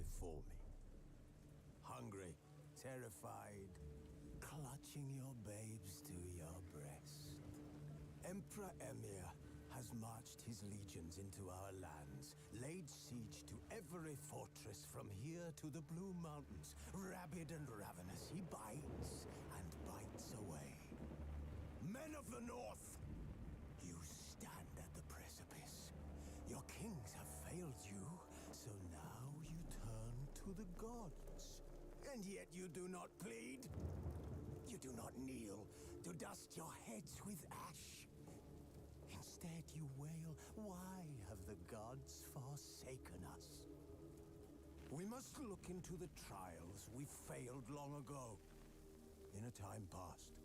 before me. Hungry, terrified, clutching your babes to your breast. Emperor Emir has marched his legions into our lands, laid siege to every fortress from here to the Blue Mountains. Rabid and ravenous, he bites and bites away. Men of the North, you stand at the precipice. Your kings have failed you, so now you turn to the gods. And yet you do not plead. You do not kneel to dust your heads with ash. Instead you wail, why have the gods forsaken us? We must look into the trials we failed long ago. In a time past,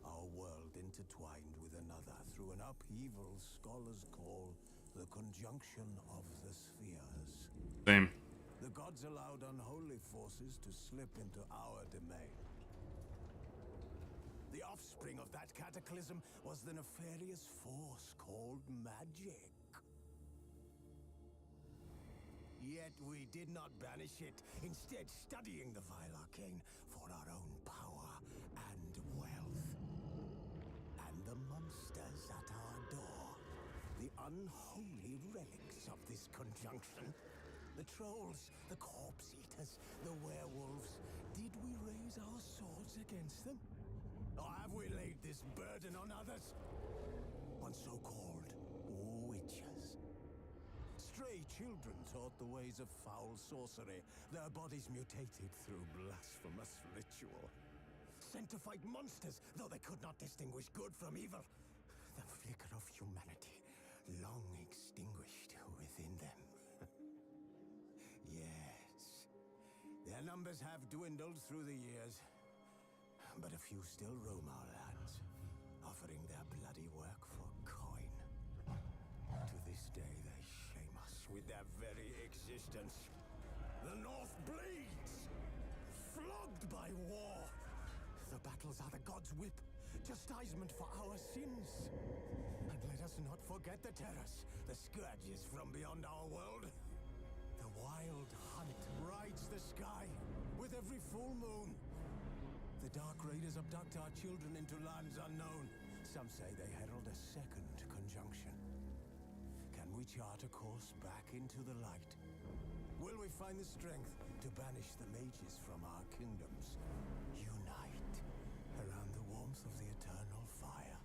our world intertwined with another through an upheaval scholars call the conjunction of the spheres. Same. The gods allowed unholy forces to slip into our domain. The offspring of that cataclysm was the nefarious force called magic. Yet we did not banish it, instead studying the vile arcane for our own power and wealth. And the monsters at our door, the unholy relics of this conjunction. The trolls, the corpse eaters, the werewolves. Did we raise our swords against them? Or have we laid this burden on others? On so-called witches. Stray children taught the ways of foul sorcery, their bodies mutated through blasphemous ritual. Sent to fight monsters, though they could not distinguish good from evil. The flicker of humanity, long extinguished within them. Yes, their numbers have dwindled through the years, but a few still roam our lands, offering their bloody work for coin. To this day, they shame us with their very existence. The North bleeds, flogged by war. The battles are the gods' whip, chastisement for our sins. And let us not forget the terrors, the scourges from beyond our world. The wild hunt rides the sky with every full moon. The Dark Raiders abduct our children into lands unknown. Some say they herald a second conjunction. Can we chart a course back into the light? Will we find the strength to banish the mages from our kingdoms? Unite around the warmth of the eternal fire.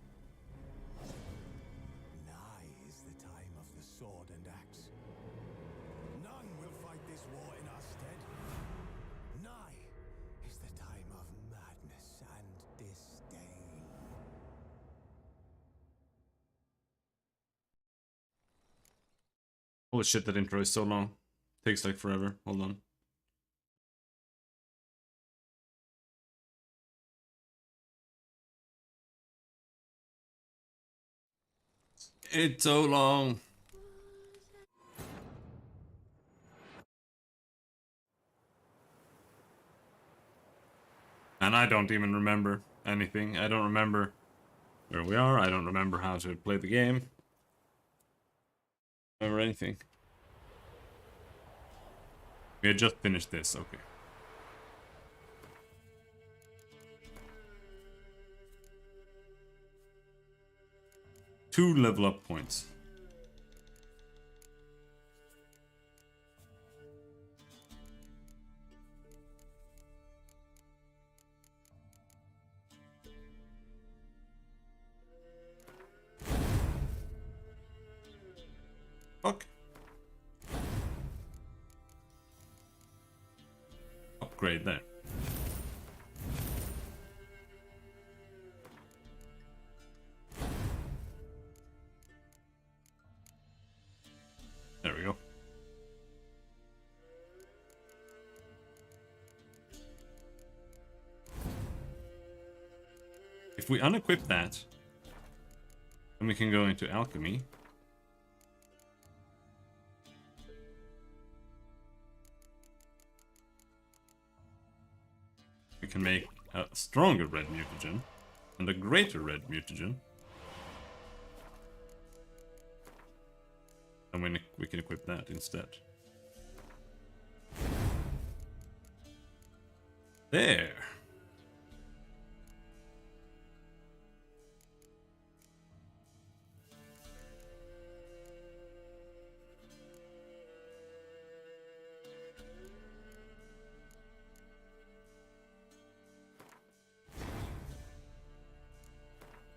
Nigh is the time of the sword and axe. None will fight this war in our stead. Nigh is the time of madness and disdain. Holy shit, that intro is so long. Takes like forever. Hold on. It's so long. And I don't even remember anything. I don't remember where we are. I don't remember how to play the game. I don't remember anything. We had just finished this, okay. Two level up points. Fuck. Upgrade there. There we go. If we unequip that, then we can go into alchemy. We can make a stronger red mutagen and a greater red mutagen. And we can equip that instead. There.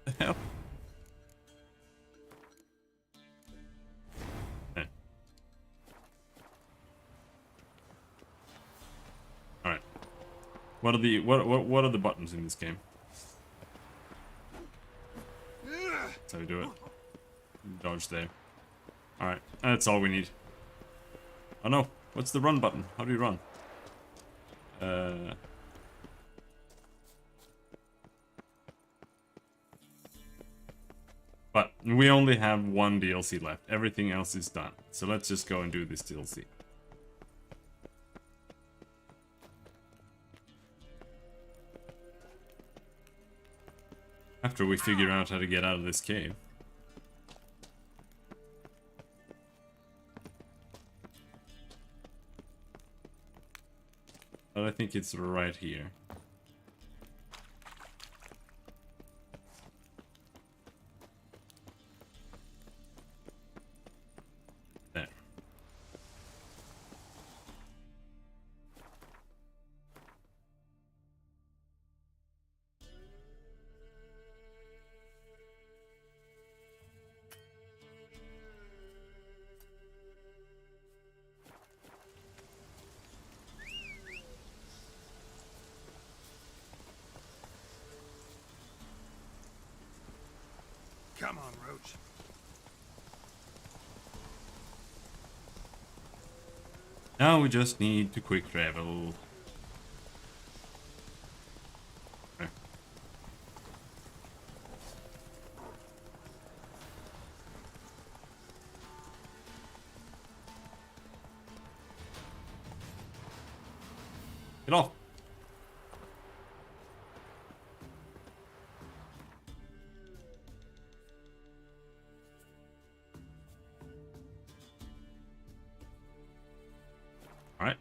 The hell? Alright. What are the buttons in this game? That's how we do it. Dodge there. Alright, that's all we need. Oh no, what's the run button? How do you run? But we only have one DLC left. Everything else is done. So let's just go and do this DLC. After we figure out how to get out of this cave. But I think it's right here. There. Come on, Roach. Now we just need to quick travel. Okay. Get off. Alright.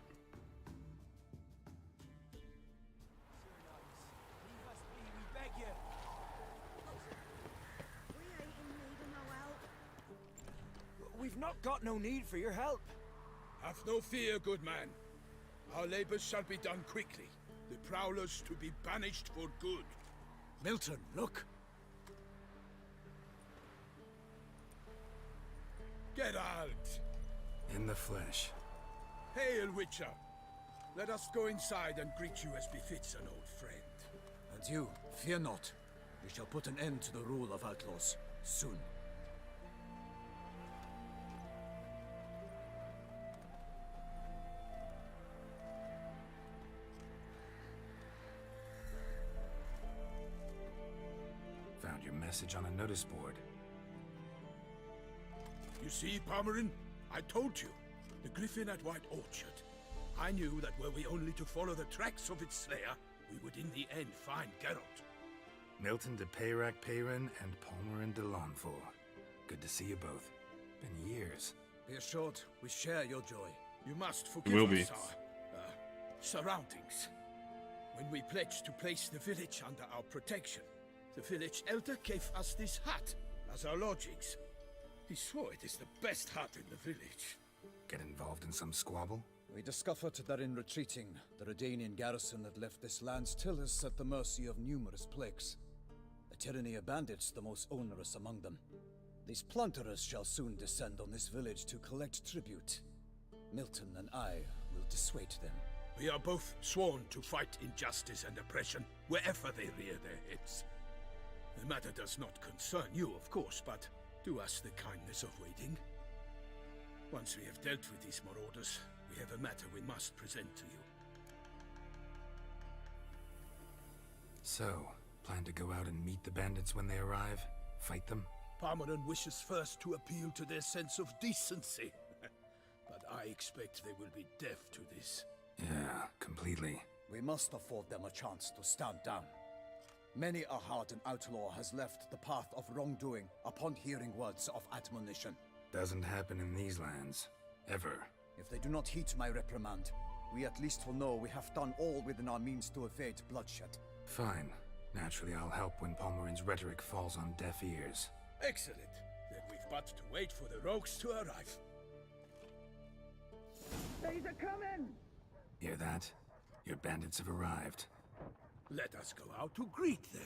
We've not got no need for your help. Have no fear, good man. Our labors shall be done quickly. The prowlers to be banished for good. Milton, look. Get out! In the flesh. Hail, Witcher! Let us go inside and greet you as befits an old friend. And you, fear not. We shall put an end to the rule of outlaws, soon. Found your message on a notice board. You see, Palmerin? I told you. The griffin at White Orchard. I knew that were we only to follow the tracks of its slayer, we would in the end find Geralt. Milton de Peyrac Peyrin and Palmerin de Lawnford. Good to see you both. Been years. Be assured, we share your joy. You must Will forgive be. us our surroundings. When we pledged to place the village under our protection, the village elder gave us this hut as our lodgings. He swore it is the best hut in the village. Get involved in some squabble? We discovered that in retreating, the Redanian garrison that left this land still is at the mercy of numerous plagues. A tyranny of bandits, the most onerous among them. These plunderers shall soon descend on this village to collect tribute. Milton and I will dissuade them. We are both sworn to fight injustice and oppression wherever they rear their heads. The matter does not concern you, of course, but do us the kindness of waiting. Once we have dealt with these marauders, we have a matter we must present to you. So, plan to go out and meet the bandits when they arrive? Fight them? Palmerin wishes first to appeal to their sense of decency. But I expect they will be deaf to this. Yeah, completely. We must afford them a chance to stand down. Many a hardened outlaw has left the path of wrongdoing upon hearing words of admonition. Doesn't happen in these lands. Ever. If they do not heed my reprimand, we at least will know we have done all within our means to evade bloodshed. Fine. Naturally, I'll help when Palmerin's rhetoric falls on deaf ears. Excellent. Then we've but to wait for the rogues to arrive. They's a-coming! Hear that? Your bandits have arrived. Let us go out to greet them.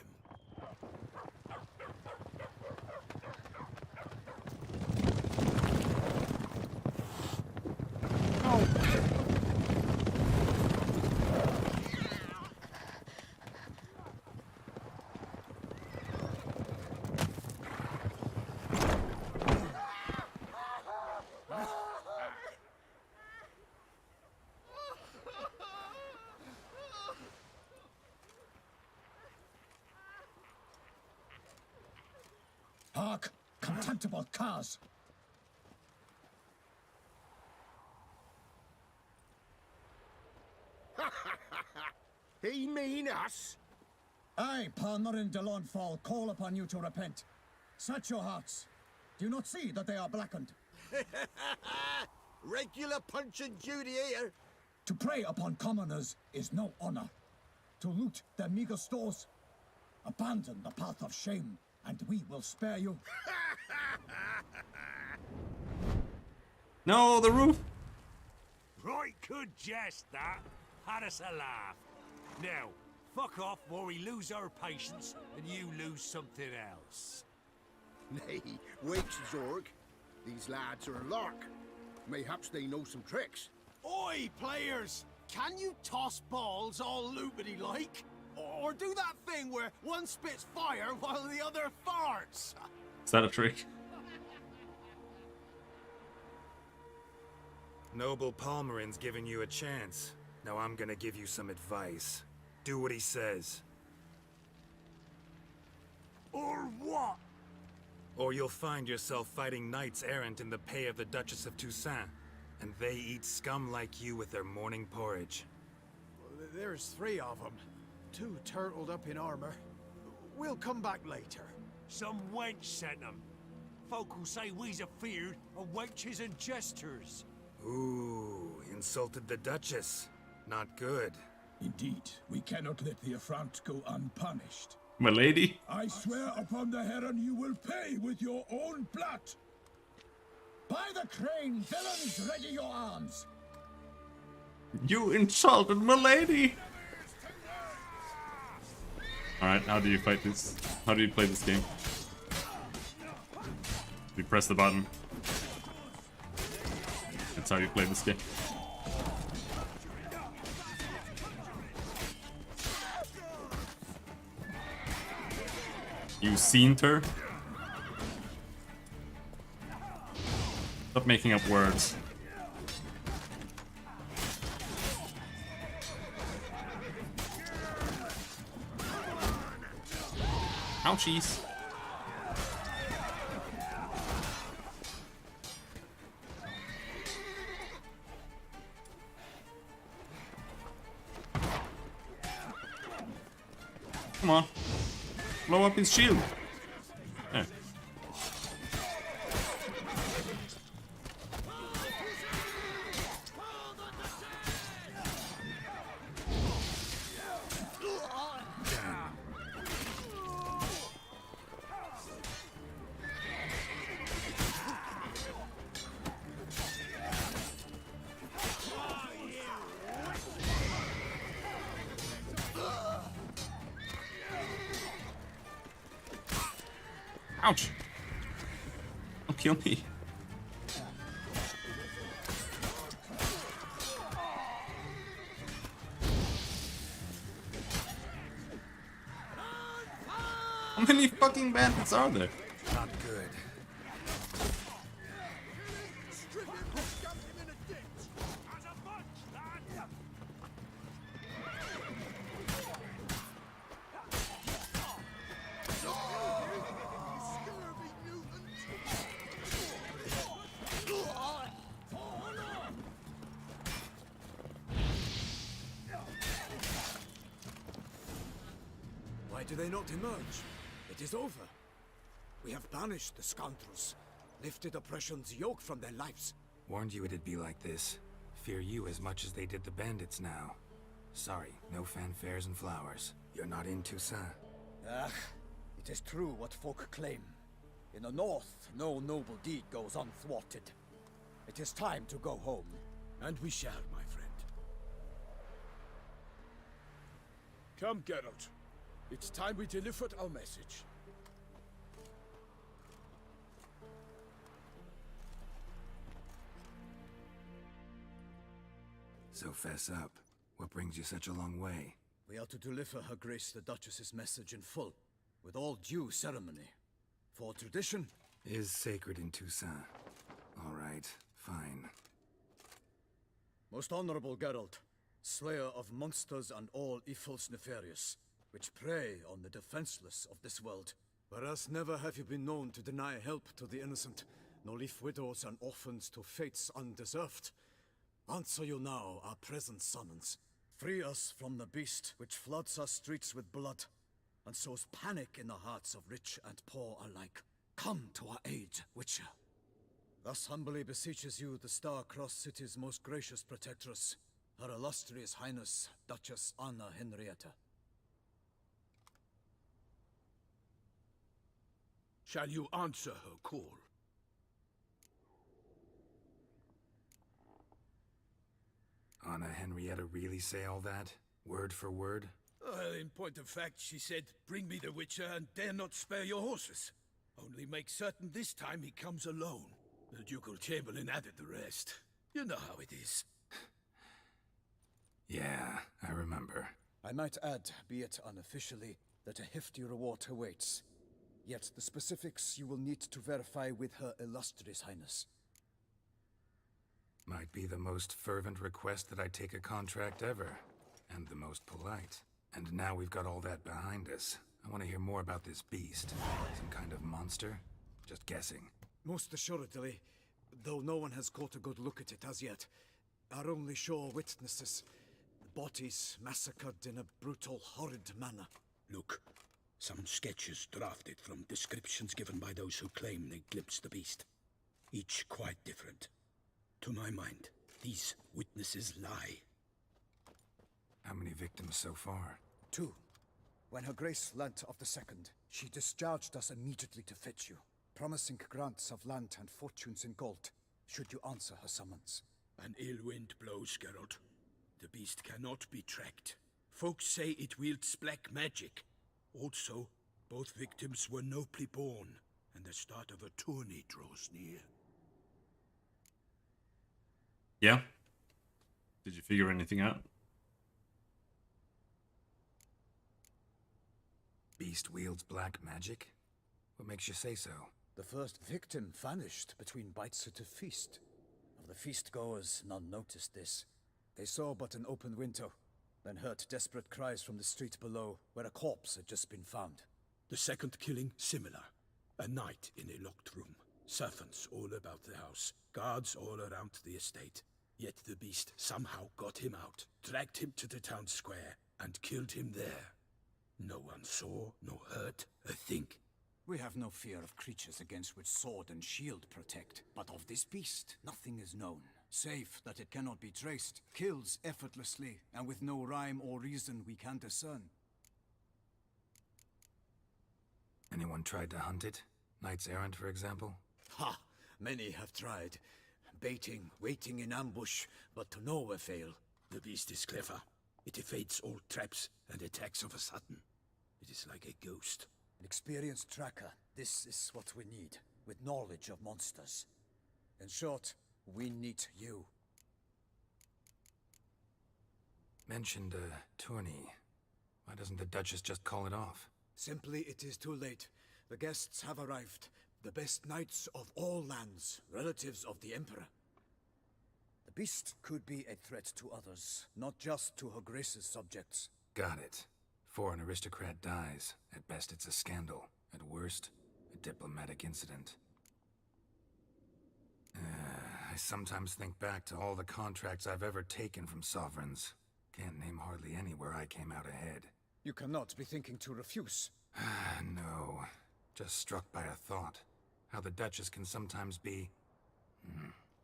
Hark, contemptible curs! He mean us? I, Palmerin de Lawnfall, call upon you to repent. Set your hearts. Do you not see that they are blackened? Regular punch and duty here. To prey upon commoners is no honor. To loot their meager stores, abandon the path of shame, and we will spare you. No, the roof. Right good jest, that. Had us a laugh. Now, fuck off or we lose our patience and you lose something else. Nay, wait, Zorg. These lads are a lark. Mayhaps they know some tricks. Oi, players! Can you toss balls all loopity-like? Or do that thing where one spits fire while the other farts? Is that a trick? Noble Palmerin's giving you a chance. Now I'm gonna give you some advice. Do what he says. Or what? Or you'll find yourself fighting knights errant in the pay of the Duchess of Toussaint. And they eat scum like you with their morning porridge. There's 3 of them. 2 turtled up in armor. We'll come back later. Some wench sent them. Folk will say we's afeard of wenches and jesters. Ooh, insulted the Duchess. Not good. Indeed, we cannot let the affront go unpunished. My lady? I swear upon the Heron you will pay with your own blood! By the crane, villains, ready your arms! You insulted my lady! Alright, how do you fight this? How do you play this game? You press the button. That's how you play this game. You seen her? Stop making up words. Ouchies. Come on. Blow up his shield. There. Ouch! Don't kill me. How many fucking bandits are there? Not good. Why do they not emerge? It is over. We have banished the scoundrels, lifted oppression's yoke from their lives. Warned you it'd be like this. fear you as much as they did the bandits now. Sorry, no fanfares and flowers. You're not in Toussaint. Ah, it is true what folk claim. In the north, no noble deed goes unthwarted. It is time to go home. And we shall, my friend. Come, Geralt. It's time we delivered our message. So fess up. What brings you such a long way? We are to deliver Her Grace the Duchess's message in full, with all due ceremony. For tradition Is sacred in Toussaint. All right, fine. Most honorable Geralt, slayer of monsters and all evils nefarious, which prey on the defenseless of this world. Whereas never have you been known to deny help to the innocent, nor leave widows and orphans to fates undeserved. Answer you now our present summons. Free us from the beast which floods our streets with blood, and sows panic in the hearts of rich and poor alike. Come to our aid, Witcher. Thus humbly beseeches you the Star-Crossed City's most gracious protectress, Her Illustrious Highness, Duchess Anna Henrietta. Shall you answer her call? Anna Henrietta really say all that? Word for word? Well, in point of fact, she said, "Bring me the Witcher and dare not spare your horses. Only make certain this time he comes alone." The Ducal Chamberlain added the rest. You know how it is. Yeah, I remember. I might add, be it unofficially, that a hefty reward awaits. Yet the specifics you will need to verify with Her Illustrious Highness. Might be the most fervent request that I take a contract ever. And the most polite. And now we've got all that behind us. I want to hear more about this beast. Some kind of monster? Just guessing. Most assuredly, though no one has caught a good look at it as yet. Our only sure witnesses. Bodies massacred in a brutal, horrid manner. Look, some sketches drafted from descriptions given by those who claim they glimpsed the beast. Each quite different. To my mind, these witnesses lie. How many victims so far? 2. When Her Grace learnt of the second, she discharged us immediately to fetch you, promising grants of land and fortunes in gold, should you answer her summons. An ill wind blows, Geralt. The beast cannot be tracked. Folks say it wields black magic. Also, both victims were nobly born, and the start of a tourney draws near. Yeah? Did you figure anything out? Beast wields black magic? What makes you say so? The first victim vanished between bites at a feast. Of the feast-goers, none noticed this. They saw but an open window, then heard desperate cries from the street below, where a corpse had just been found. The second killing, similar. A night in a locked room. Servants all about the house. Guards all around the estate. Yet the beast somehow got him out, dragged him to the town square, and killed him there. No one saw, nor heard a thing. We have no fear of creatures against which sword and shield protect, but of this beast, nothing is known. Save that it cannot be traced, kills effortlessly, and with no rhyme or reason we can discern. Anyone tried to hunt it? Knights errant, for example? Ha! Many have tried. Baiting, waiting in ambush, but to no avail. The beast is clever. It evades all traps and attacks of a sudden. It is like a ghost. An experienced tracker, this is what we need, with knowledge of monsters. In short, we need you. Mentioned a tourney. Why doesn't the Duchess just call it off? Simply, it is too late. The guests have arrived. The best knights of all lands, relatives of the Emperor. The beast could be a threat to others, not just to Her Grace's subjects. Got it. Before an aristocrat dies, at best it's a scandal. At worst, a diplomatic incident. I sometimes think back to all the contracts I've ever taken from sovereigns. Can't name hardly any where I came out ahead. You cannot be thinking to refuse. No. Just struck by a thought. How the Duchess can sometimes be...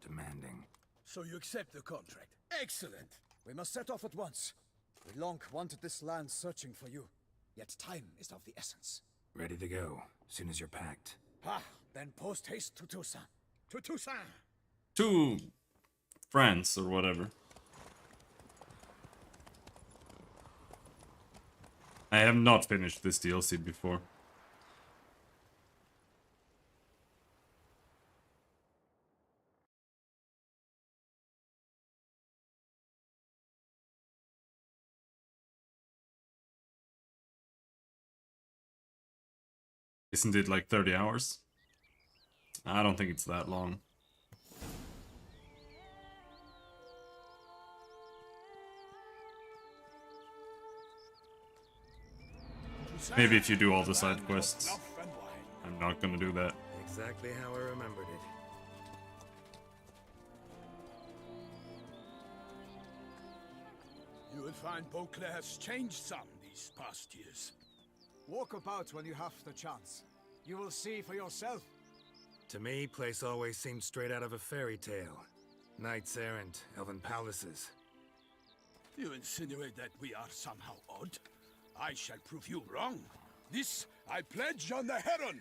demanding. So you accept the contract. Excellent. We must set off at once. We long wanted this land searching for you, yet time is of the essence. Ready to go, soon as you're packed. Ah, then post haste to Toussaint. To Toussaint. To France or whatever. I have not finished this DLC before. Isn't it like 30 hours? I don't think it's that long. Maybe if you do all the side quests. I'm not gonna do that. Exactly how I remembered it. You will find Beauclair's changed some these past years. Walk about when you have the chance. You will see for yourself. To me, place always seemed straight out of a fairy tale. Knights errant, elven palaces. You insinuate that we are somehow odd? I shall prove you wrong. This I pledge on the Heron.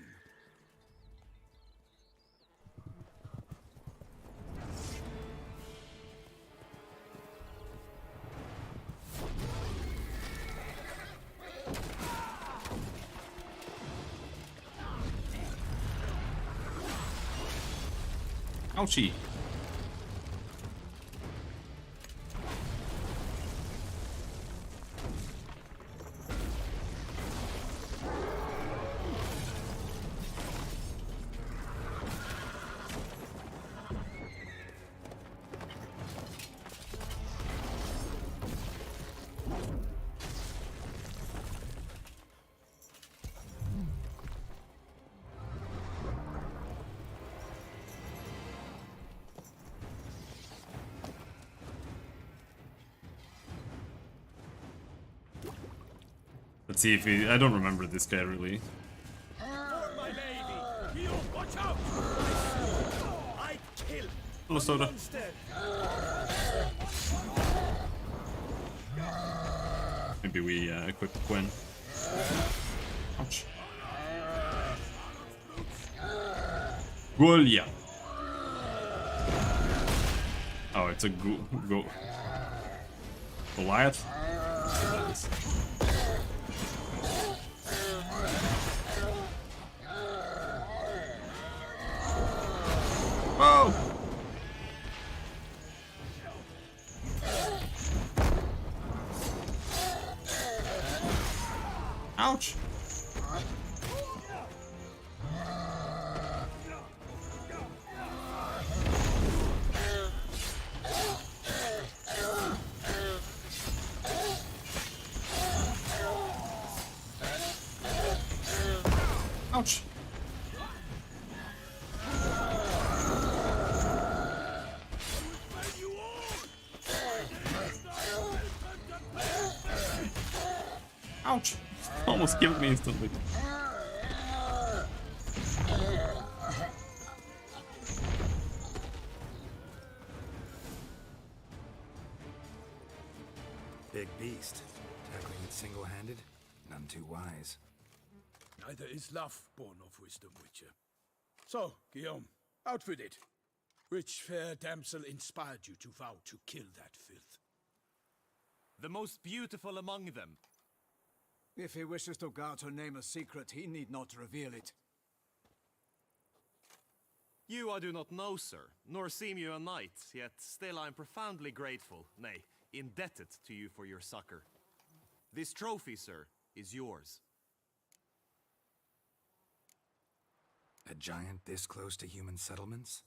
Ouchie. Let's see if he... I don't remember this guy really. My lady! You watch out! I kill. Hello, Soda. Maybe we equip Gwen. Ouch. Golia. Oh, it's a Goliath? Oh! Ouch! Ouch! Ouch! Almost killed me instantly. Big beast. Tackling it single-handed? None too wise. Neither is love born of wisdom, Witcher. So, Guillaume, outfit it. Which fair damsel inspired you to vow to kill that filth? The most beautiful among them. If he wishes to guard her name a secret, he need not reveal it. You I do not know, sir, nor seem you a knight, yet still I am profoundly grateful, nay, indebted to you for your succor. This trophy, sir, is yours. A giant this close to human settlements?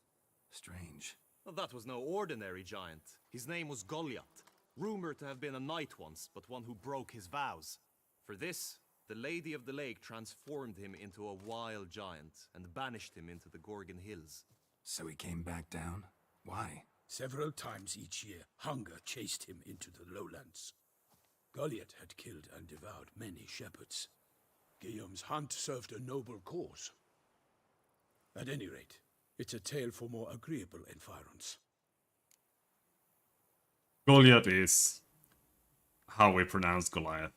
Strange. Well, that was no ordinary giant. His name was Goliath, rumored to have been a knight once, but one who broke his vows. For this, the Lady of the Lake transformed him into a wild giant and banished him into the Gorgon Hills. So he came back down? Why? Several times each year, hunger chased him into the lowlands. Goliath had killed and devoured many shepherds. Guillaume's hunt served a noble cause. At any rate, it's a tale for more agreeable environs. Goliath is how we pronounce Goliath.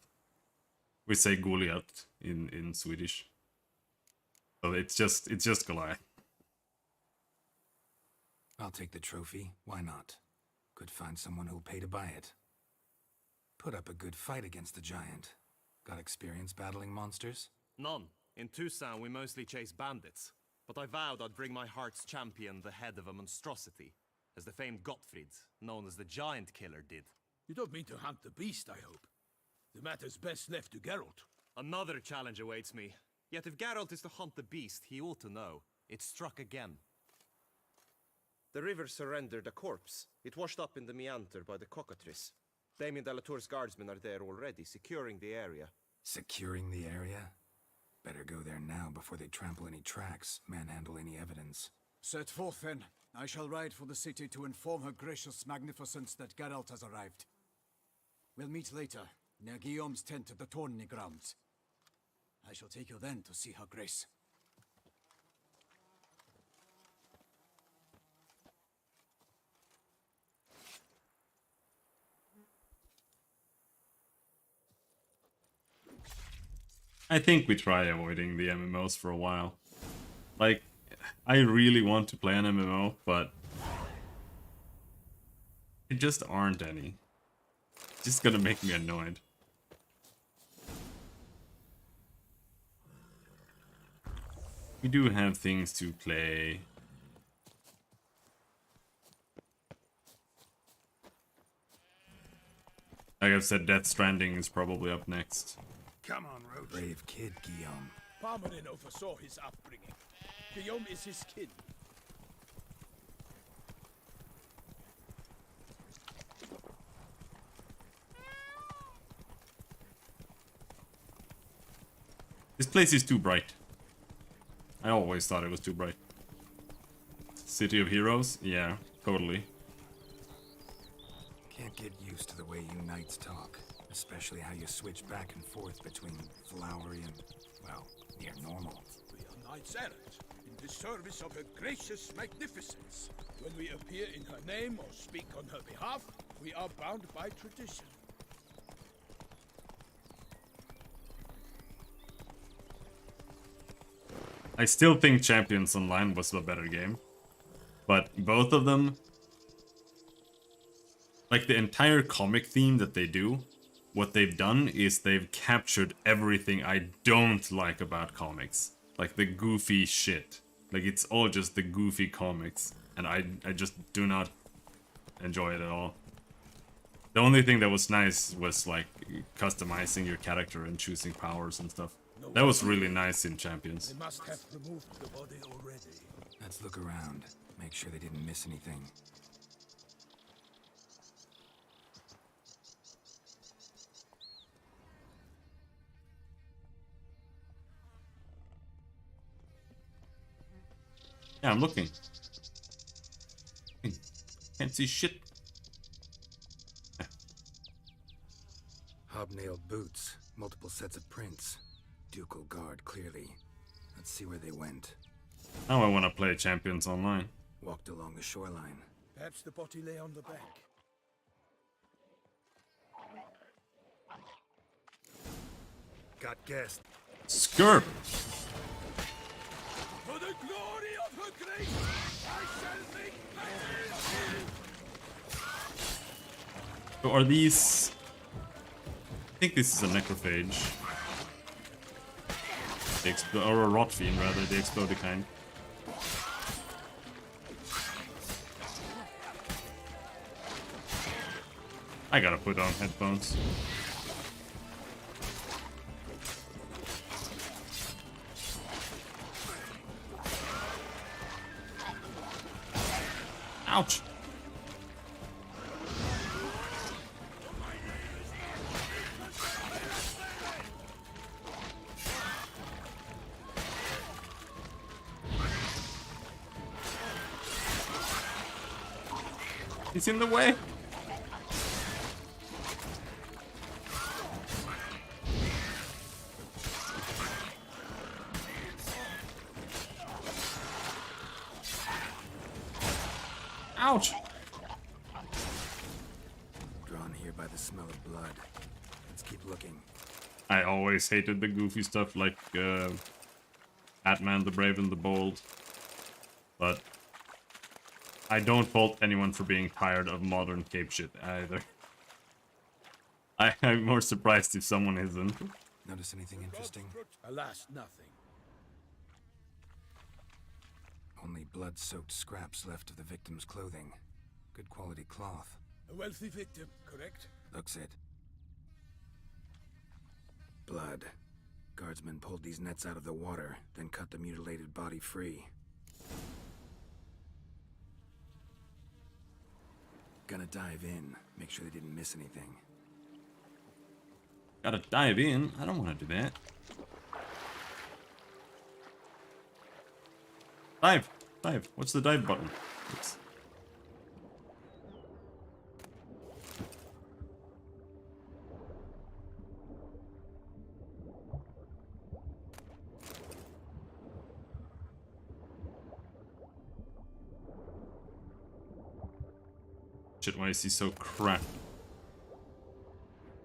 We say Goliath in Swedish. So it's just Goliath. I'll take the trophy. Why not? Could find someone who'll pay to buy it. Put up a good fight against the giant. Got experience battling monsters? None. In Tucson, we mostly chase bandits. But I vowed I'd bring my heart's champion the head of a monstrosity, as the famed Gottfried, known as the Giant Killer, did. You don't mean to hunt the beast, I hope. The matter's best left to Geralt. Another challenge awaits me. Yet if Geralt is to hunt the beast, he ought to know. It struck again. The river surrendered a corpse. It washed up in the meander by the cockatrice. Damien de la Tour's guardsmen are there already, securing the area. Securing the area? Better go there now before they trample any tracks, manhandle any evidence. Set forth then. I shall ride for the city to inform her gracious magnificence that Geralt has arrived. We'll meet later, near Guillaume's tent at the Tourney grounds. I shall take you then to see her grace. I think we try avoiding the MMOs for a while. Like, I really want to play an MMO, but it just aren't any. It's just gonna make me annoyed. We do have things to play. Like I've said, Death Stranding is probably up next. Come on, Roach. Brave kid, Guillaume. Parmanin oversaw his upbringing. Guillaume is his kin. This place is too bright. I always thought it was too bright. City of Heroes? Yeah, totally. Can't get used to the way you knights talk. Especially how you switch back and forth between flowery and, well, near normal. We are knights errant, in the service of her gracious magnificence. When we appear in her name or speak on her behalf, we are bound by tradition. I still think Champions Online was a better game. But both of them, like the entire comic theme that they do, what they've done is they've captured everything I don't like about comics. Like the goofy shit. Like it's all just the goofy comics. And I just do not enjoy it at all. The only thing that was nice was like customizing your character and choosing powers and stuff. That was really nice in Champions. They must have removed the body already. Let's look around. Make sure they didn't miss anything. Yeah, I'm looking. Can't see shit. Yeah. Hobnailed boots, multiple sets of prints. Ducal guard, clearly. Let's see where they went. Now I want to play Champions Online. Walked along the shoreline. Perhaps the body lay on the bank. Got guessed. Skirp! For the glory of her grace, I shall make merry of you! So are these... I think this is a necrophage. Or a rot fiend rather, the exploded kind. I gotta put on headphones. Ouch! He's in the way. Ouch. I always hated the goofy stuff like Batman the Brave and the Bold. But I don't fault anyone for being tired of modern cape shit either. I'm more surprised if someone isn't. Notice anything interesting? Alas, nothing. Only blood-soaked scraps left of the victim's clothing. Good quality cloth. A wealthy victim, correct? Looks it. Blood. Guardsmen pulled these nets out of the water, then cut the mutilated body free. Gonna dive in, make sure they didn't miss anything. Gotta dive in. I don't want to do that. Dive! Dive! What's the dive button? Oops. Shit, why is he so crap?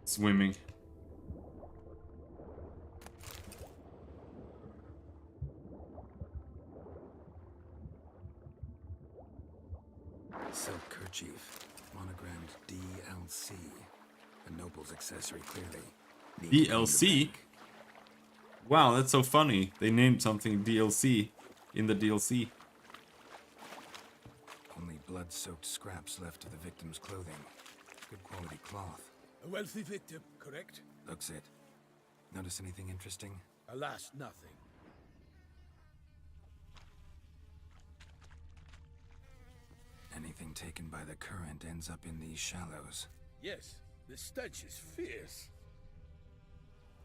Swimming. Silk kerchief, monogrammed DLC. A noble's accessory, clearly. Need to go to DLC? bank. Wow, that's so funny. They named something DLC in the DLC. Only blood-soaked scraps left of the victim's clothing. Good quality cloth. A wealthy victim, correct? Looks it. Notice anything interesting? Alas, nothing. Anything taken by the current ends up in these shallows. Yes, the stench is fierce.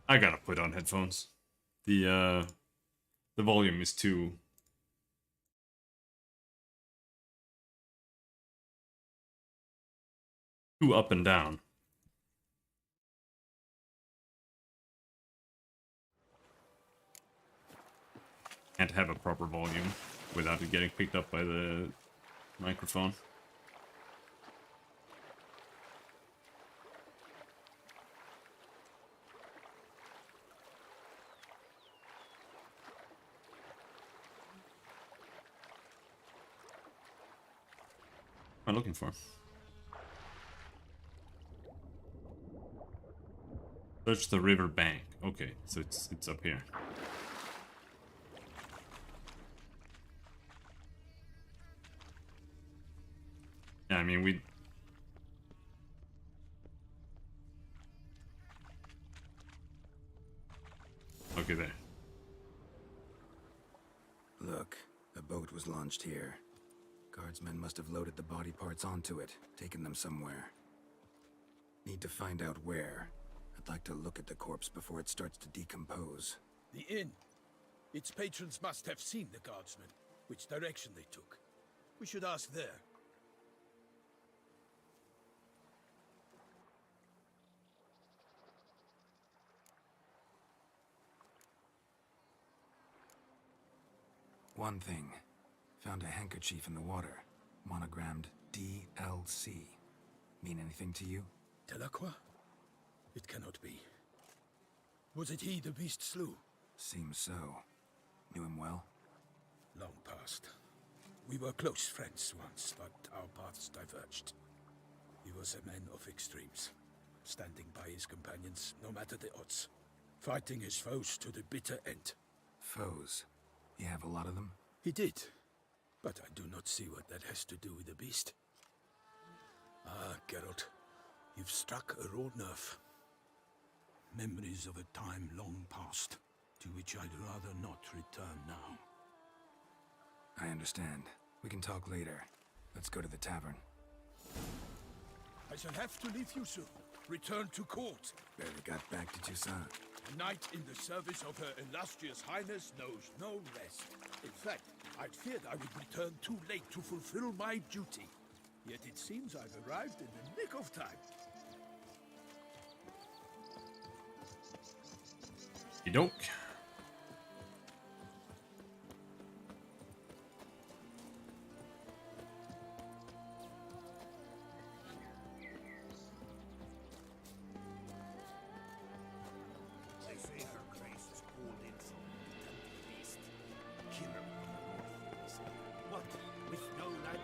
I gotta put on headphones. The volume is too up and down. Can't have a proper volume without it getting picked up by the microphone. What am I looking for? Search the river bank. Okay, so it's up here. Yeah, I mean we. Okay, there. Look, a boat was launched here. Guardsmen must have loaded the body parts onto it, taken them somewhere. Need to find out where. I'd like to look at the corpse before it starts to decompose. The inn. Its patrons must have seen the guardsmen, which direction they took. We should ask there. One thing. Found a handkerchief in the water. Monogrammed DLC. Mean anything to you? Delacroix? It cannot be. Was it he the beast slew? Seems so. Knew him well? Long past. We were close friends once, but our paths diverged. He was a man of extremes, standing by his companions no matter the odds, fighting his foes to the bitter end. Foes? You have a lot of them? He did, but I do not see what that has to do with the beast. Ah, Geralt, you've struck a raw nerve. Memories of a time long past, to which I'd rather not return now. I understand. We can talk later. Let's go to the tavern. I shall have to leave you soon. Return to court. Barely got back to Toussaint. A knight in the service of Her Illustrious Highness knows no rest. In fact, I'd feared I would return too late to fulfill my duty. Yet it seems I've arrived in the nick of time. Doke.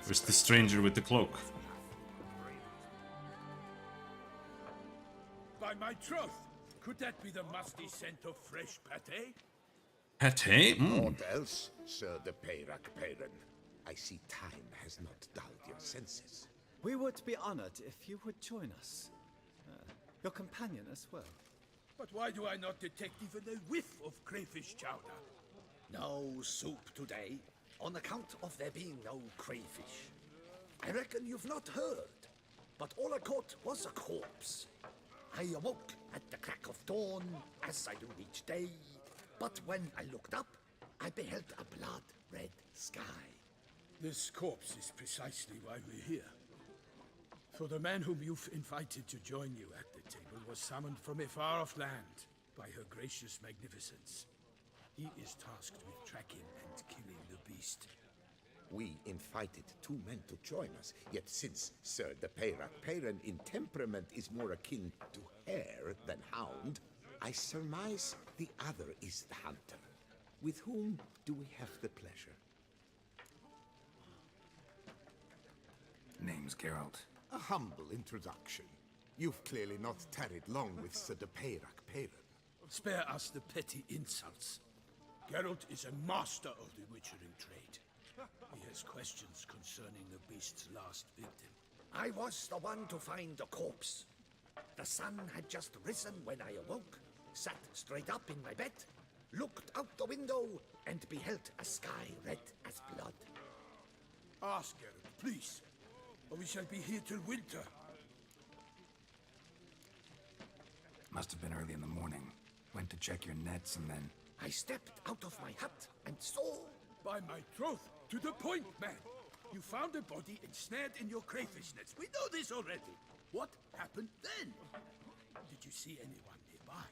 Where's the stranger with the cloak? By my troth, could that be the musty scent of fresh pate? Pate? What else, Sir de Peyrac Peyran? I see time has not dulled your senses. We would be honored if you would join us. Your companion as well. But why do I not detect even a whiff of crayfish chowder? No soup today, on account of there being no crayfish. I reckon you've not heard, but all I caught was a corpse. I awoke at the crack of dawn, as I do each day, but when I looked up, I beheld a blood-red sky. This corpse is precisely why we're here. For the man whom you've invited to join you at the table was summoned from a far-off land by her gracious magnificence. He is tasked with tracking and killing the beast. We invited 2 men to join us, yet since Sir de Peyrac Peyran in temperament is more akin to hare than hound, I surmise the other is the hunter. With whom do we have the pleasure? Name's Geralt. A humble introduction. You've clearly not tarried long with Sir de Peyrac Peyran. Spare us the petty insults. Geralt is a master of the witchering trade. He has questions concerning the beast's last victim. I was the one to find the corpse. The sun had just risen when I awoke, sat straight up in my bed, looked out the window, and beheld a sky red as blood. Ask Geralt, please, or we shall be here till winter. Must have been early in the morning. Went to check your nets and then... I stepped out of my hut and saw... By my troth, to the point, man. You found a body ensnared in your crayfish nets. We know this already. What happened then? Did you see anyone nearby?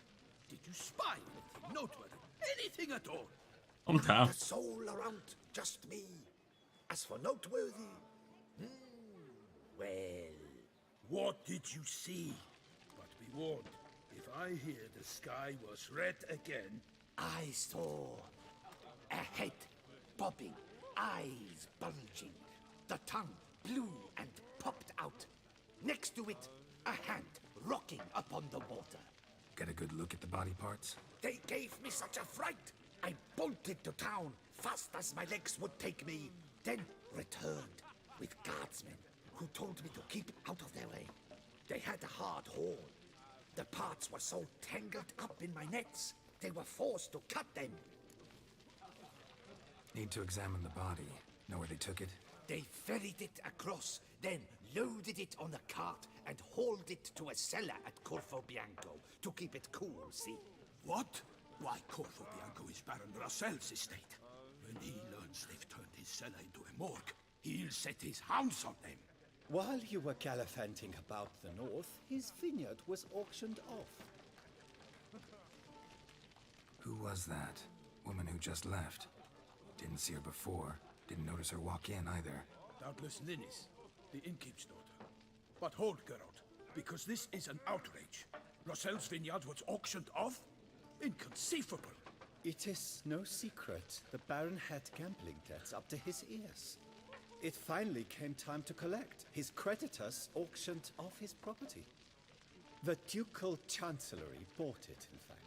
Did you spy anything noteworthy? Anything at all? Not a soul around, just me. As for noteworthy... well... What did you see? But be warned, if I hear the sky was red again... I saw a head bobbing, eyes bulging, the tongue blue and popped out. Next to it, a hand rocking upon the water. Get a good look at the body parts? They gave me such a fright. I bolted to town fast as my legs would take me, then returned with guardsmen who told me to keep out of their way. They had a hard haul. The parts were so tangled up in my nets, they were forced to cut them. Need to examine the body. Know where they took it? They ferried it across, then loaded it on a cart and hauled it to a cellar at Corvo Bianco to keep it cool, see? What? Why, Corvo Bianco is Baron Rossel's estate. When he learns they've turned his cellar into a morgue, he'll set his hounds on them. While you were gallivanting about the north, his vineyard was auctioned off. Who was that? Woman who just left. Didn't see her before. Didn't notice her walk in either. Doubtless Linnis, the innkeep's daughter. But hold, Geralt, because this is an outrage. Rossel's vineyard was auctioned off? Inconceivable. It is no secret the Baron had gambling debts up to his ears. It finally came time to collect. His creditors auctioned off his property. The Ducal Chancellery bought it, in fact.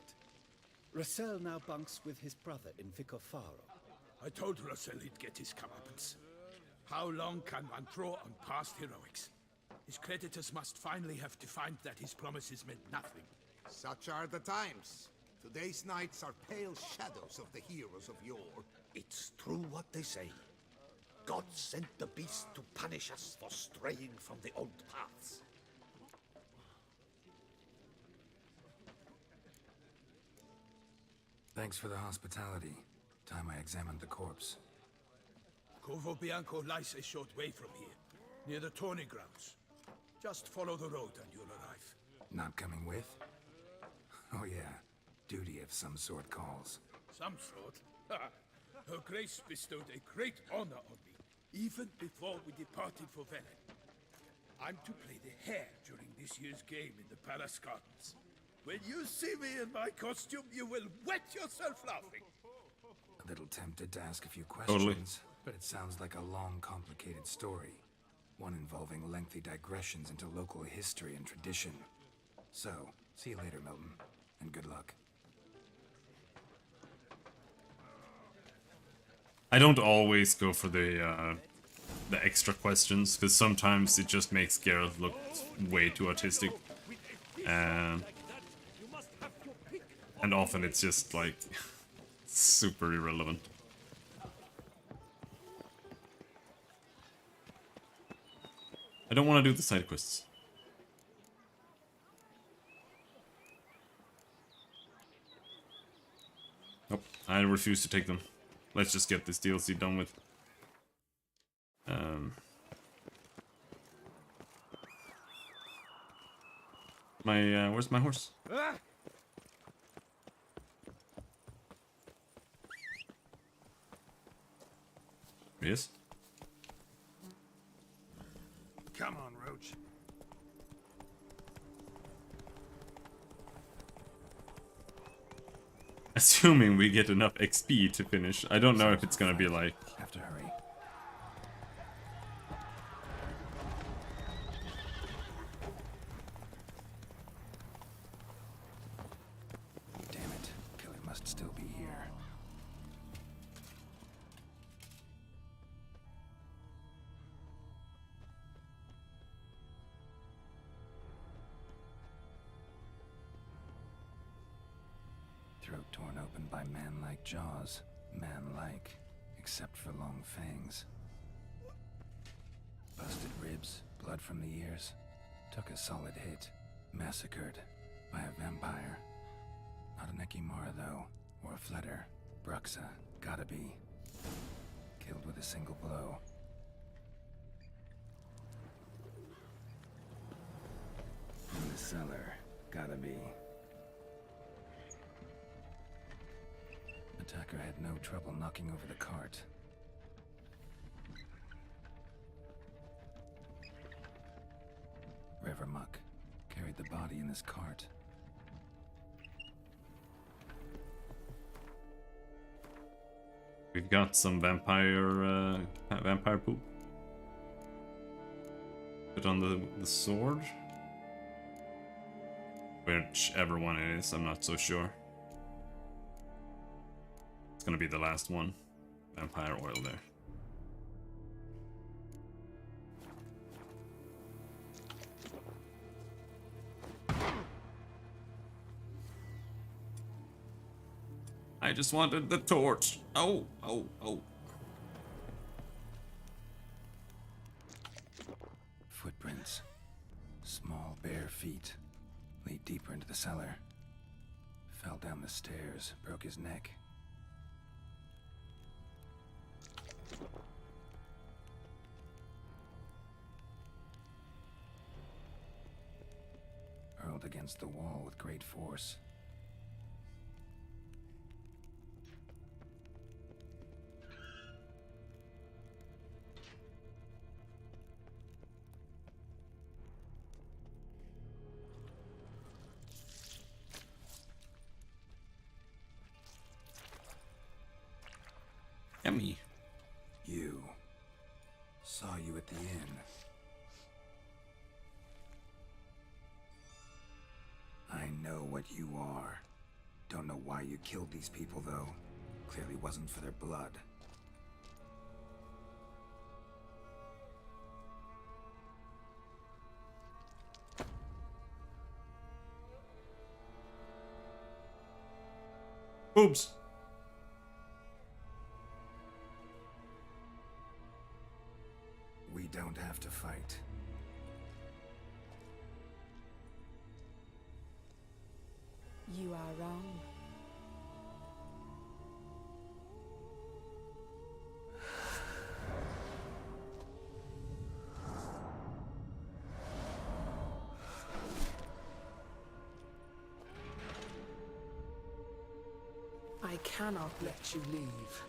Rossel now bunks with his brother in Vicofaro. I told Rossel he'd get his comeuppance. How long can one draw on past heroics? His creditors must finally have defined that his promises meant nothing. Such are the times. Today's knights are pale shadows of the heroes of yore. It's true what they say. God sent the beast to punish us for straying from the old paths. Thanks for the hospitality. Time I examined the corpse. Corvo Bianco lies a short way from here, near the tourney grounds. Just follow the road and you'll arrive. Not coming with? Oh yeah, duty of some sort calls. Some sort? Her Grace bestowed a great honor on me, even before we departed for Velen. I'm to play the hare during this year's game in the Palace Gardens. When you see me in my costume, you will wet yourself laughing. Little tempted to ask a few questions, Totally. but it sounds like a long, complicated story. One involving lengthy digressions into local history and tradition. So, see you later, Milton, and good luck. I don't always go for the extra questions, because sometimes it just makes Gareth look way too autistic. And often it's just like super irrelevant. I don't want to do the side quests. Nope, I refuse to take them. Let's just get this DLC done with. Where's my horse? He is. Come on, Roach. Assuming we get enough XP to finish. I don't know if it's gonna be like... Have to hurry. Damn it. Killer must still be here. Throat torn open by man-like jaws. Man-like, except for long fangs. Busted ribs, blood from the ears. Took a solid hit. Massacred by a vampire. Not an Ekimara, though, or a Fletter. Bruxa, gotta be. Killed with a single blow. In the cellar, gotta be. Attacker had no trouble knocking over the cart. Revermuck carried the body in this cart. We've got some vampire poop. Put on the sword. Whichever one it is, I'm not so sure. It's gonna be the last one. Vampire oil there. I just wanted the torch. Oh, oh, oh. Footprints. Small, bare feet. Lead deeper into the cellar. Fell down the stairs, broke his neck. Hurled against the wall with great force. Yummy. You. Saw you at the inn. I know what you are. Don't know why you killed these people, though. Clearly wasn't for their blood. Boobs. We don't have to fight. You are wrong. I cannot let you leave.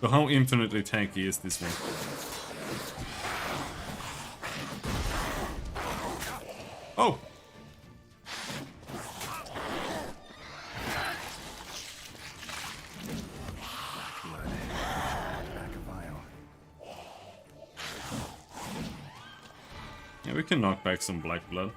So how infinitely tanky is this one? Oh! Yeah, we can knock back some black blood.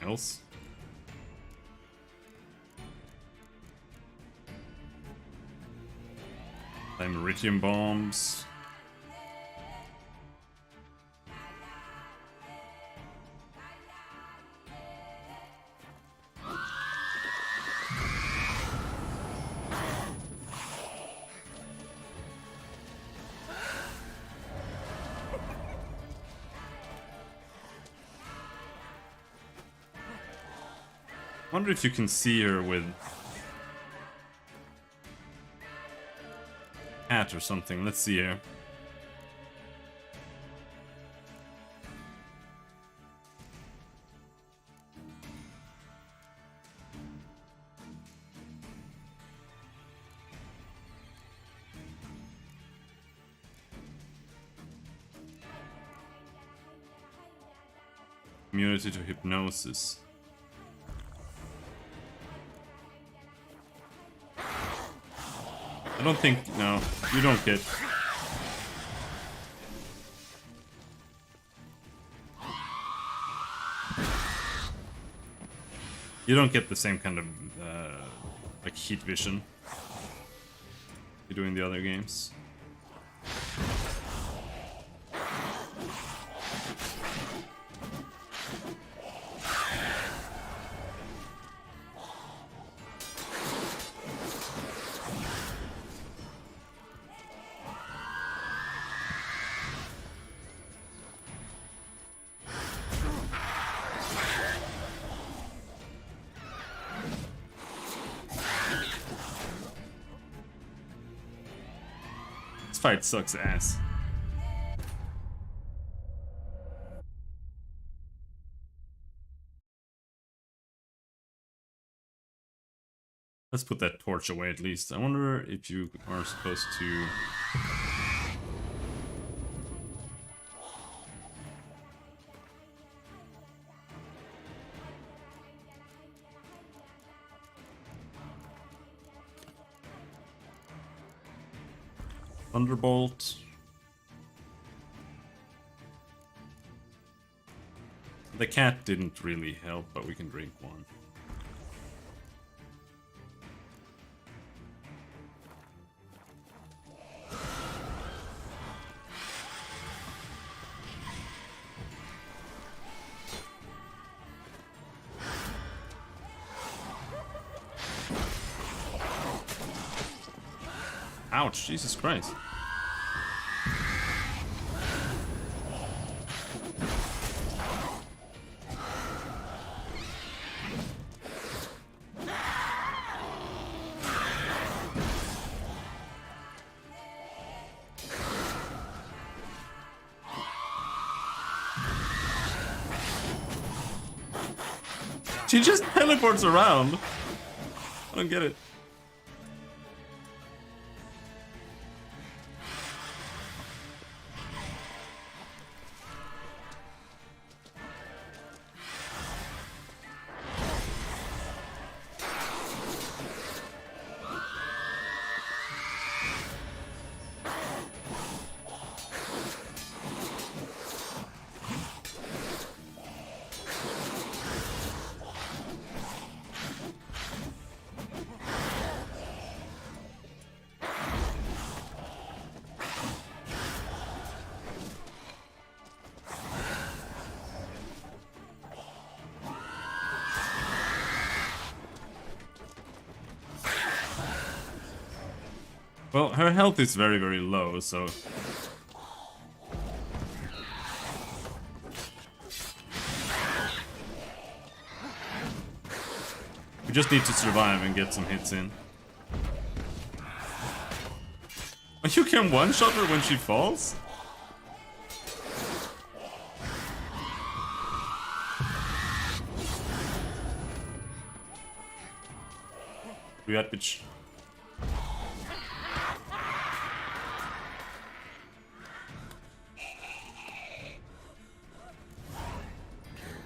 Else? Iridium bombs. Wonder if you can see her with hat or something. Let's see here. Immunity to hypnosis. I don't think, no, you don't get... You don't get the same kind of, like, heat vision you do in the other games. This fight sucks ass. Let's put that torch away at least. I wonder if you are supposed to... Thunderbolt. The cat didn't really help, but we can drink one. Ouch, Jesus Christ. She just teleports around. I don't get it. Well, her health is very, very low, so... We just need to survive and get some hits in. You can one-shot her when she falls? We got bitch.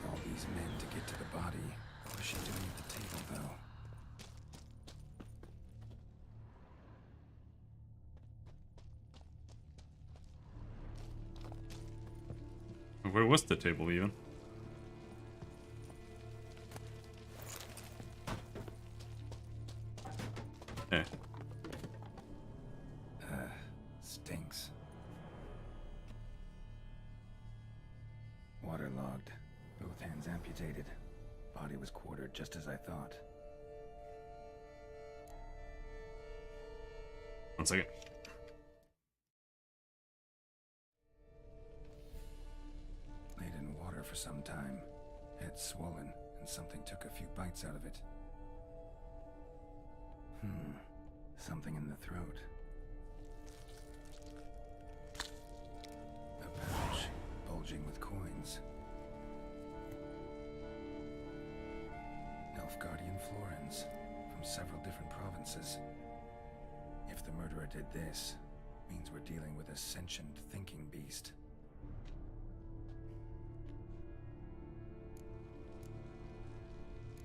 All these men to get to the body. What is she doing at the table, though? Where was the table even? Eh. Stinks. Waterlogged. Both hands amputated. Body was quartered just as I thought. 1 second. Laid in water for some time. Head swollen, and something took a few bites out of it. Something in the throat. A pouch, bulging with coins. Nilfgaardian florins, from several different provinces. If the murderer did this, means we're dealing with a sentient thinking beast.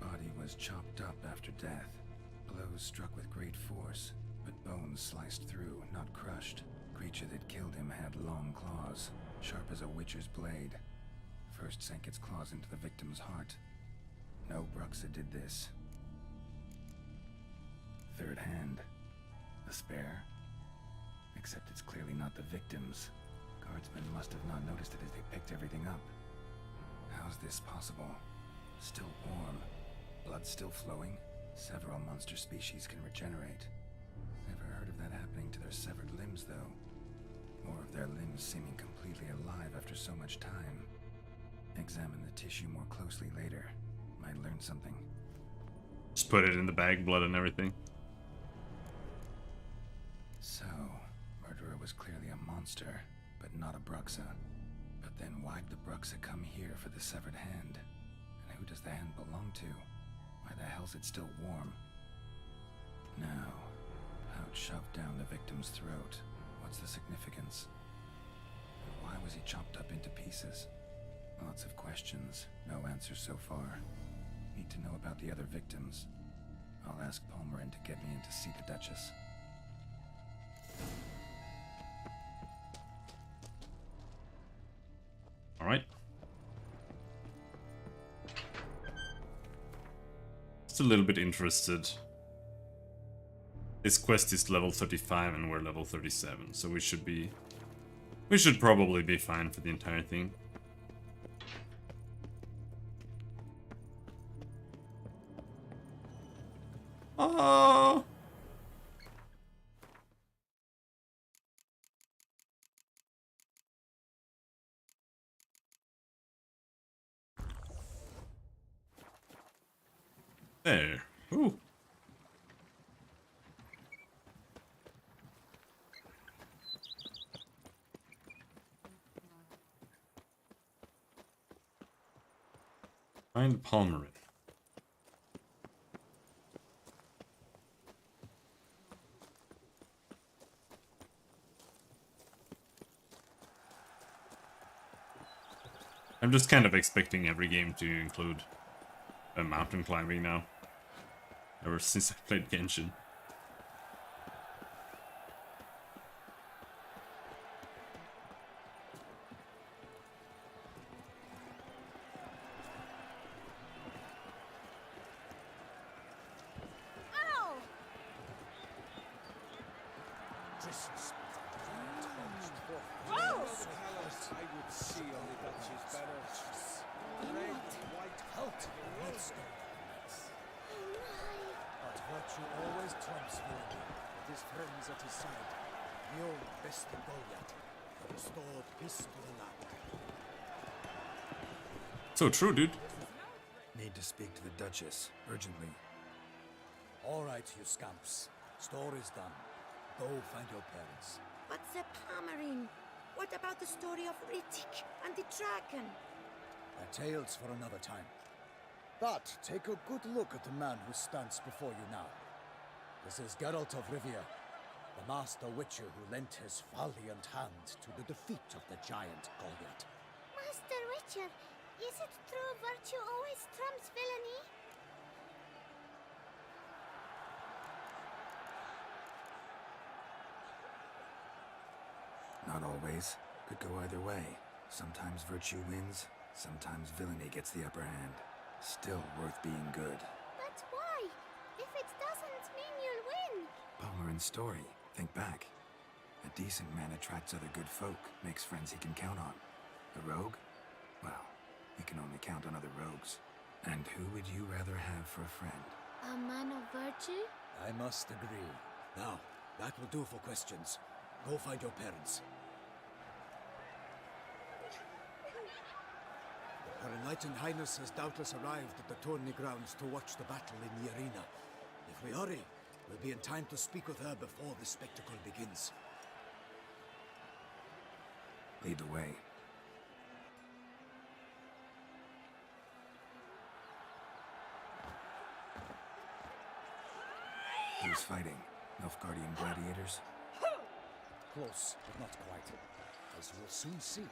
Body was chopped up after death. Blows struck with great force, but bones sliced through, not crushed. Creature that killed him had long claws, sharp as a witcher's blade. First sank its claws into the victim's heart. No Bruxa did this. Third hand. A spare? Except it's clearly not the victim's. Guardsmen must have not noticed it as they picked everything up. How's this possible? Still warm. Blood still flowing? Several monster species can regenerate. Never heard of that happening to their severed limbs, though. Or of their limbs seeming completely alive after so much time. Examine the tissue more closely later. Might learn something. Just put it in the bag, blood and everything. So, murderer was clearly a monster, but not a Bruxa. But then why'd the Bruxa come here for the severed hand? And who does the hand belong to? Why the hell's it still warm? Now, pouch shoved down the victim's throat. What's the significance? And why was he chopped up into pieces? Lots of questions, no answers so far. Need to know about the other victims. I'll ask Palmerin to get me in to see the Duchess. Alright. Just a little bit interested. This quest is level 35 and we're level 37, so we should probably be fine for the entire thing. Oh. There. Ooh. Find Palmerin. I'm just kind of expecting every game to include mountain climbing now. Ever since I played Genshin. So true, dude. Need to speak to the Duchess, urgently. All right, you scamps. Story's done. Go find your parents. But the Pomerine, what about the story of Rittik and the dragon? Tales for another time. But take a good look at the man who stands before you now. This is Geralt of Rivia, the master witcher who lent his valiant hand to the defeat of the giant Goliath. Master Witcher, is it true virtue always trumps villainy? Not always. Could go either way. Sometimes virtue wins, sometimes villainy gets the upper hand. Still worth being good. But why? If it doesn't mean you'll win. Palmerin's story. Think back. A decent man attracts other good folk, makes friends he can count on. A rogue? Well, he can only count on other rogues. And who would you rather have for a friend? A man of virtue? I must agree. Now, that will do for questions. Go find your parents. Her Enlightened Highness has doubtless arrived at the tourney grounds to watch the battle in the arena. If we hurry, we'll be in time to speak with her before the spectacle begins. Lead the way. Who's fighting? Nilfgaardian gladiators? Close, but not quite. As you'll soon see.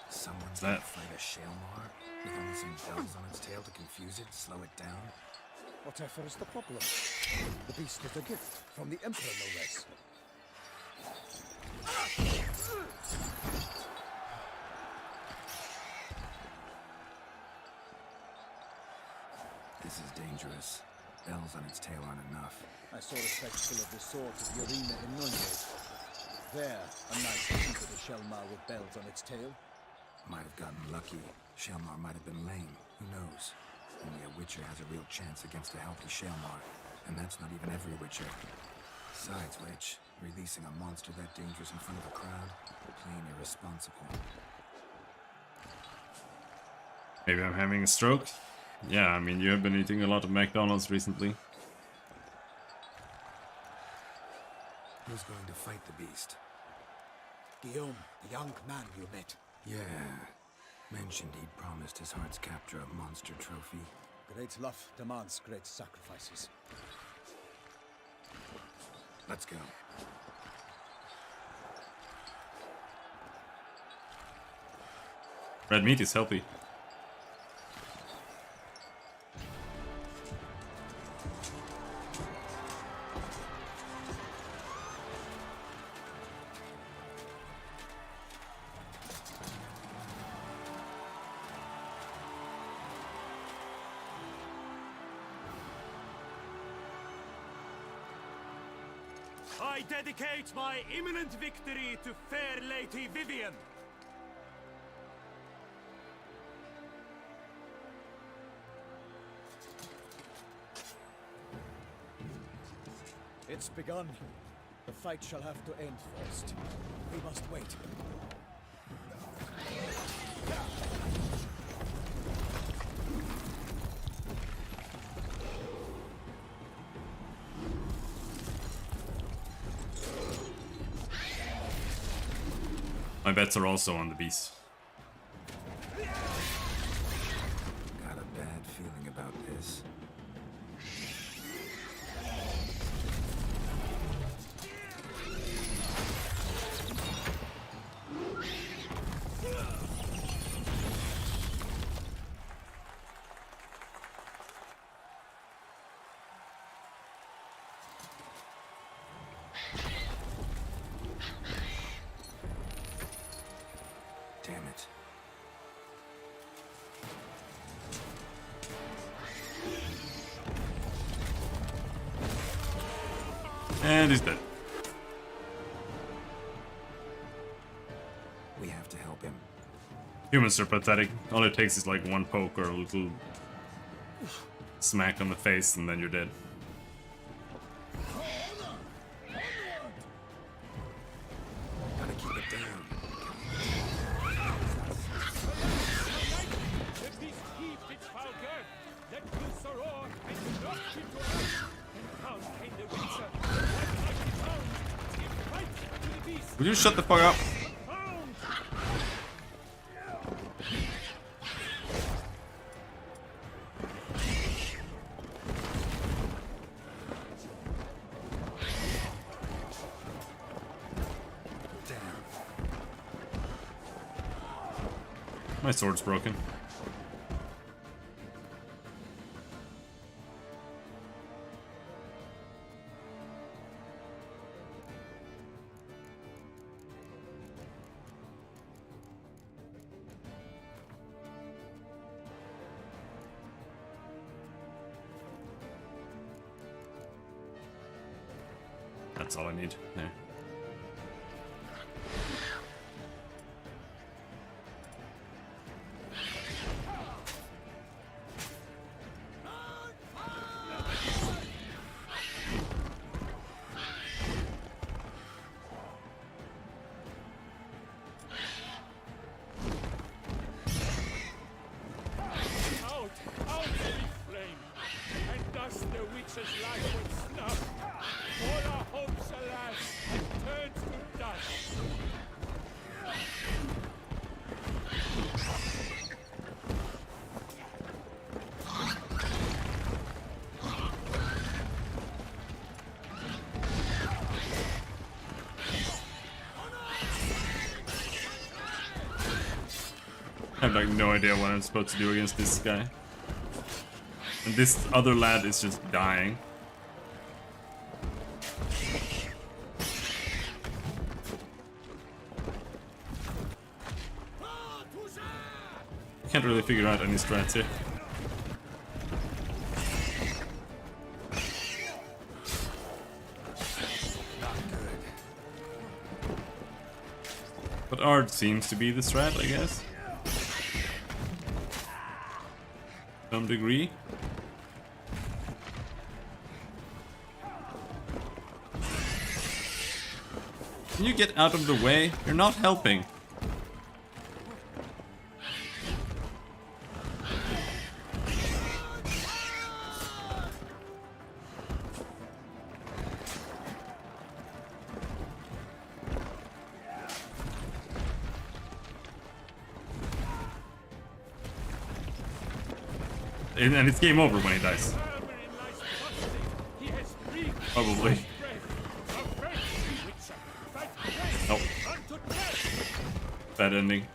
Someone's that? gonna fight a Shalmar with only some bells on its tail to confuse it, slow it down? Whatever is the problem? The beast is a gift from the Emperor, no less. This is dangerous. Bells on its tail aren't enough. I saw a spectacle of the sort at the arena in Nuremberg. There, a knight defeated a Shalmar with bells on its tail. Might have gotten lucky. Shalmar might have been lame. Who knows? Only a Witcher has a real chance against a healthy Shalmar. And that's not even every Witcher. Besides which, releasing a monster that dangerous in front of a crowd? Plain irresponsible. Maybe I'm having a stroke? Yeah, I mean, you have been eating a lot of McDonald's recently. Who's going to fight the beast? Guillaume, the young man you met. Yeah. Mentioned he'd promised his heart's capture a monster trophy. Great love demands great sacrifices. Let's go. Red meat is healthy. I dedicate my imminent victory to fair Lady Vivian. It's begun. The fight shall have to end first. We must wait. My bets are also on the beast. Got a bad feeling about this. Damn it. And he's dead. We have to help him. Humans are pathetic. All it takes is like one poke or a little smack on the face and then you're dead. Gotta keep it down. Let these keep its foul girth. Let loose a roar and not Will you shut the fuck up? My sword's broken. That's all I need. There. I have like no idea what I'm supposed to do against this guy. And this other lad is just dying. I can't really figure out any strats here. But art seems to be the strat, I guess. Some degree. Can you get out of the way? You're not helping. And it's game over when he dies. Probably. Nope. Bad ending.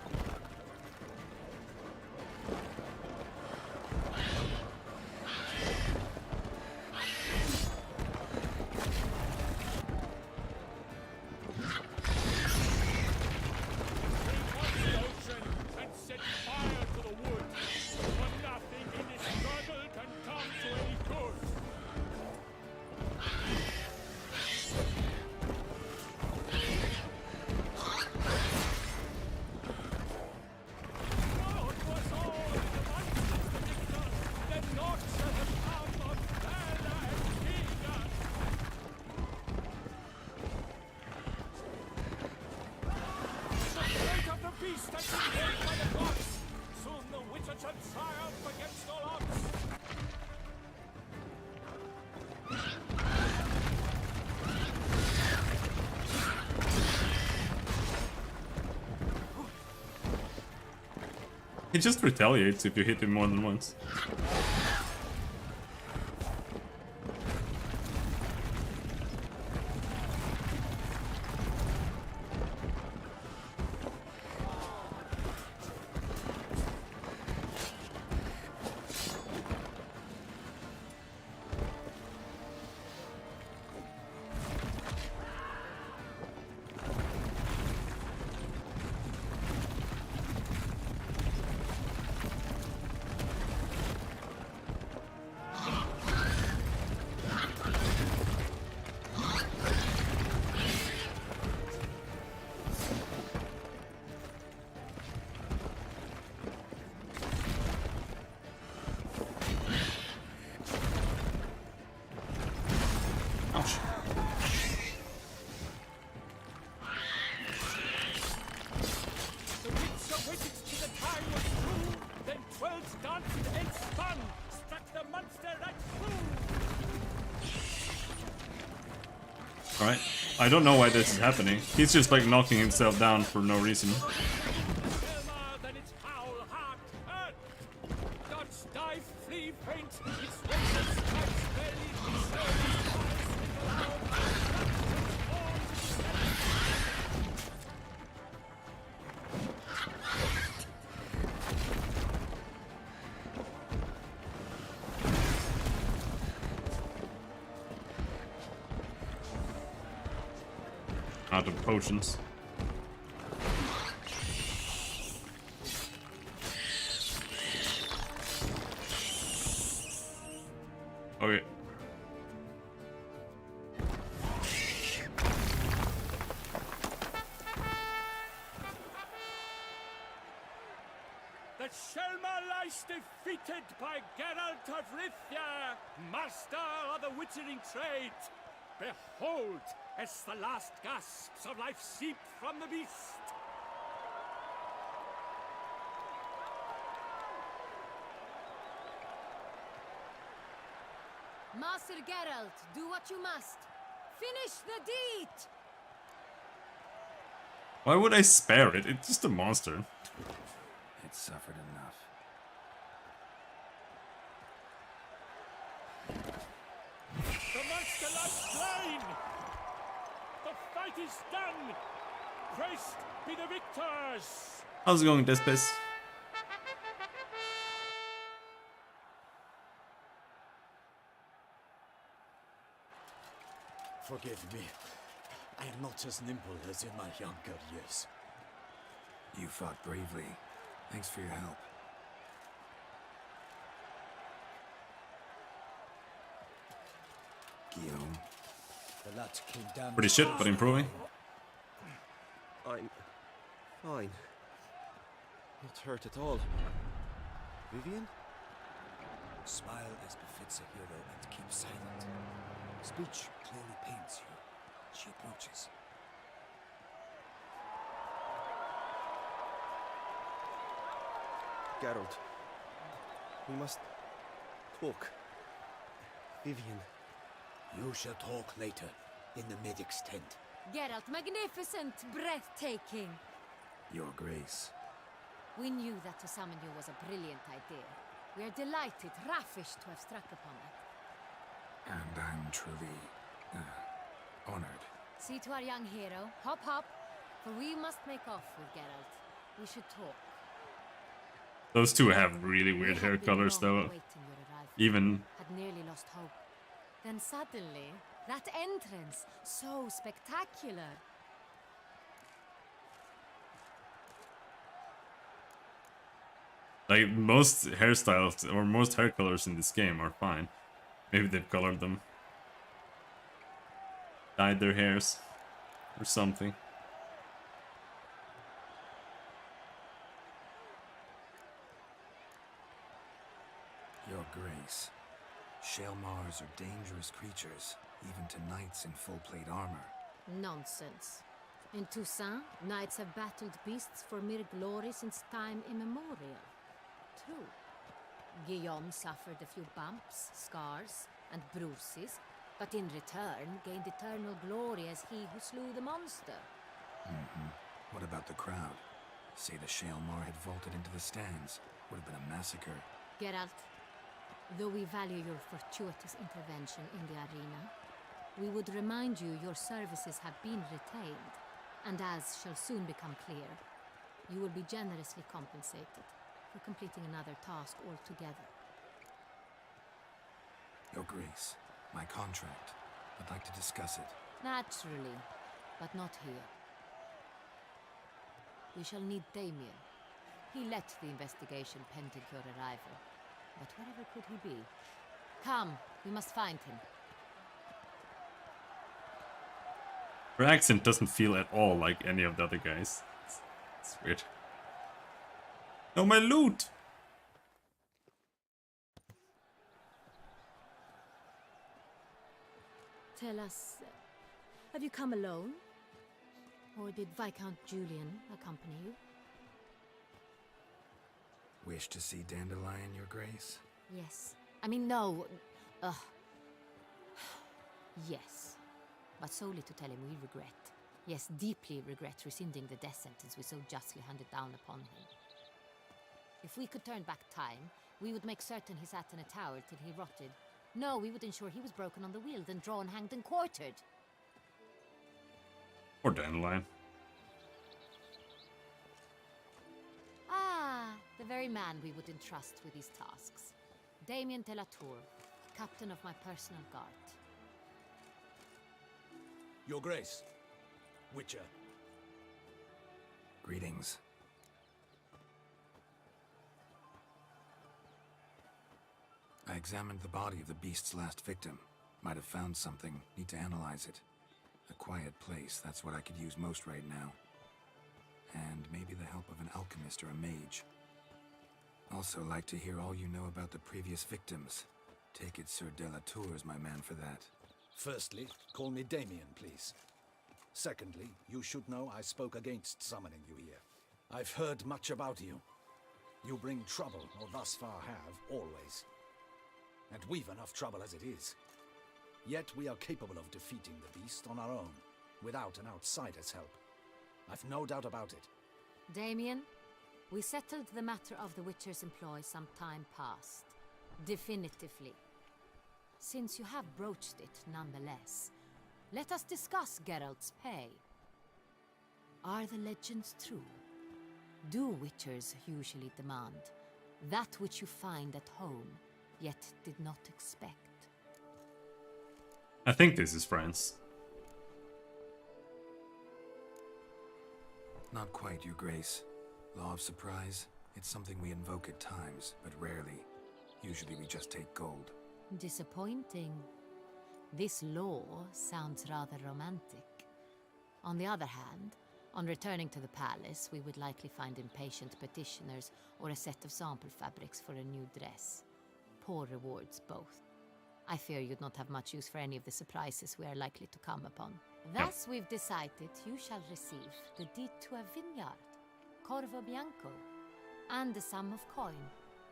He just retaliates if you hit him more than once. Alright. I don't know why this is happening. He's just like knocking himself down for no reason. Out of potions. Okay. The Shelma lies defeated by Geralt of Rivia, master of the witchering trade. Behold, as the last gasps of life seep from the beast. Master Geralt, do what you must. Finish the deed! Why would I spare it? It's just a monster. It suffered enough. The monster lies slain! The fight is done! Praised be the victors! How's it going, Despes? Forgive me. I am not as nimble as in my younger years. You fought bravely. Thanks for your help. Guillaume. The lad came down. Pretty shit, but improving. I'm fine. Not hurt at all. Vivian? Smile as befits a hero and keep silent. Speech clearly pains you. She approaches. Geralt. We must talk. Vivian. You shall talk later, in the medic's tent. Geralt, magnificent, breathtaking. Your Grace. We knew that to summon you was a brilliant idea. We are delighted, ravished to have struck upon it. And I'm truly honored. See to our young hero. Hop, hop. For we must make off with Geralt. We should talk. Those two have really weird hair colors, though. Even had nearly lost hope. Then suddenly, that entrance, so spectacular. like most hairstyles or most hair colors in this game are fine. Maybe they've colored them, dyed their hairs, or something. Your Grace, Shaelmars are dangerous creatures, even to knights in full-plate armor. Nonsense. In Toussaint, knights have battled beasts for mere glory since time immemorial. True. Guillaume suffered a few bumps, scars, and bruises, but in return gained eternal glory as he who slew the monster. What about the crowd? Say the Shaelmar had vaulted into the stands. Would have been a massacre. Geralt, though we value your fortuitous intervention in the arena, we would remind you your services have been retained, and as shall soon become clear, you will be generously compensated for completing another task altogether. Your Grace, my contract. I'd like to discuss it. Naturally, but not here. We shall need Damien. He led the investigation pending your arrival. But wherever could he be? Come, we must find him. Her accent doesn't feel at all like any of the other guys. It's weird. No, my loot! Tell us, have you come alone? Or did Viscount Julian accompany you? Wish to see Dandelion, Your Grace? Yes. I mean, no. Yes. but solely to tell him we regret, yes, deeply regret rescinding the death sentence we so justly handed down upon him. If we could turn back time, we would make certain he sat in a tower till he rotted. No, we would ensure he was broken on the wheel, then drawn, hanged, and quartered. Or Dandelion. Ah, the very man we would entrust with these tasks. Damien de la Tour, captain of my personal guard. Your Grace, Witcher. Greetings. I examined the body of the beast's last victim. Might have found something. Need to analyze it. A quiet place, that's what I could use most right now. And maybe the help of an alchemist or a mage. Also like to hear all you know about the previous victims. Take it Sir de la Tour is my man for that. Firstly, call me Damien, please. Secondly, you should know I spoke against summoning you here. I've heard much about you. You bring trouble, or thus far have, always. And we've enough trouble as it is. Yet we are capable of defeating the beast on our own, without an outsider's help. I've no doubt about it. Damien, we settled the matter of the Witcher's employ some time past. Definitively. Since you have broached it nonetheless, let us discuss Geralt's pay. Are the legends true? Do Witchers usually demand that which you find at home, yet did not expect? I think this is France. Not quite, Your Grace. Law of surprise, it's something we invoke at times, but rarely. Usually we just take gold. Disappointing. This law sounds rather romantic. On the other hand, on returning to the palace, we would likely find impatient petitioners or a set of sample fabrics for a new dress. Poor rewards, both. I fear you'd not have much use for any of the surprises we are likely to come upon. Thus, we've decided you shall receive the deed to a vineyard, Corvo Bianco, and the sum of coin.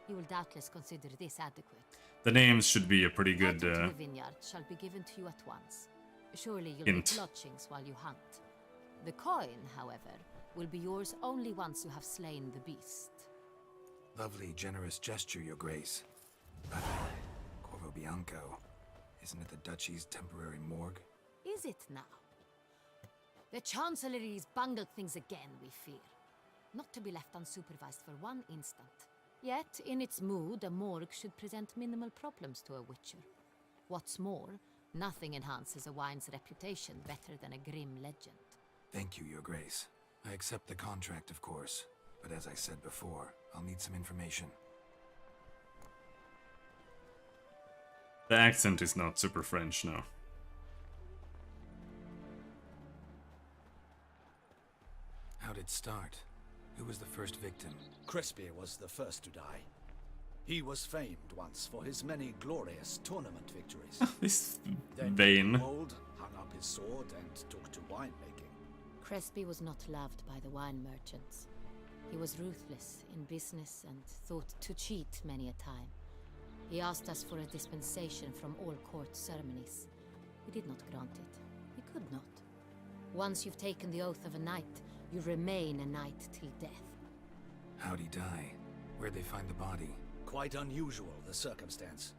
You will doubtless consider this adequate. The names should be a pretty good Title to the vineyard shall be given to you at once. Surely you'll hint. get lodgings while you hunt. The coin, however, will be yours only once you have slain the beast. Lovely, generous gesture, Your Grace. But Corvo Bianco, isn't it the Duchy's temporary morgue? Is it now? The Chancellery's bungled things again, we fear. Not to be left unsupervised for one instant. Yet, in its mood, a morgue should present minimal problems to a Witcher. What's more, nothing enhances a wine's reputation better than a grim legend. Thank you, Your Grace. I accept the contract, of course. But as I said before, I'll need some information. The accent is not super French now. How'd it start? Who was the first victim? Crespi was the first to die. He was famed once for his many glorious tournament victories. This Then vain. he grew old, hung up his sword, and took to winemaking. Crespi was not loved by the wine merchants. He was ruthless in business and thought to cheat many a time. He asked us for a dispensation from all court ceremonies. We did not grant it. We could not. Once you've taken the oath of a knight, you remain a knight till death. How'd he die? Where'd they find the body? Quite unusual, the circumstance.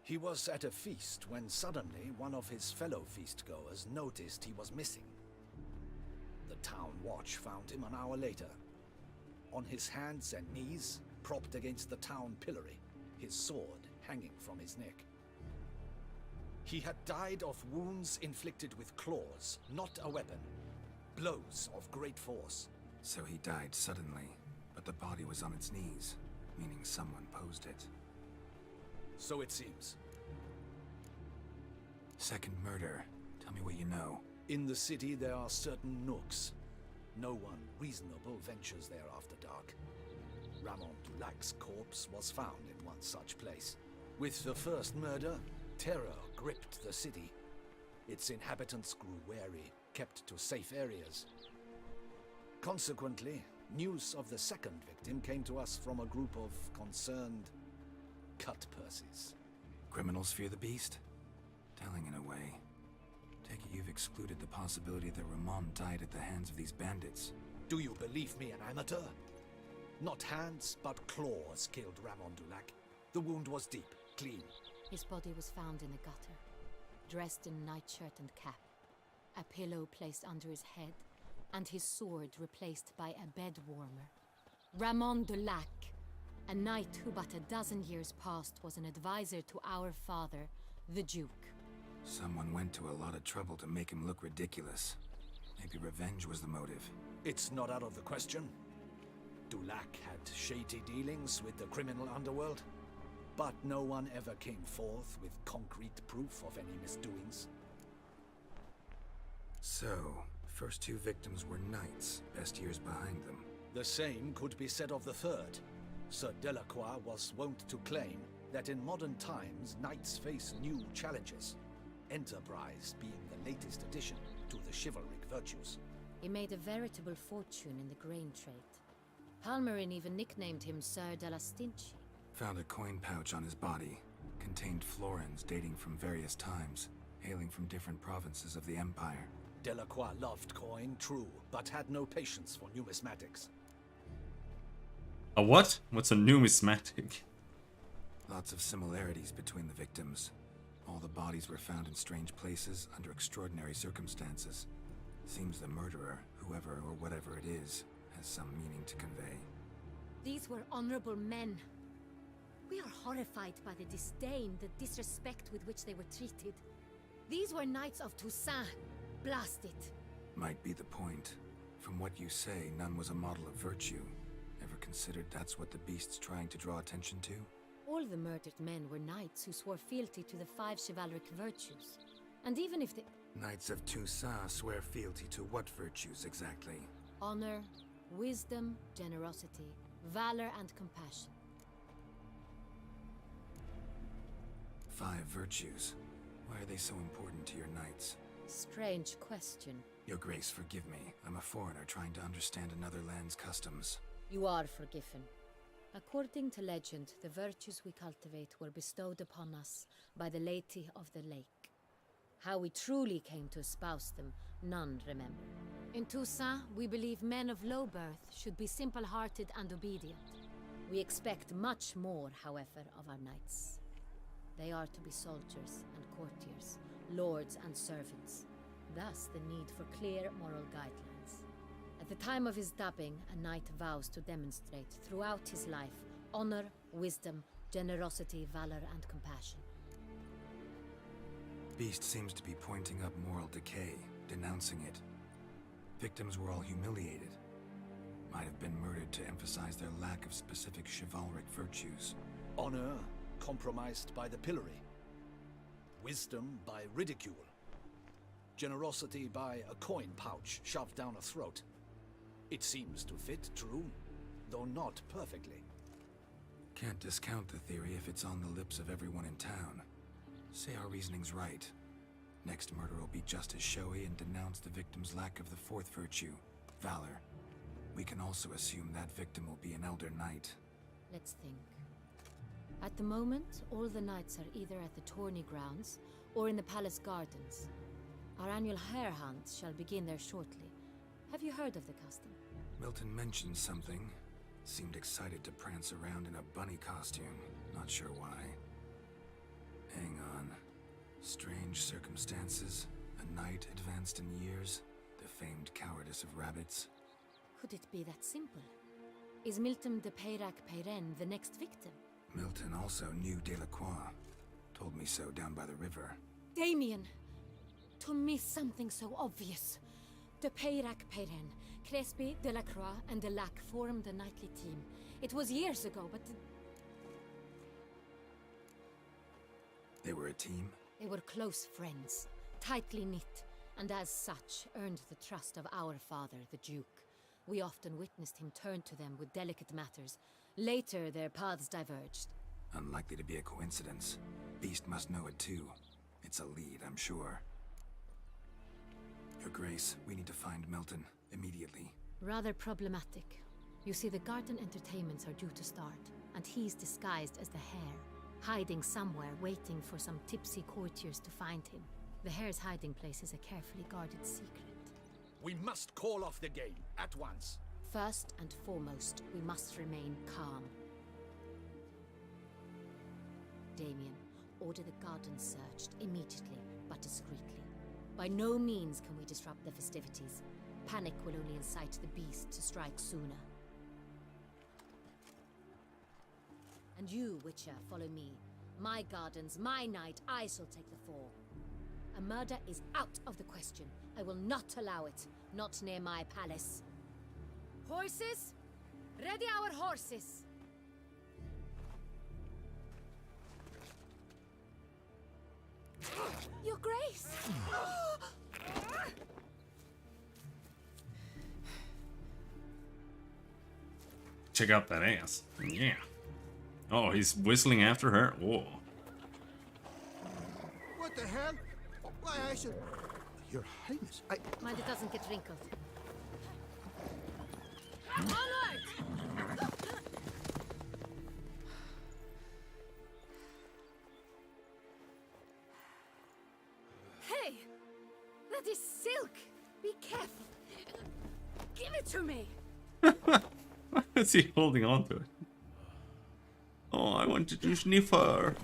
He was at a feast when suddenly one of his fellow feastgoers noticed he was missing. The town watch found him an hour later. On his hands and knees, propped against the town pillory, his sword hanging from his neck. He had died of wounds inflicted with claws, not a weapon. Blows of great force. So he died suddenly, but the body was on its knees, meaning someone posed it. So it seems. Second murder. Tell me what you know. In the city there are certain nooks. No one reasonable ventures there after dark. Ramon Dulac's corpse was found in one such place. With the first murder, terror gripped the city. Its inhabitants grew wary, kept to safe areas. Consequently, news of the second victim came to us from a group of concerned cut purses. Criminals fear the beast? Telling in a way. Take it you've excluded the possibility that Ramon died at the hands of these bandits. Do you believe me an amateur? Not hands, but claws killed Ramon Dulac. The wound was deep, clean. His body was found in a gutter, dressed in nightshirt and cap, a pillow placed under his head, and his sword replaced by a bed warmer. Ramon Dulac, a knight who but a dozen years past was an advisor to our father, the Duke. Someone went to a lot of trouble to make him look ridiculous. Maybe revenge was the motive. It's not out of the question. Dulac had shady dealings with the criminal underworld, but no one ever came forth with concrete proof of any misdoings. So, first two victims were knights, best years behind them. The same could be said of the third. Sir Delacroix was wont to claim that in modern times, knights face new challenges, enterprise being the latest addition to the chivalric virtues. He made a veritable fortune in the grain trade. Palmerin even nicknamed him Sir de la Stinchi. Found a coin pouch on his body. Contained florins dating from various times, hailing from different provinces of the Empire. Delacroix loved coin, true, but had no patience for numismatics. A what? What's a numismatic? Lots of similarities between the victims. All the bodies were found in strange places under extraordinary circumstances. Seems the murderer, whoever or whatever it is, has some meaning to convey. These were honorable men. We are horrified by the disdain, the disrespect with which they were treated. These were knights of Toussaint. Blast it. Might be the point. From what you say, none was a model of virtue. Ever considered that's what the beast's trying to draw attention to? All the murdered men were knights who swore fealty to the 5 chivalric virtues. And even if they... Knights of Toussaint swear fealty to what virtues exactly? Honor, wisdom, generosity, valor, and compassion. 5 virtues. Why are they so important to your knights? Strange question. Your Grace, forgive me. I'm a foreigner trying to understand another land's customs. You are forgiven. According to legend, the virtues we cultivate were bestowed upon us by the Lady of the Lake. How we truly came to espouse them, none remember. In Toussaint, we believe men of low birth should be simple-hearted and obedient. We expect much more, however, of our knights. They are to be soldiers and courtiers, lords and servants. Thus, the need for clear moral guidelines. At the time of his dubbing, a knight vows to demonstrate throughout his life honor, wisdom, generosity, valor, and compassion. Beast seems to be pointing up moral decay, denouncing it. Victims were all humiliated. Might have been murdered to emphasize their lack of specific chivalric virtues. Honor compromised by the pillory. Wisdom by ridicule. Generosity by a coin pouch shoved down a throat. It seems to fit, true, though not perfectly. Can't discount the theory if it's on the lips of everyone in town. Say our reasoning's right. Next murder will be just as showy and denounce the victim's lack of the 4th virtue, valor. We can also assume that victim will be an elder knight. Let's think. At the moment, all the knights are either at the tourney grounds or in the palace gardens. Our annual hare hunt shall begin there shortly. Have you heard of the custom? Milton mentioned something. Seemed excited to prance around in a bunny costume. Not sure why. Hang on. Strange circumstances. A knight advanced in years. The famed cowardice of rabbits. Could it be that simple? Is Milton de Peyrac Peyren the next victim? Milton also knew Delacroix. Told me so down by the river. Damien! To miss something so obvious. De Peyrac Peyren, Crespi, Delacroix, and Delac formed a knightly team. It was years ago, but... They were a team? They were close friends, tightly knit, and as such earned the trust of our father, the Duke. We often witnessed him turn to them with delicate matters. Later, their paths diverged. Unlikely to be a coincidence. Beast must know it too. It's a lead, I'm sure. Your Grace, we need to find Milton, immediately. Rather problematic. You see, the garden entertainments are due to start, and he's disguised as the hare, hiding somewhere, waiting for some tipsy courtiers to find him. The hare's hiding place is a carefully guarded secret. We must call off the game at once. First and foremost, we must remain calm. Damien, order the gardens searched immediately, but discreetly. By no means can we disrupt the festivities. Panic will only incite the beast to strike sooner. And you, Witcher, follow me. My gardens, my night, I shall take the fall. A murder is out of the question. I will not allow it. Not near my palace. Horses? Ready our horses! Your Grace! Check out that ass. Yeah. Oh, he's whistling after her. Whoa. What the hell? Why, I should... Your Highness, Mind it doesn't get wrinkled. Onward! Hey! That is silk! Be careful! Give it to me! Why is he holding on to it? Oh, I wanted to sniff her.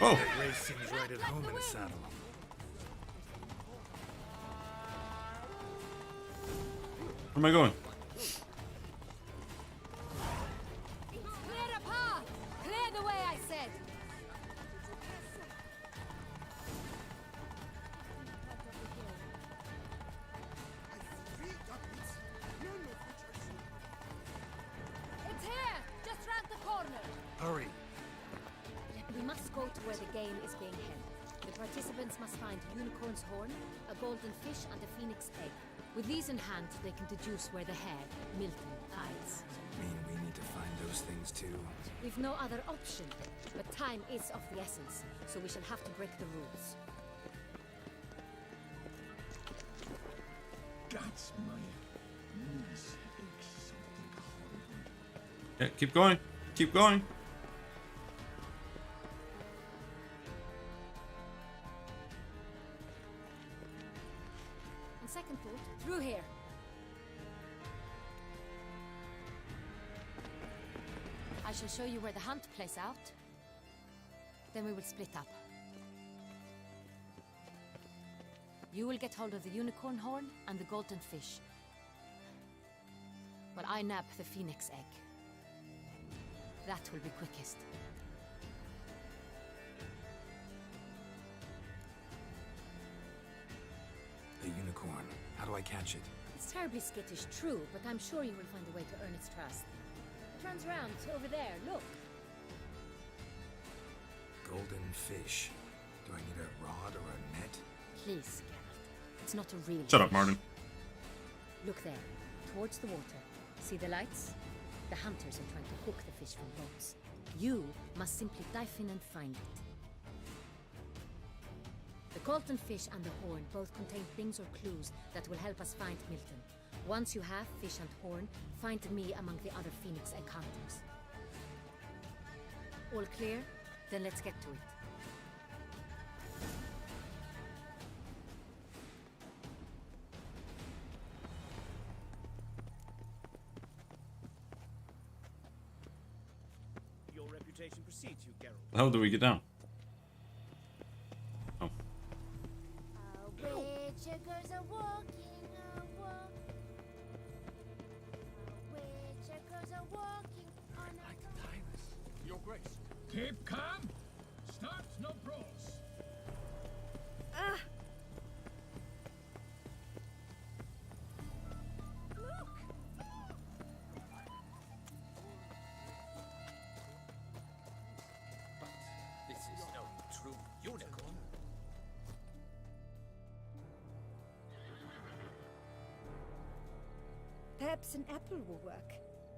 Oh! Grace seems right at home in the saddle. Where am I going? Clear a path! Clear the way, I said! It's here! Just round the corner! Hurry! We must go to where the game is being held. The participants must find a unicorn's horn, a golden fish, and a phoenix egg. With these in hand, they can deduce where the hare, Milton, hides. Mean we need to find those things too? We've no other option, but time is of the essence, so we shall have to break the rules. That's my knees ache something horrible. Yeah, keep going. Keep going. On second thought, through here. I shall show you where the hunt plays out. Then we will split up. You will get hold of the unicorn horn and the golden fish, while I nab the phoenix egg. That will be quickest. The unicorn. How do I catch it? It's terribly skittish, true, but I'm sure you will find a way to earn its trust. It runs round over there, look. Golden fish. Do I need a rod or a net? Please, Geralt. It's not a real Shut up, fish. Martin. Look there, towards the water. See the lights? The hunters are trying to hook the fish from boats. You must simply dive in and find it. The golden fish and the horn both contain things or clues that will help us find Milton. Once you have fish and horn, find me among the other phoenix egg hunters. All clear? Then let's get to it. Your reputation precedes you, Geralt. How do we get down? Oh. Witcher girls are walking a walk. Witcher girls are walking on a Your Grace. Keep calm. Start no bros. This is no true unicorn. Perhaps an apple will work.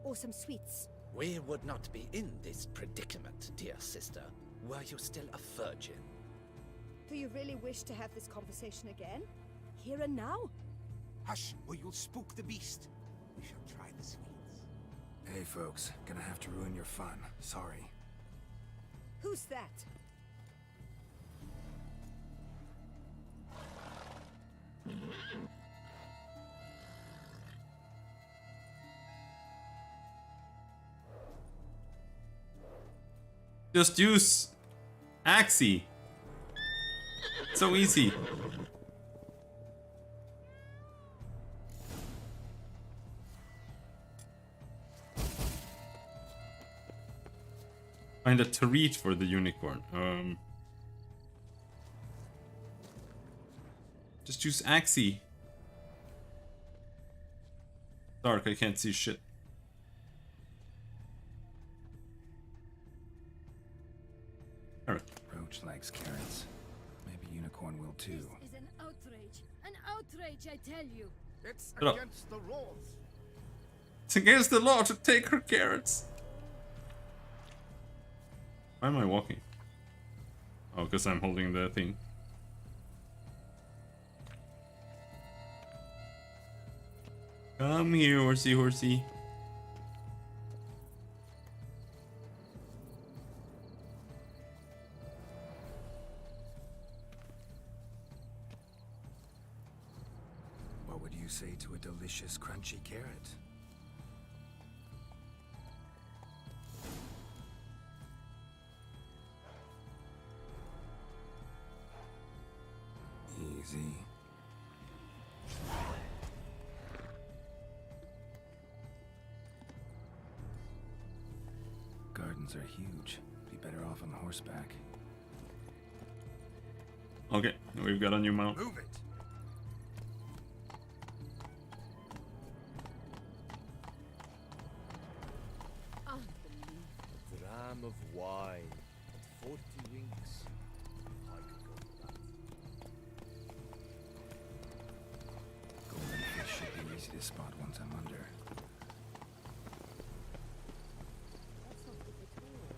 Or some sweets. We would not be in this predicament, dear sister, were you still a virgin. Do you really wish to have this conversation again? Here and now? Hush, or you'll spook the beast. We shall try the sweets. Hey folks, gonna have to ruin your fun. Sorry. Who's that? Just use Axie. So easy. Find a turret for the unicorn. Just use Axie. Dark, I can't see shit. Alright. Roach likes carrots. Maybe unicorn will too. This is an outrage. An outrage, I tell you. It's Shut up. against the rules. It's against the law to take her carrots. Why am I walking? Oh, because I'm holding the thing. Come here, horsey, horsey. What would you say to a delicious, crunchy carrot? Easy. Gardens are huge. Be better off on horseback. Okay, we've got a new mount. Move it. Dram of wine and 40 winks. I could go with that. Golden fish should be easy to spot once I'm under. That's not good at all.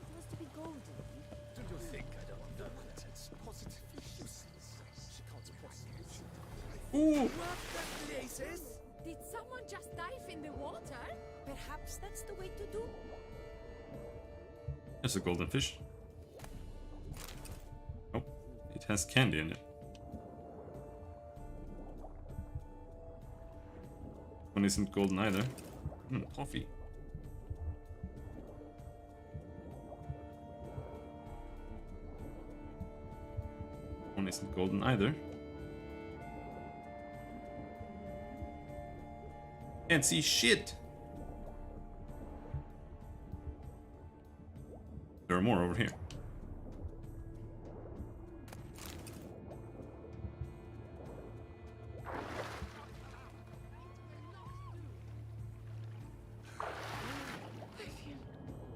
It was to be golden. Do you think I don't know that it's positively useless? She can't possibly shoot. Ooh! Did someone just dive in the water? Perhaps that's the way to do. There's a golden fish. Oh, it has candy in it. One isn't golden either. Coffee. One isn't golden either. Can't see shit. There are more over here.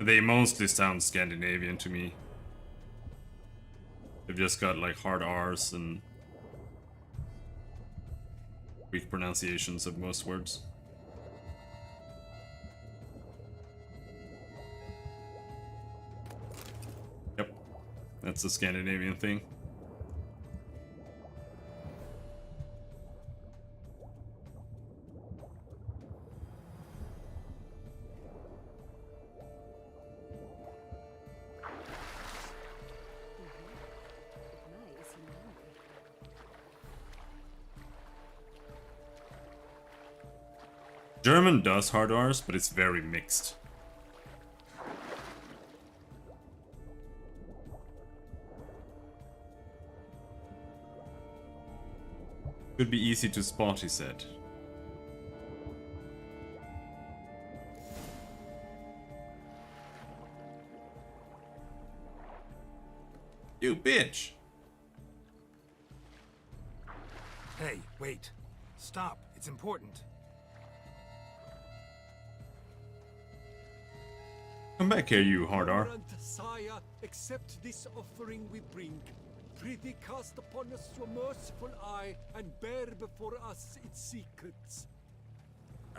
They mostly sound Scandinavian to me. They've just got like hard R's and weak pronunciations of most words. Yep, that's a Scandinavian thing. German does hard R's, but it's very mixed. Could be easy to spot, he said. You bitch! Hey, wait. Stop. It's important. Come back here, you hard R. Reverend Sire, accept this offering we bring. Prithee cast upon us your merciful eye, and bear before us its secrets.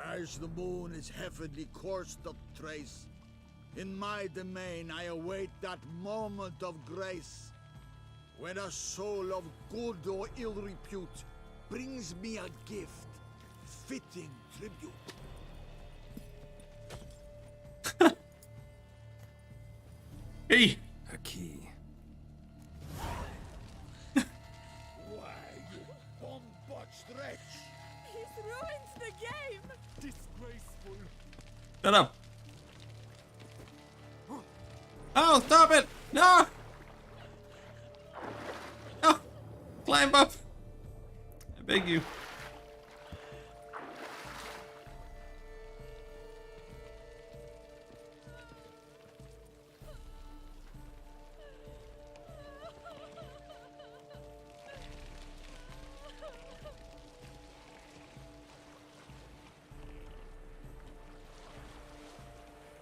As the moon is heavenly coursed up trace, in my domain I await that moment of grace. When a soul of good or ill repute brings me a gift, fitting tribute. Hey! A key. Why, you bomb-botched wretch! He's ruined the game! Disgraceful. Shut up! Oh, stop it! No! No! Climb up! I beg you.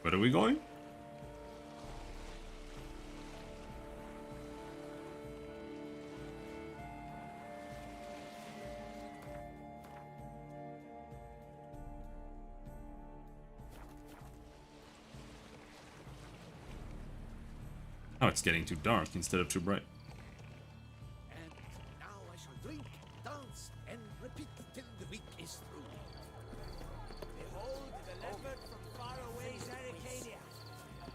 Where are we going? Oh, it's getting too dark instead of too bright. And now I shall drink, dance, and repeat till the week is through. Behold the leopard from faraway Arcania.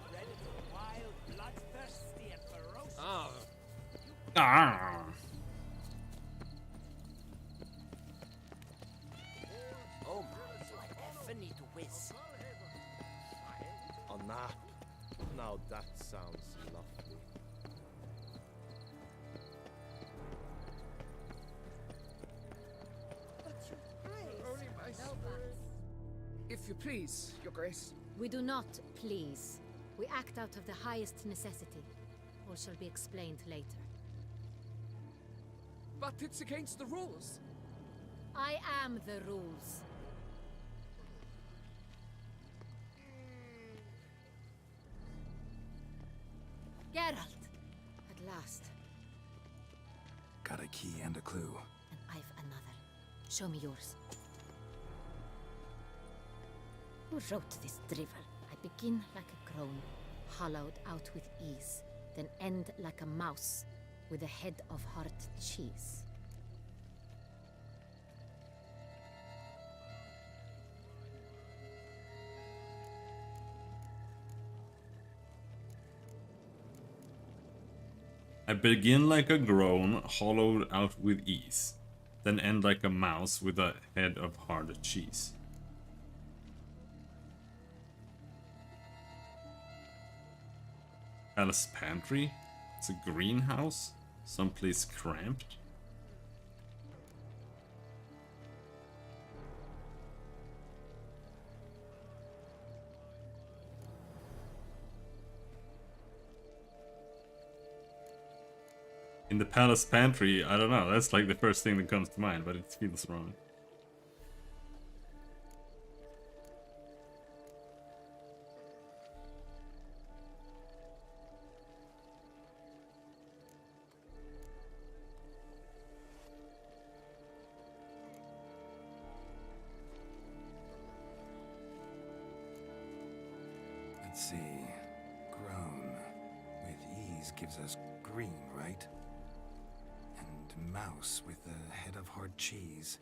Predator, wild, bloodthirsty, and ferocious. Ah! Oh man, do I ever need to whiz? A nap. Now that sounds lovely. If you please, Your Grace. We do not please. We act out of the highest necessity. All shall be explained later. But it's against the rules. I am the rules. Geralt! At last. Got a key and a clue. And I've another. Show me yours. Who wrote this drivel? I begin like a groan, hollowed out with ease, then end like a mouse, with a head of hard cheese. I begin like a groan, hollowed out with ease, then end like a mouse with a head of hard cheese. Palace pantry? It's a greenhouse? Someplace cramped? In the palace pantry, I don't know, that's like the first thing that comes to mind, but it feels wrong. Let's see. Grown. With ease gives us green, right? And mouse with a head of hard cheese.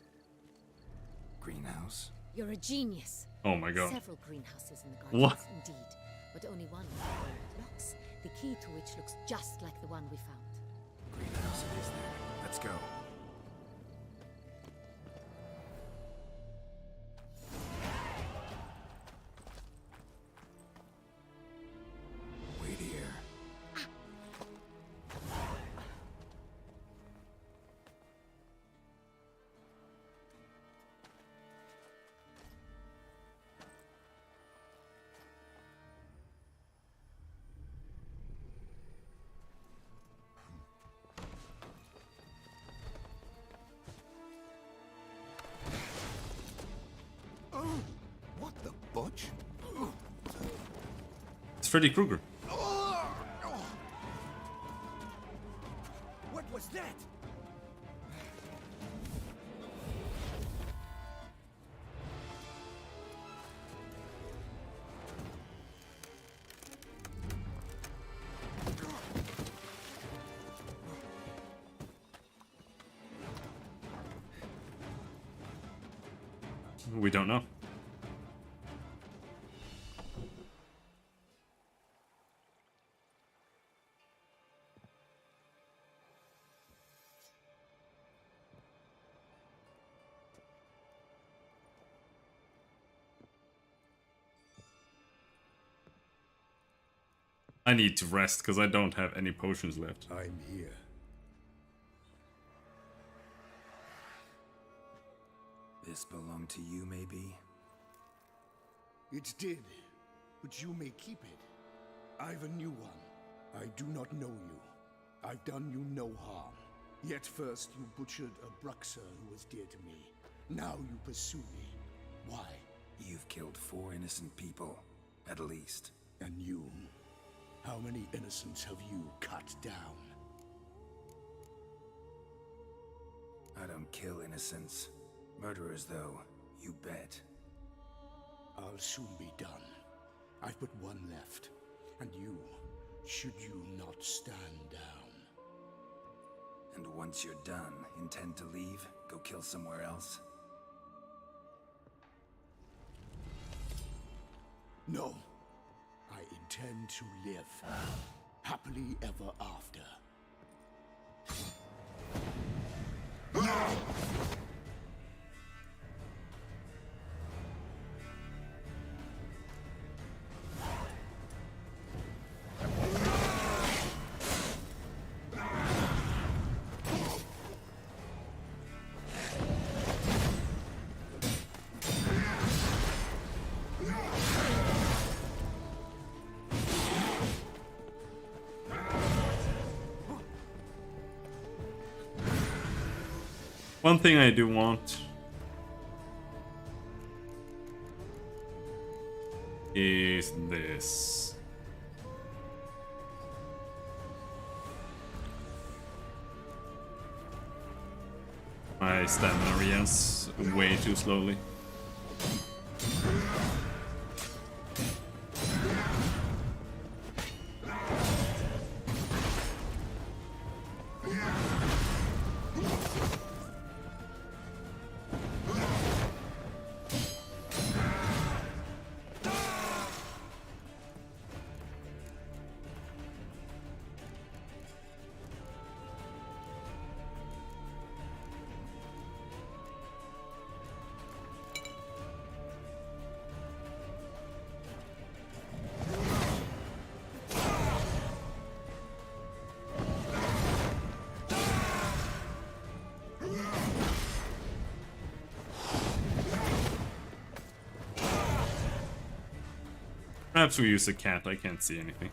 Greenhouse? You're a genius. Oh my god. Several greenhouses in the gardens, What? indeed. But only one with gold locks, the key to which looks just like the one we found. Greenhouse it is there. Let's go. Wait here. What the butch? It's Freddy Krueger. What was that? We don't know. I need to rest because I don't have any potions left. I'm here. This belonged to you, maybe? It did, but you may keep it. I've a new one. I do not know you. I've done you no harm. Yet first you butchered a Bruxer who was dear to me. Now you pursue me. Why? You've killed 4 innocent people, at least. And you? How many innocents have you cut down? I don't kill innocents. Murderers, though, you bet. I'll soon be done. I've but one left. And you, should you not stand down. And once you're done, intend to leave? Go kill somewhere else? No. I intend to live. Happily ever after. One thing I do want is this. My stamina reacts way too slowly. Perhaps we use a cat, I can't see anything.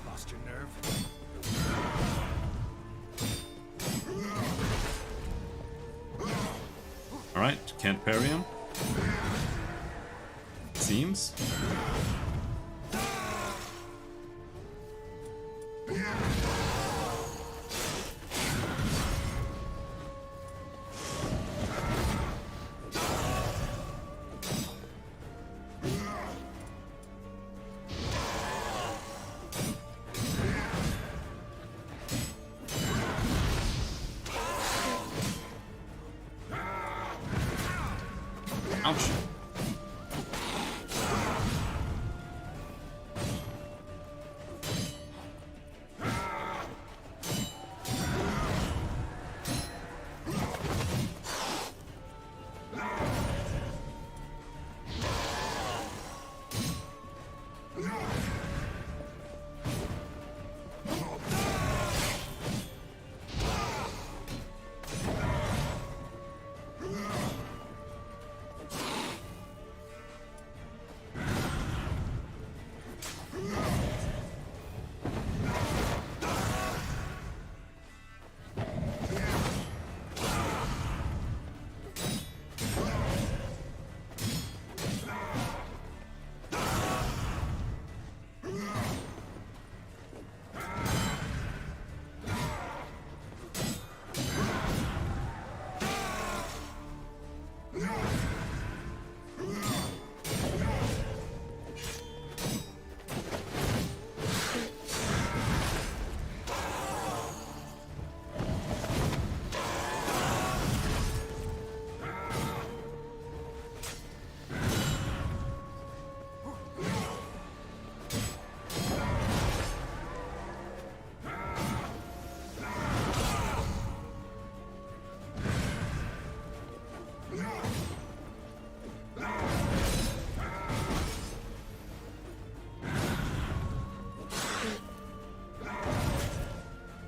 Lost your nerve? Alright, can't parry him. Seems. Ouch.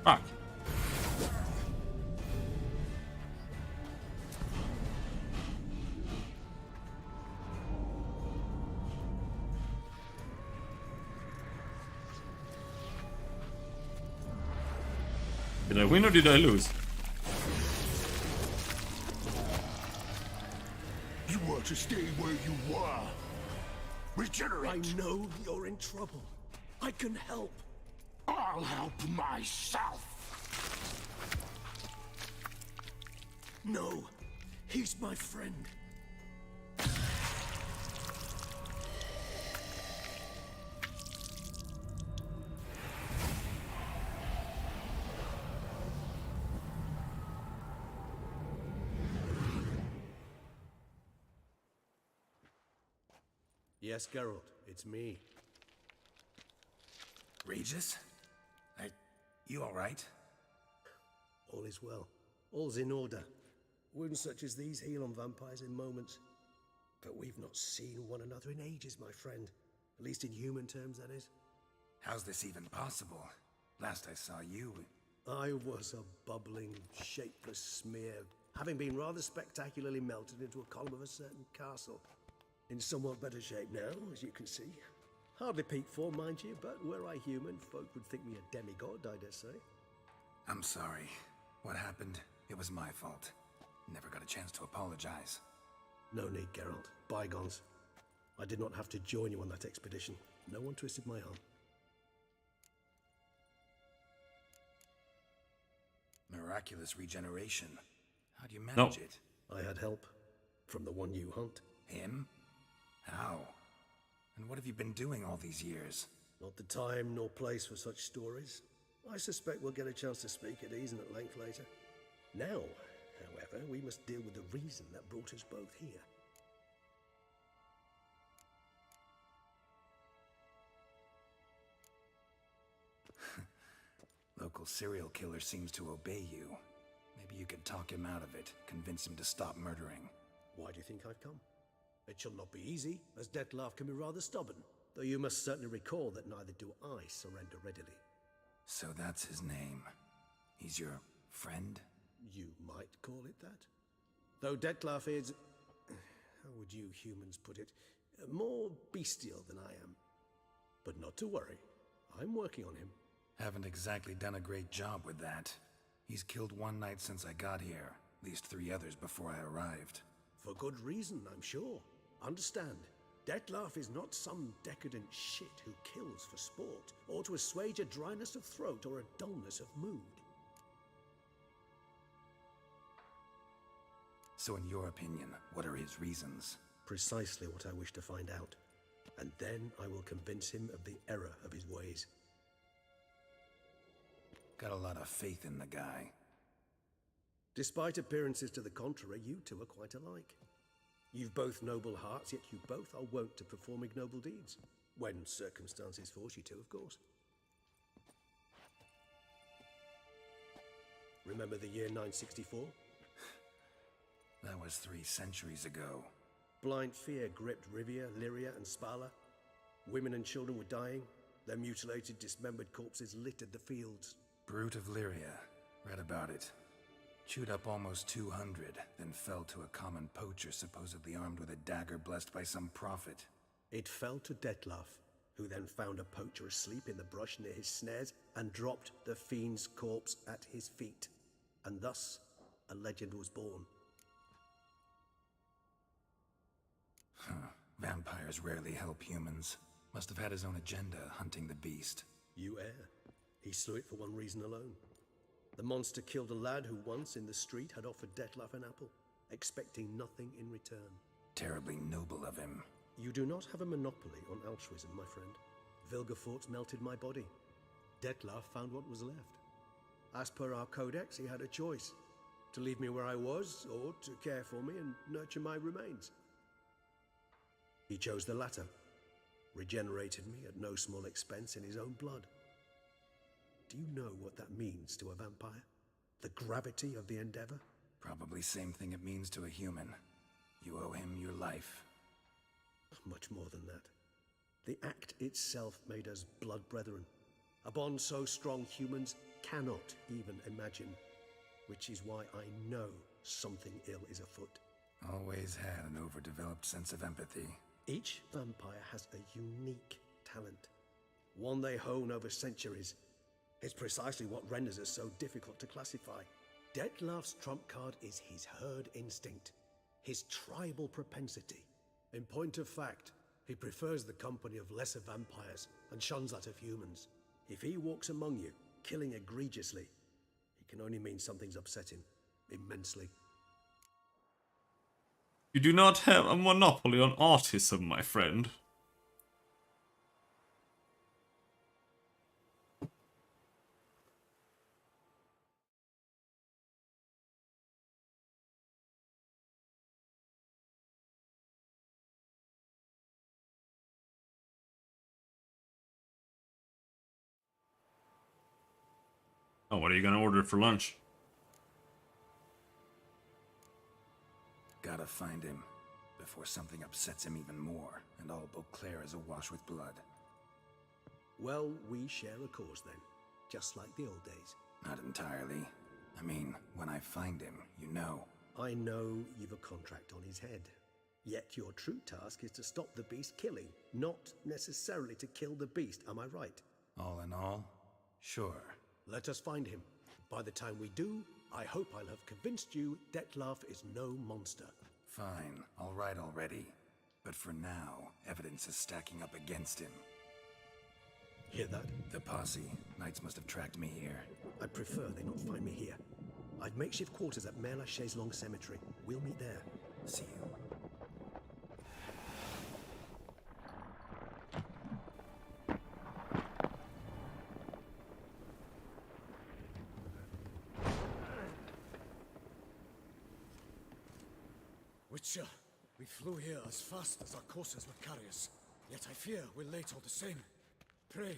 Fuck. Did I win or did I lose? You want to stay where you are. Regenerate. I know you're in trouble. I can help. I'll help myself. No, he's my friend. Yes, Geralt, it's me. Regis? You alright? All is well. All's in order. Wounds such as these heal on vampires in moments. But we've not seen one another in ages, my friend. At least in human terms, that is. How's this even possible? Last I saw you... I was a bubbling, shapeless smear, having been rather spectacularly melted into a column of a certain castle. In somewhat better shape now, as you can see. Hardly peak form, mind you, but were I human, folk would think me a demigod, I dare say. I'm sorry. What happened, it was my fault. Never got a chance to apologize. No need, Geralt. Bygones. I did not have to join you on that expedition. No one twisted my arm. Miraculous regeneration. How do you manage it? I had help. From the one you hunt. Him? How? And what have you been doing all these years? Not the time nor place for such stories. I suspect we'll get a chance to speak at ease and at length later. Now, however, we must deal with the reason that brought us both here. Local serial killer seems to obey you. Maybe you could talk him out of it, convince him to stop murdering. Why do you think I've come? It shall not be easy, as Dettlaff can be rather stubborn. Though you must certainly recall that neither do I surrender readily. So that's his name. He's your friend? You might call it that. Though Dettlaff is... how would you humans put it? More bestial than I am. But not to worry. I'm working on him. Haven't exactly done a great job with that. He's killed one knight since I got here. At least 3 others before I arrived. For good reason, I'm sure. Understand, Dettlaff is not some decadent shit who kills for sport, or to assuage a dryness of throat or a dullness of mood. So in your opinion, what are his reasons? Precisely what I wish to find out. And then I will convince him of the error of his ways. Got a lot of faith in the guy. Despite appearances to the contrary, you two are quite alike. You've both noble hearts, yet you both are wont to perform ignoble deeds. When circumstances force you to, of course. Remember the year 964? That was 3 centuries ago. Blind fear gripped Rivia, Lyria, and Spala. Women and children were dying. Their mutilated, dismembered corpses littered the fields. Brute of Lyria. Read about it. Chewed up almost 200, then fell to a common poacher supposedly armed with a dagger blessed by some prophet. It fell to Dettlaff, who then found a poacher asleep in the brush near his snares and dropped the fiend's corpse at his feet. And thus, a legend was born. Vampires rarely help humans. Must have had his own agenda, hunting the beast. You err. He slew it for one reason alone. The monster killed a lad who once in the street had offered Dettlaff an apple, expecting nothing in return. Terribly noble of him. You do not have a monopoly on altruism, my friend. Vilgefortz melted my body. Dettlaff found what was left. As per our codex, he had a choice. To leave me where I was, or to care for me and nurture my remains. He chose the latter. Regenerated me at no small expense in his own blood. Do you know what that means to a vampire? The gravity of the endeavor? Probably same thing it means to a human. You owe him your life. Much more than that. The act itself made us blood brethren. A bond so strong humans cannot even imagine, which is why I know something ill is afoot. Always had an overdeveloped sense of empathy. Each vampire has a unique talent, one they hone over centuries. It's precisely what renders us so difficult to classify. Dettlaff's trump card is his herd instinct, his tribal propensity. In point of fact, he prefers the company of lesser vampires and shuns that of humans. If he walks among you, killing egregiously, it can only mean something's upset him immensely. You do not have a monopoly on autism, my friend. Oh, what are you gonna order for lunch? Gotta find him before something upsets him even more, and all Beauclair is awash with blood. Well, we share a cause then, just like the old days. Not entirely. I mean, when I find him, you know. I know you've a contract on his head. Yet your true task is to stop the beast killing, not necessarily to kill the beast, am I right? All in all, sure. Let us find him. By the time we do, I hope I'll have convinced you Dettlaff is no monster. Fine, all right already. But for now, evidence is stacking up against him. Hear that? The posse. Knights must have tracked me here. I prefer they not find me here. I've makeshift quarters at Mère Lachaise Long Cemetery. We'll meet there. See you. Witcher, we flew here as fast as our coursers would carry us. Yet I fear we're late all the same. Pray,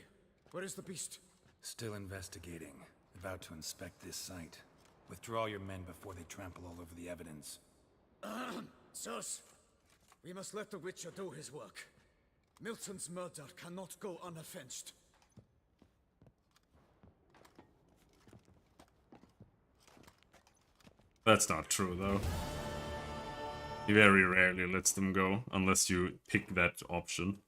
where is the beast? Still investigating. About to inspect this site. Withdraw your men before they trample all over the evidence. Sirs, we must let the Witcher do his work. Milton's murder cannot go unavenged. That's not true, though. He very rarely lets them go, unless you pick that option.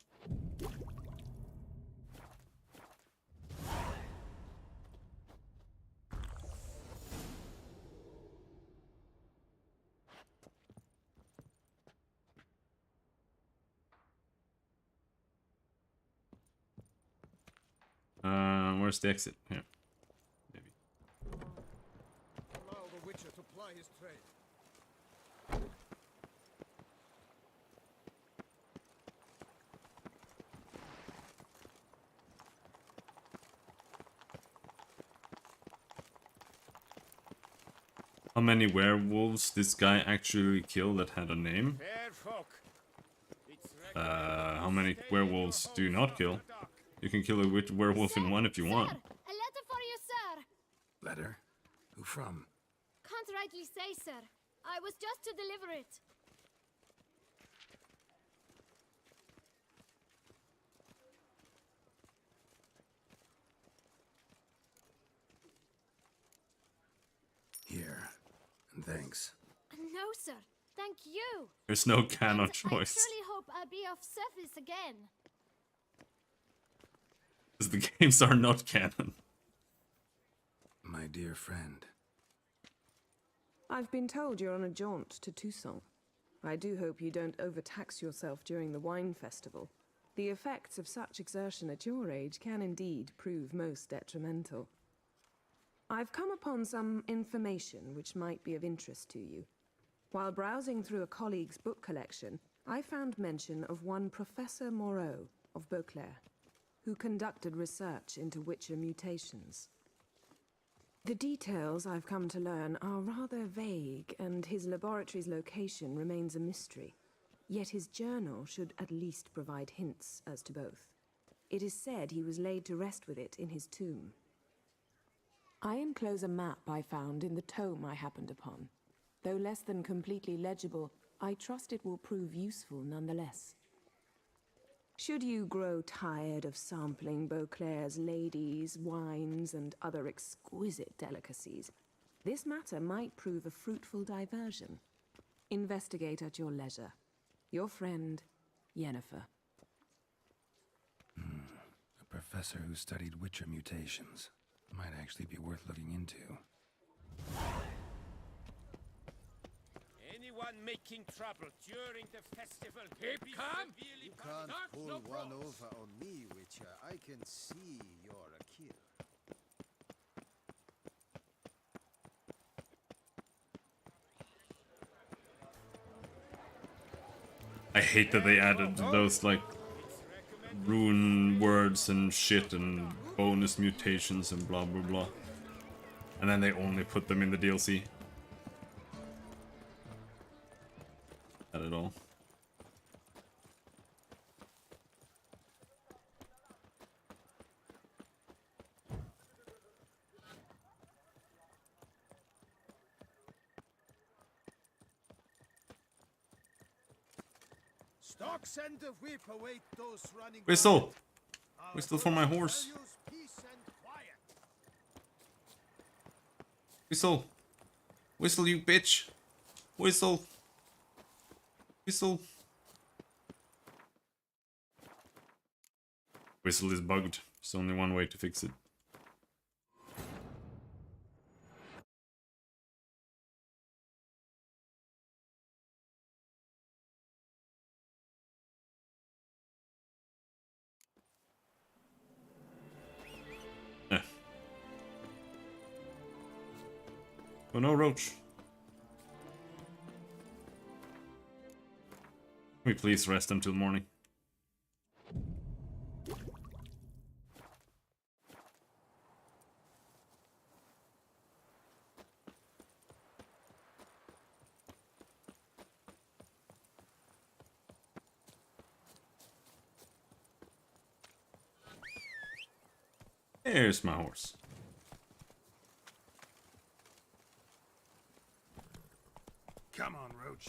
Where's the exit? Here. Maybe. Allow the Witcher to ply his trade. How many werewolves this guy actually killed that had a name? How many werewolves do you not kill? You can kill a werewolf in one if you want. Sir, a letter for you, sir. Letter? Who from? Can't rightly say, sir. I was just to deliver it. Here. And thanks. No, sir. Thank you. There's no canon And choice. I truly hope I'll be of service again. Because the games are not canon. My dear friend. I've been told you're on a jaunt to Toussaint. I do hope you don't overtax yourself during the wine festival. The effects of such exertion at your age can indeed prove most detrimental. I've come upon some information which might be of interest to you. While browsing through a colleague's book collection, I found mention of one Professor Moreau of Beauclair, who conducted research into Witcher mutations. The details I've come to learn are rather vague, and his laboratory's location remains a mystery. Yet his journal should at least provide hints as to both. It is said he was laid to rest with it in his tomb. I enclose a map I found in the tome I happened upon. Though less than completely legible, I trust it will prove useful nonetheless. Should you grow tired of sampling Beauclair's ladies, wines, and other exquisite delicacies, this matter might prove a fruitful diversion. Investigate at your leisure. Your friend, Yennefer. A professor who studied Witcher mutations. Might actually be worth looking into. Anyone making trouble during the festival? Keep calm! You Can't pull one over on me, Witcher. I can see you're a killer. I hate that they added those, like, rune words and shit and bonus mutations and blah blah blah. And then they only put them in the DLC. Not at all. Stocks and the whip await those running. Whistle! Whistle for my horse. Whistle! Whistle, you bitch! Whistle! Whistle! Whistle is bugged. There's only one way to fix it. Oh no, Roach. Can we please rest until morning? There's my horse. Come on, Roach.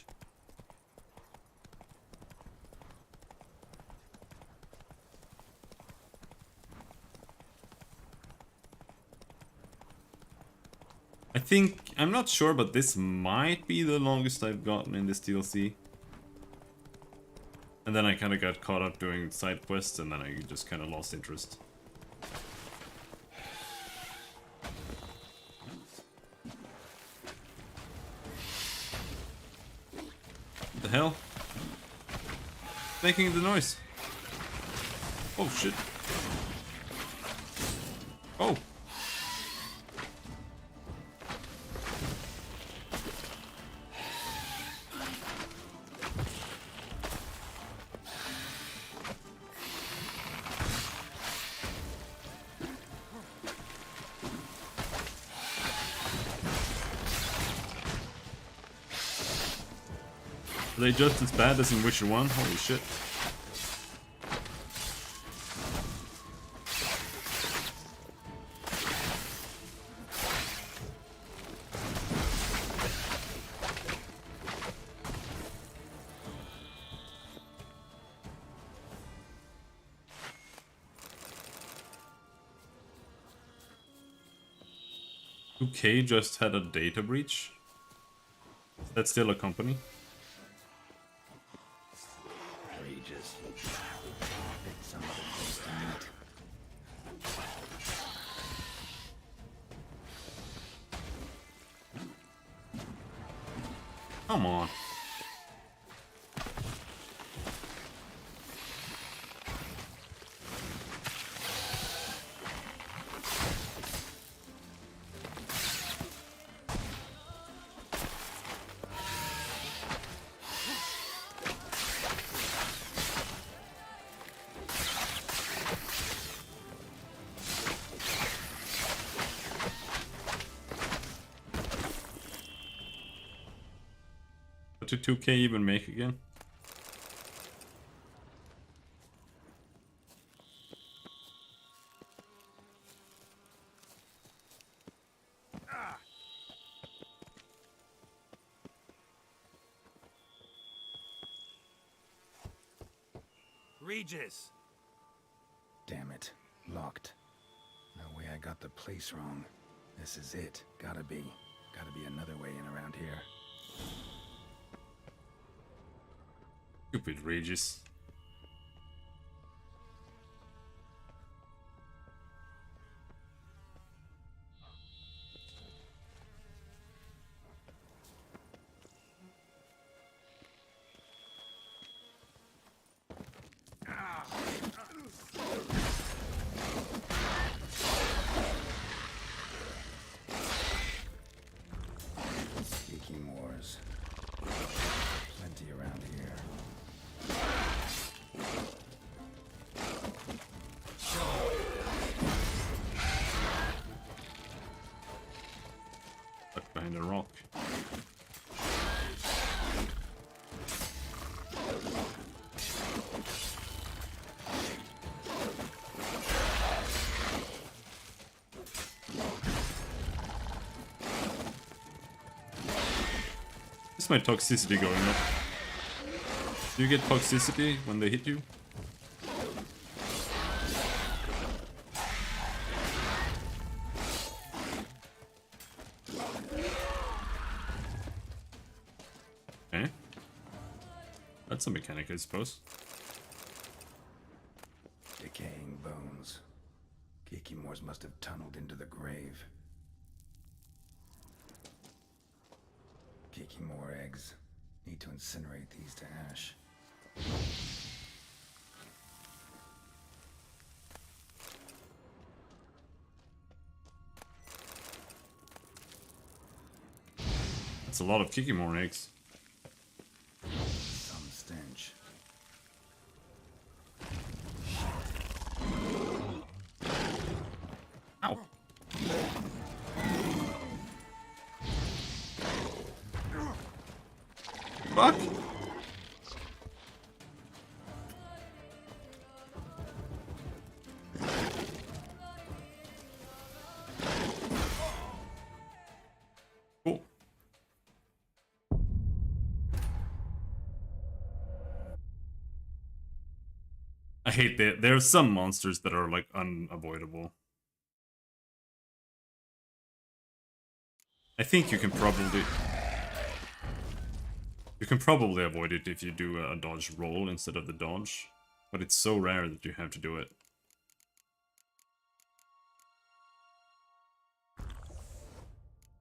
I think, I'm not sure, but this might be the longest I've gotten in this DLC. And then I kind of got caught up doing side quests, and then I just kind of lost interest. What the hell? Making the noise. Oh shit. Oh. Are they just as bad as in Witcher 1? Holy shit. UK just had a data breach. Is that still a company? Come on. What did 2K even make again? Regis! Damn it. Locked. No way I got the place wrong. This is it. Gotta be. Gotta be another way in around here. Stupid Regis. Speaking wars. Plenty around here. Stuck behind a rock. Is my toxicity going up? Do you get toxicity when they hit you? Okay. That's a mechanic, I suppose. Decaying bones. Kikimors must have tunneled into the grave. Kikimor eggs. Need to incinerate these to ash. That's a lot of Kikimor eggs. Some stench. Ow. Fuck. Cool. I hate that there are some monsters that are like unavoidable. I think you can probably avoid it if you do a dodge roll instead of the dodge, but it's so rare that you have to do it.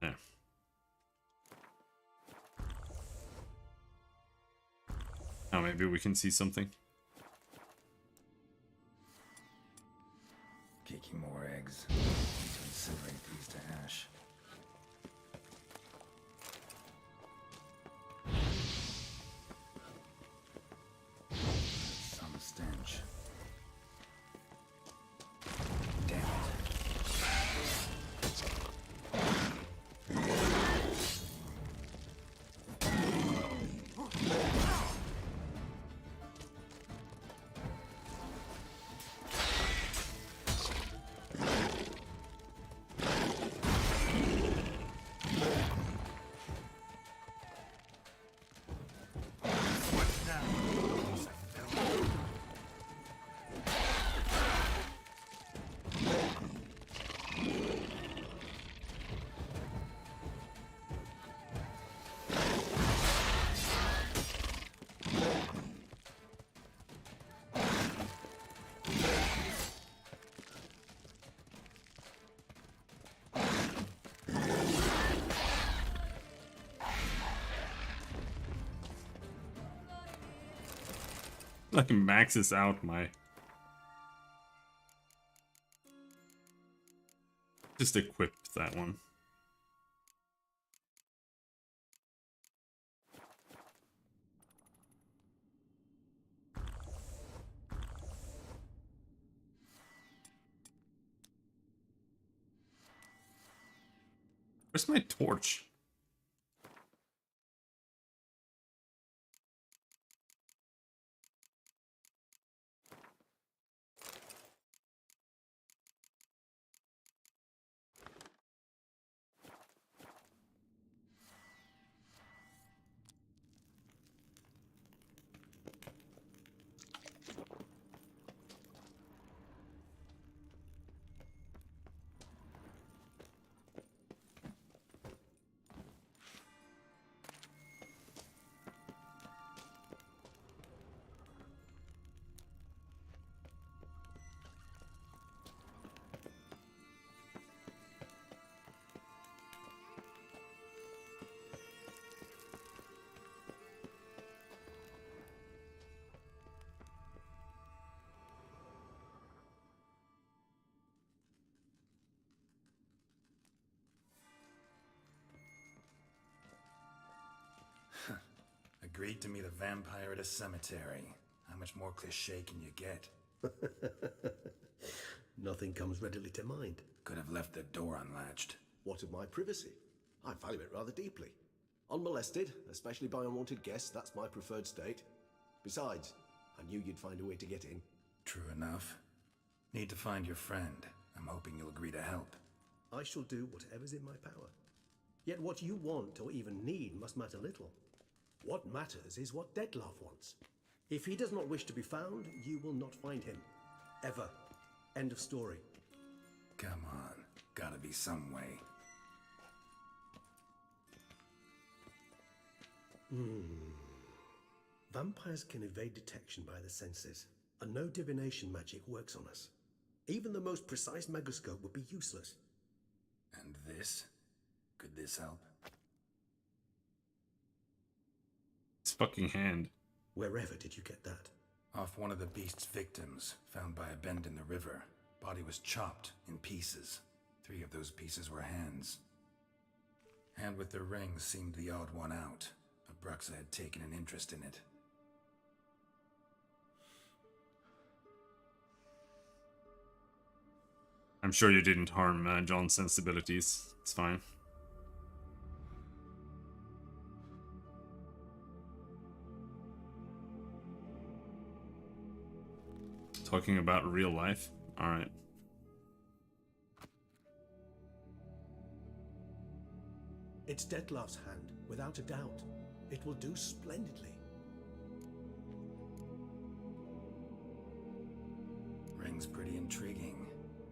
Yeah. Now maybe we can see something. Kikimor eggs. Need to incinerate these to ash. Some stench. Damn it. Like maxes out my... Just equipped that one. Where's my torch? agreed to meet a vampire at a cemetery. How much more cliché can you get? Nothing comes readily to mind. Could have left the door unlatched. What of my privacy? I value it rather deeply. Unmolested, especially by unwanted guests, that's my preferred state. Besides, I knew you'd find a way to get in. True enough. Need to find your friend. I'm hoping you'll agree to help. I shall do whatever's in my power. Yet what you want or even need must matter little. What matters is what Dettlaff wants. If he does not wish to be found, you will not find him. Ever. End of story. Come on. Gotta be some way. Vampires can evade detection by the senses, and no divination magic works on us. Even the most precise megascope would be useless. And this? Could this help? His fucking hand. Wherever did you get that? Off one of the beast's victims, found by a bend in the river. Body was chopped in pieces. 3 of those pieces were hands. Hand with the ring seemed the odd one out. Abruxa had taken an interest in it. I'm sure you didn't harm John's sensibilities. It's fine. Talking about real life? Alright. It's Dettlaff's hand, without a doubt. It will do splendidly. Ring's pretty intriguing.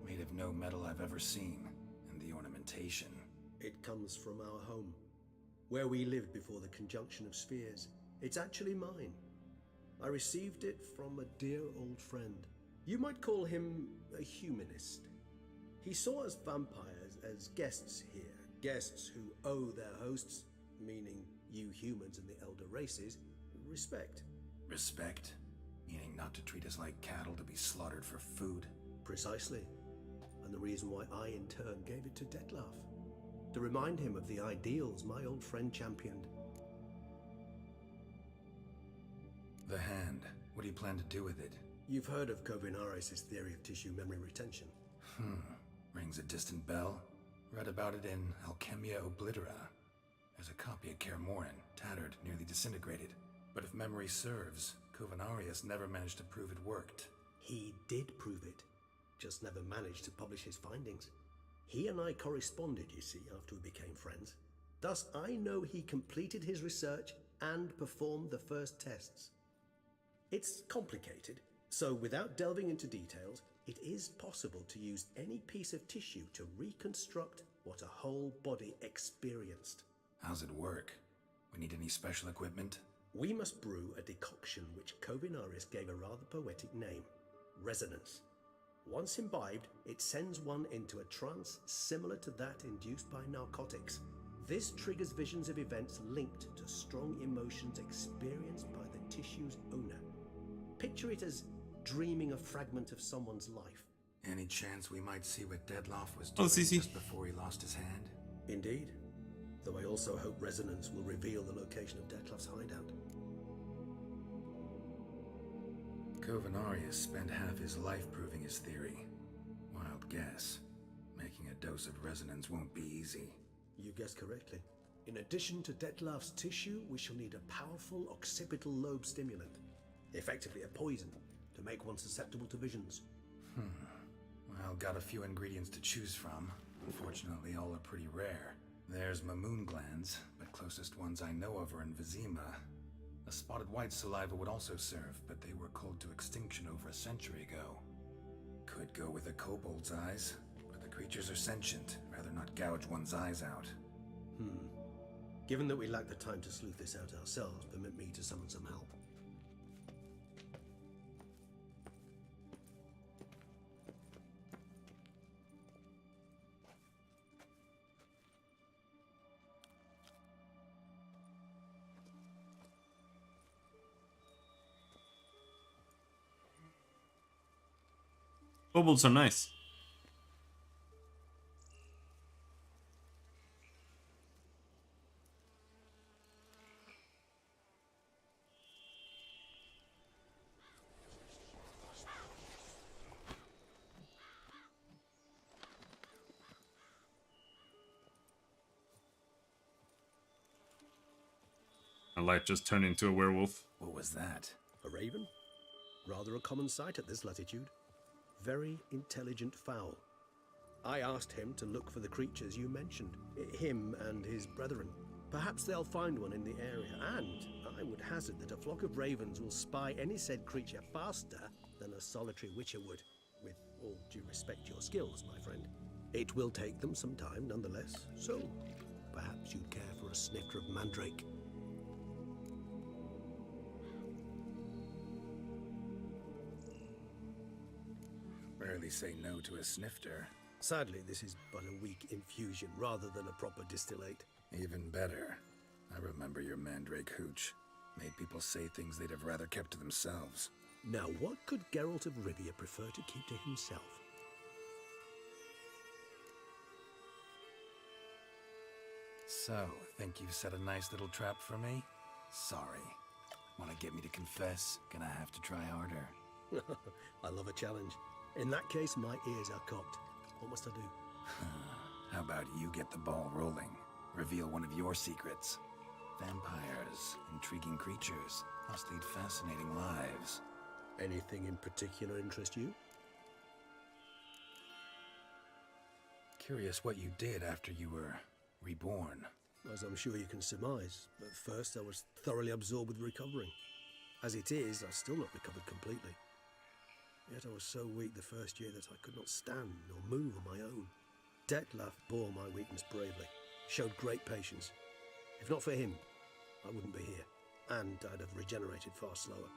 Made of no metal I've ever seen. And the ornamentation. It comes from our home, where we lived before the conjunction of spheres. It's actually mine. I received it from a dear old friend. You might call him a humanist. He saw us vampires as guests here. Guests who owe their hosts, meaning you humans and the elder races, respect. Respect? Meaning not to treat us like cattle to be slaughtered for food? Precisely. And the reason why I in turn gave it to Dettlaff. To remind him of the ideals my old friend championed. The hand. What do you plan to do with it? You've heard of Kovinaris' theory of tissue memory retention. Rings a distant bell. Read about it in Alchemia Oblitera. There's a copy at Kaer Morhen, tattered, nearly disintegrated. But if memory serves, Kovinaris never managed to prove it worked. He did prove it, just never managed to publish his findings. He and I corresponded, you see, after we became friends. Thus, I know he completed his research and performed the first tests. It's complicated, so without delving into details, it is possible to use any piece of tissue to reconstruct what a whole body experienced. How's it work? We need any special equipment? We must brew a decoction which Kovinaris gave a rather poetic name, resonance. Once imbibed, it sends one into a trance similar to that induced by narcotics. This triggers visions of events linked to strong emotions experienced by the tissue's owner. Picture it as dreaming a fragment of someone's life. Any chance we might see what Dettlaff was doing just before he lost his hand? Indeed. Though I also hope resonance will reveal the location of Dettlaff's hideout. Kovinaris spent half his life proving his theory. Wild guess. Making a dose of resonance won't be easy. You guessed correctly. In addition to Dettlaff's tissue, we shall need a powerful occipital lobe stimulant. Effectively a poison, to make one susceptible to visions. Well, got a few ingredients to choose from. Unfortunately, all are pretty rare. There's Mamoon glands, but closest ones I know of are in Vizima. A spotted white saliva would also serve, but they were culled to extinction over a century ago. Could go with a kobold's eyes, but the creatures are sentient. Rather not gouge one's eyes out. Given that we lack the time to sleuth this out ourselves, permit me to summon some help. Kobolds are nice. light just turned into a werewolf. What was that? A raven? Rather a common sight at this latitude. Very intelligent fowl. I asked him to look for the creatures you mentioned, him and his brethren. Perhaps they'll find one in the area, and I would hazard that a flock of ravens will spy any said creature faster than a solitary witcher would, with all due respect to your skills, my friend. It will take them some time, nonetheless, so perhaps you'd care for a snifter of mandrake. Rarely say no to a snifter. Sadly, this is but a weak infusion rather than a proper distillate. Even better. I remember your mandrake hooch. Made people say things they'd have rather kept to themselves. Now, what could Geralt of Rivia prefer to keep to himself? So, think you've set a nice little trap for me? Sorry. Want to get me to confess? Gonna have to try harder. I love a challenge. In that case, my ears are cocked. What must I do? How about you get the ball rolling? Reveal one of your secrets. Vampires, intriguing creatures, must lead fascinating lives. Anything in particular interest you? Curious what you did after you were reborn. As I'm sure you can surmise, at first I was thoroughly absorbed with recovering. As it is, I've still not recovered completely. Yet I was so weak the first year that I could not stand nor move on my own. Detlef bore my weakness bravely, showed great patience. If not for him, I wouldn't be here, and I'd have regenerated far slower.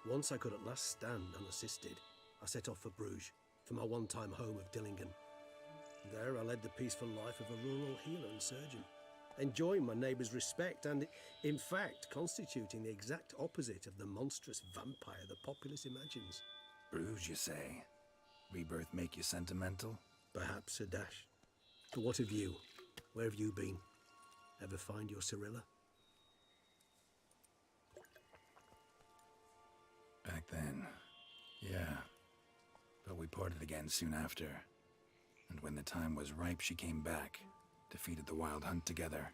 Once I could at last stand unassisted, I set off for Bruges, for my one-time home of Dillingen. There I led the peaceful life of a rural healer and surgeon, enjoying my neighbours' respect and, in fact, constituting the exact opposite of the monstrous vampire the populace imagines. Bruges, you say? Rebirth make you sentimental? Perhaps a dash. But what of you? Where have you been? Ever find your Cyrilla? Back then, yeah. But we parted again soon after. And when the time was ripe, she came back. Defeated the Wild Hunt together.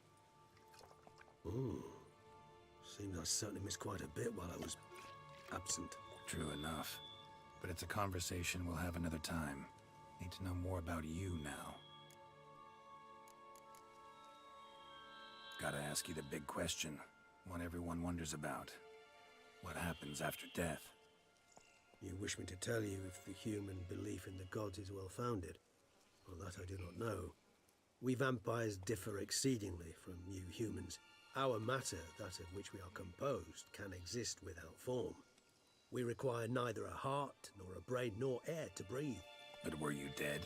Ooh. Seems I certainly missed quite a bit while I was absent. True enough. But it's a conversation we'll have another time. Need to know more about you now. Gotta ask you the big question. One everyone wonders about. What happens after death? You wish me to tell you if the human belief in the gods is well-founded? Well, that I do not know. We vampires differ exceedingly from you humans. Our matter, that of which we are composed, can exist without form. We require neither a heart, nor a brain, nor air to breathe. But were you dead?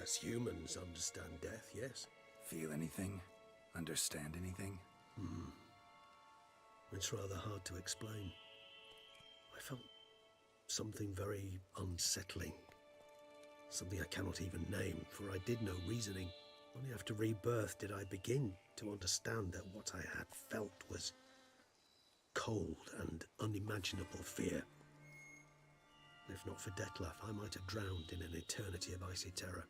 As humans understand death, yes. Feel anything? Understand anything? It's rather hard to explain. I felt something very unsettling. Something I cannot even name, for I did no reasoning. Only after rebirth did I begin to understand that what I had felt was cold and unimaginable fear. If not for Detlef, I might have drowned in an eternity of icy terror.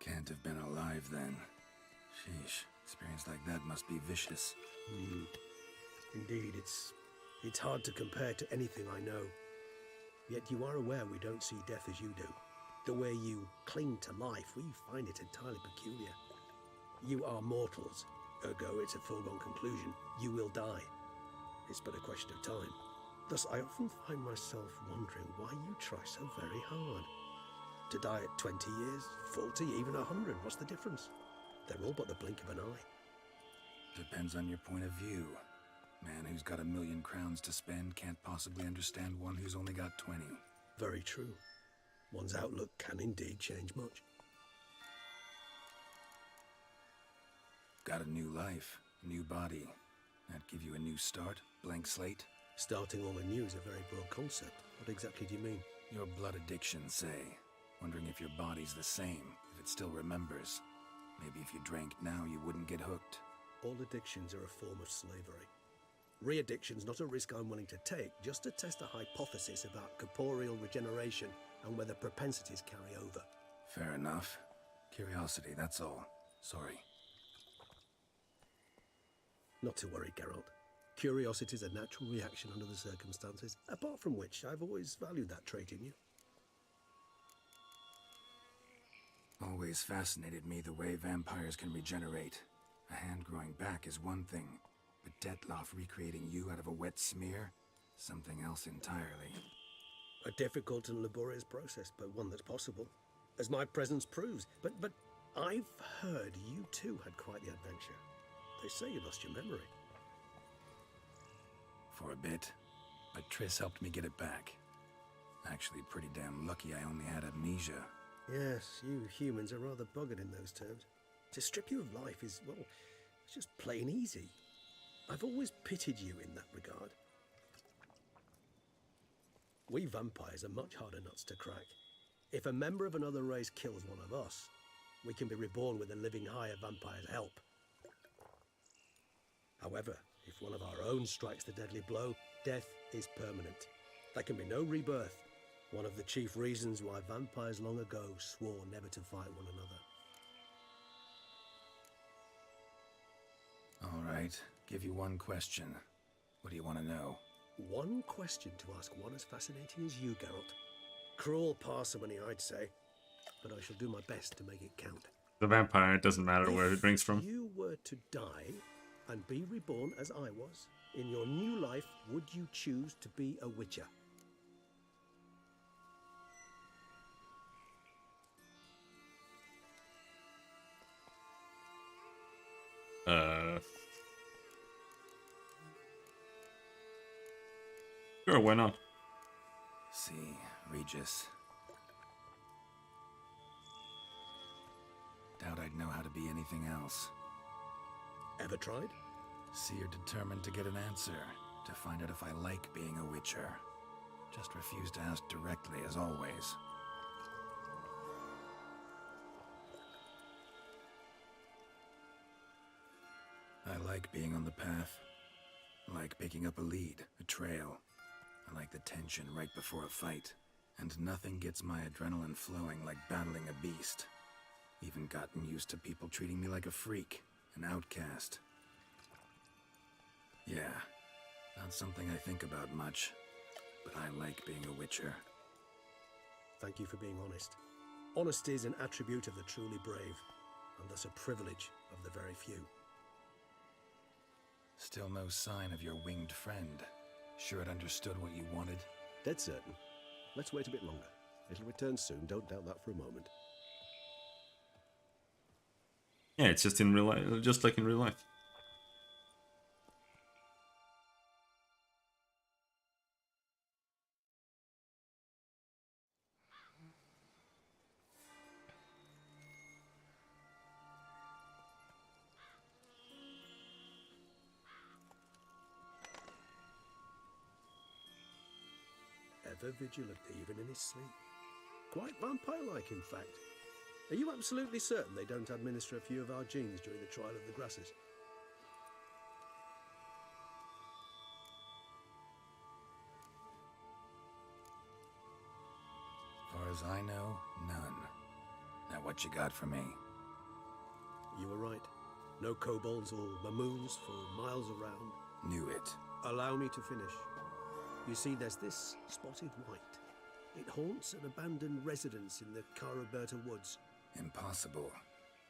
Can't have been alive then. Sheesh, experience like that must be vicious. Indeed, it's hard to compare to anything I know. Yet you are aware we don't see death as you do. The way you cling to life, we find it entirely peculiar. You are mortals, ergo it's a foregone conclusion. You will die. It's but a question of time. Thus, I often find myself wondering why you try so very hard. To die at 20 years, 40, even 100, what's the difference? They're all but the blink of an eye. Depends on your point of view. Man who's got 1,000,000 crowns to spend can't possibly understand one who's only got 20. Very true. One's outlook can indeed change much. Got a new life, new body. That give you a new start, blank slate? Starting all anew is a very broad concept. What exactly do you mean? Your blood addiction, say. Wondering if your body's the same, if it still remembers. Maybe if you drank now, you wouldn't get hooked. All addictions are a form of slavery. Re-addiction's not a risk I'm willing to take, just to test a hypothesis about corporeal regeneration and whether propensities carry over. Fair enough. Curiosity, that's all. Sorry. Not to worry, Geralt. Curiosity is a natural reaction under the circumstances, apart from which I've always valued that trait in you. Always fascinated me the way vampires can regenerate. A hand growing back is one thing, but Detloff recreating you out of a wet smear? Something else entirely. A difficult and laborious process, but one that's possible, as my presence proves. But I've heard you too had quite the adventure. They say you lost your memory. For a bit, but Triss helped me get it back. Actually, pretty damn lucky I only had amnesia. Yes, you humans are rather buggered in those terms. To strip you of life is, well, it's just plain easy. I've always pitied you in that regard. We vampires are much harder nuts to crack. If a member of another race kills one of us, we can be reborn with a living higher vampire's help. However, if one of our own strikes the deadly blow, death is permanent. There can be no rebirth. One of the chief reasons why vampires long ago swore never to fight one another. All right, give you one question. What do you want to know? One question to ask one as fascinating as you, Geralt. Cruel parsimony, I'd say, but I shall do my best to make it count. The vampire, it doesn't matter where it brings from. If you were to die and be reborn as I was, in your new life, would you choose to be a witcher? Sure, why not? See, Regis. Doubt I'd know how to be anything else. Ever tried? See, you're determined to get an answer, to find out if I like being a witcher. Just refuse to ask directly, as always. I like being on the path. I like picking up a lead, a trail. I like the tension right before a fight. And nothing gets my adrenaline flowing like battling a beast. Even gotten used to people treating me like a freak, an outcast. Yeah, not something I think about much, but I like being a witcher. Thank you for being honest. Honesty is an attribute of the truly brave, and thus a privilege of the very few. Still no sign of your winged friend. Sure it understood what you wanted? Dead certain. Let's wait a bit longer. It'll return soon, don't doubt that for a moment. Yeah, it's just in real life, just like in real life. Ever vigilant, even in his sleep. Quite vampire-like, in fact. Are you absolutely certain they don't administer a few of our genes during the trial of the grasses? Far as I know, none. Now what you got for me? You were right. No kobolds or mamoons for miles around. Knew it. Allow me to finish. You see, there's this spotted white. It haunts an abandoned residence in the Caraberta woods. Impossible.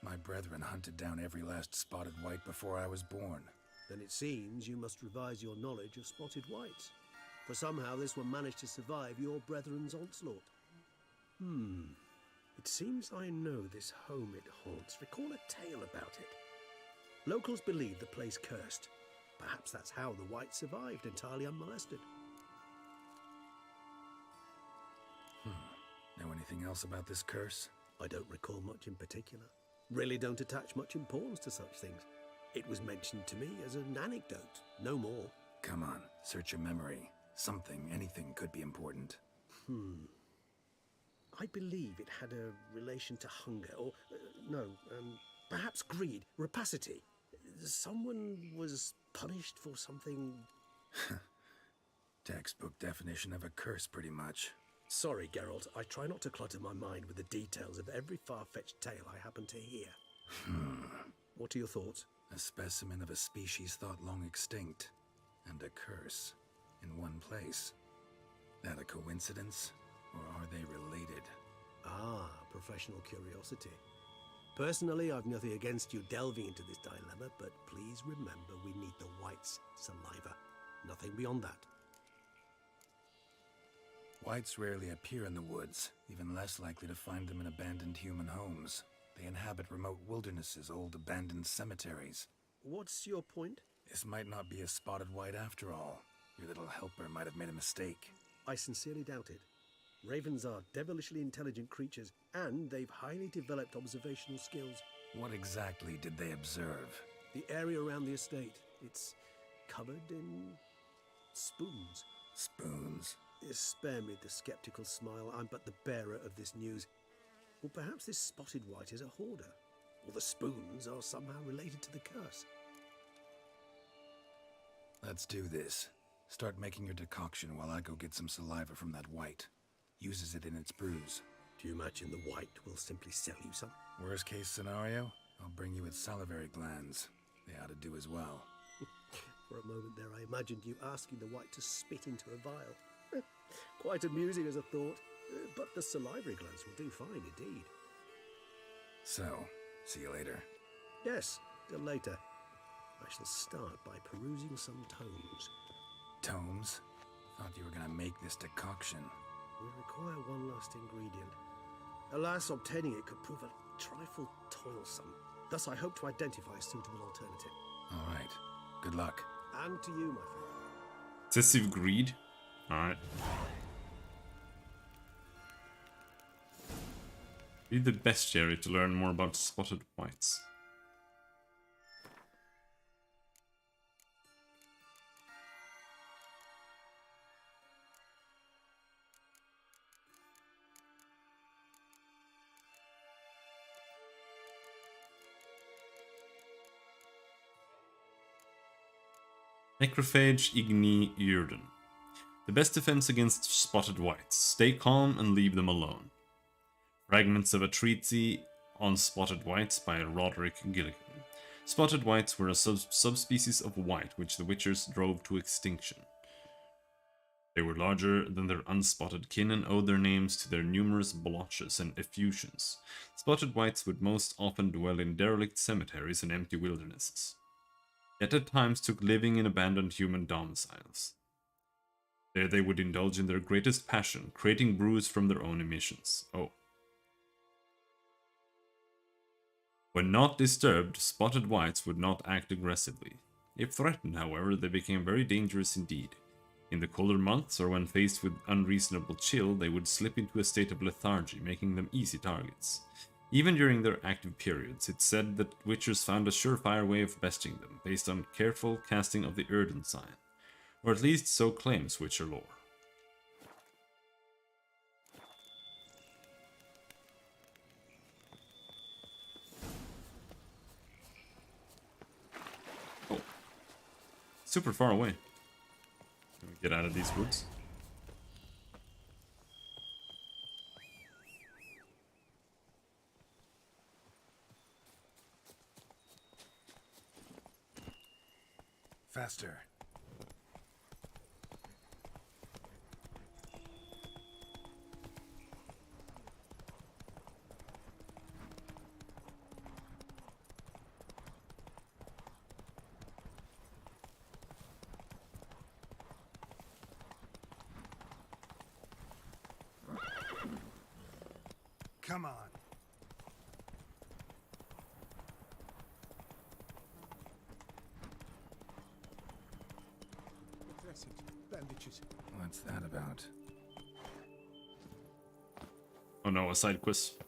My brethren hunted down every last spotted white before I was born. Then it seems you must revise your knowledge of spotted whites. For somehow this one managed to survive your brethren's onslaught. It seems I know this home it haunts. Recall a tale about it. Locals believe the place cursed. Perhaps that's how the whites survived entirely unmolested. Know anything else about this curse? I don't recall much in particular. Really don't attach much importance to such things. It was mentioned to me as an anecdote, no more. Come on, search your memory. Something, anything could be important. I believe it had a relation to hunger, or, perhaps greed, rapacity. Someone was punished for something... Textbook definition of a curse, pretty much. Sorry, Geralt. I try not to clutter my mind with the details of every far-fetched tale I happen to hear. What are your thoughts? A specimen of a species thought long extinct, and a curse in one place. That a coincidence, or are they related? Ah, professional curiosity. Personally, I've nothing against you delving into this dilemma, but please remember we need the White's saliva. Nothing beyond that. Whites rarely appear in the woods, even less likely to find them in abandoned human homes. They inhabit remote wildernesses, old abandoned cemeteries. What's your point? This might not be a spotted white after all. Your little helper might have made a mistake. I sincerely doubt it. Ravens are devilishly intelligent creatures, and they've highly developed observational skills. What exactly did they observe? The area around the estate, it's covered in spoons. Spoons? Spare me the skeptical smile. I'm but the bearer of this news. Or perhaps this spotted white is a hoarder, or the spoons are somehow related to the curse. Let's do this. Start making your decoction while I go get some saliva from that white. Uses it in its brews. Do you imagine the white will simply sell you some? Worst case scenario, I'll bring you its salivary glands. They ought to do as well. For a moment there, I imagined you asking the white to spit into a vial. Quite amusing as a thought, but the salivary glands will do fine indeed. So, see you later. Yes, till later. I shall start by perusing some tomes. Tomes? Thought you were gonna make this decoction. We require one last ingredient. Alas, obtaining it could prove a trifle toilsome. Thus, I hope to identify a suitable alternative. All right. Good luck. And to you, my friend. Excessive greed? Alright. Read the bestiary to learn more about spotted whites. Necrophage Igni Yrden. The best defense against spotted whites. Stay calm and leave them alone. Fragments of a treatise on spotted whites by Roderick Gilligan. Spotted whites were a subspecies of white which the Witchers drove to extinction. They were larger than their unspotted kin and owed their names to their numerous blotches and effusions. Spotted whites would most often dwell in derelict cemeteries and empty wildernesses, yet at times took living in abandoned human domiciles. There they would indulge in their greatest passion, creating brews from their own emissions. Oh. When not disturbed, spotted whites would not act aggressively. If threatened, however, they became very dangerous indeed. In the colder months, or when faced with unreasonable chill, they would slip into a state of lethargy, making them easy targets. Even during their active periods, it's said that Witchers found a surefire way of besting them, based on careful casting of the Yrden sign. Or at least so claims Witcher lore. Oh. Super far away. Can we get out of these woods? Faster. Come on. Dressings, bandages. What's that about? Oh no, a side quest.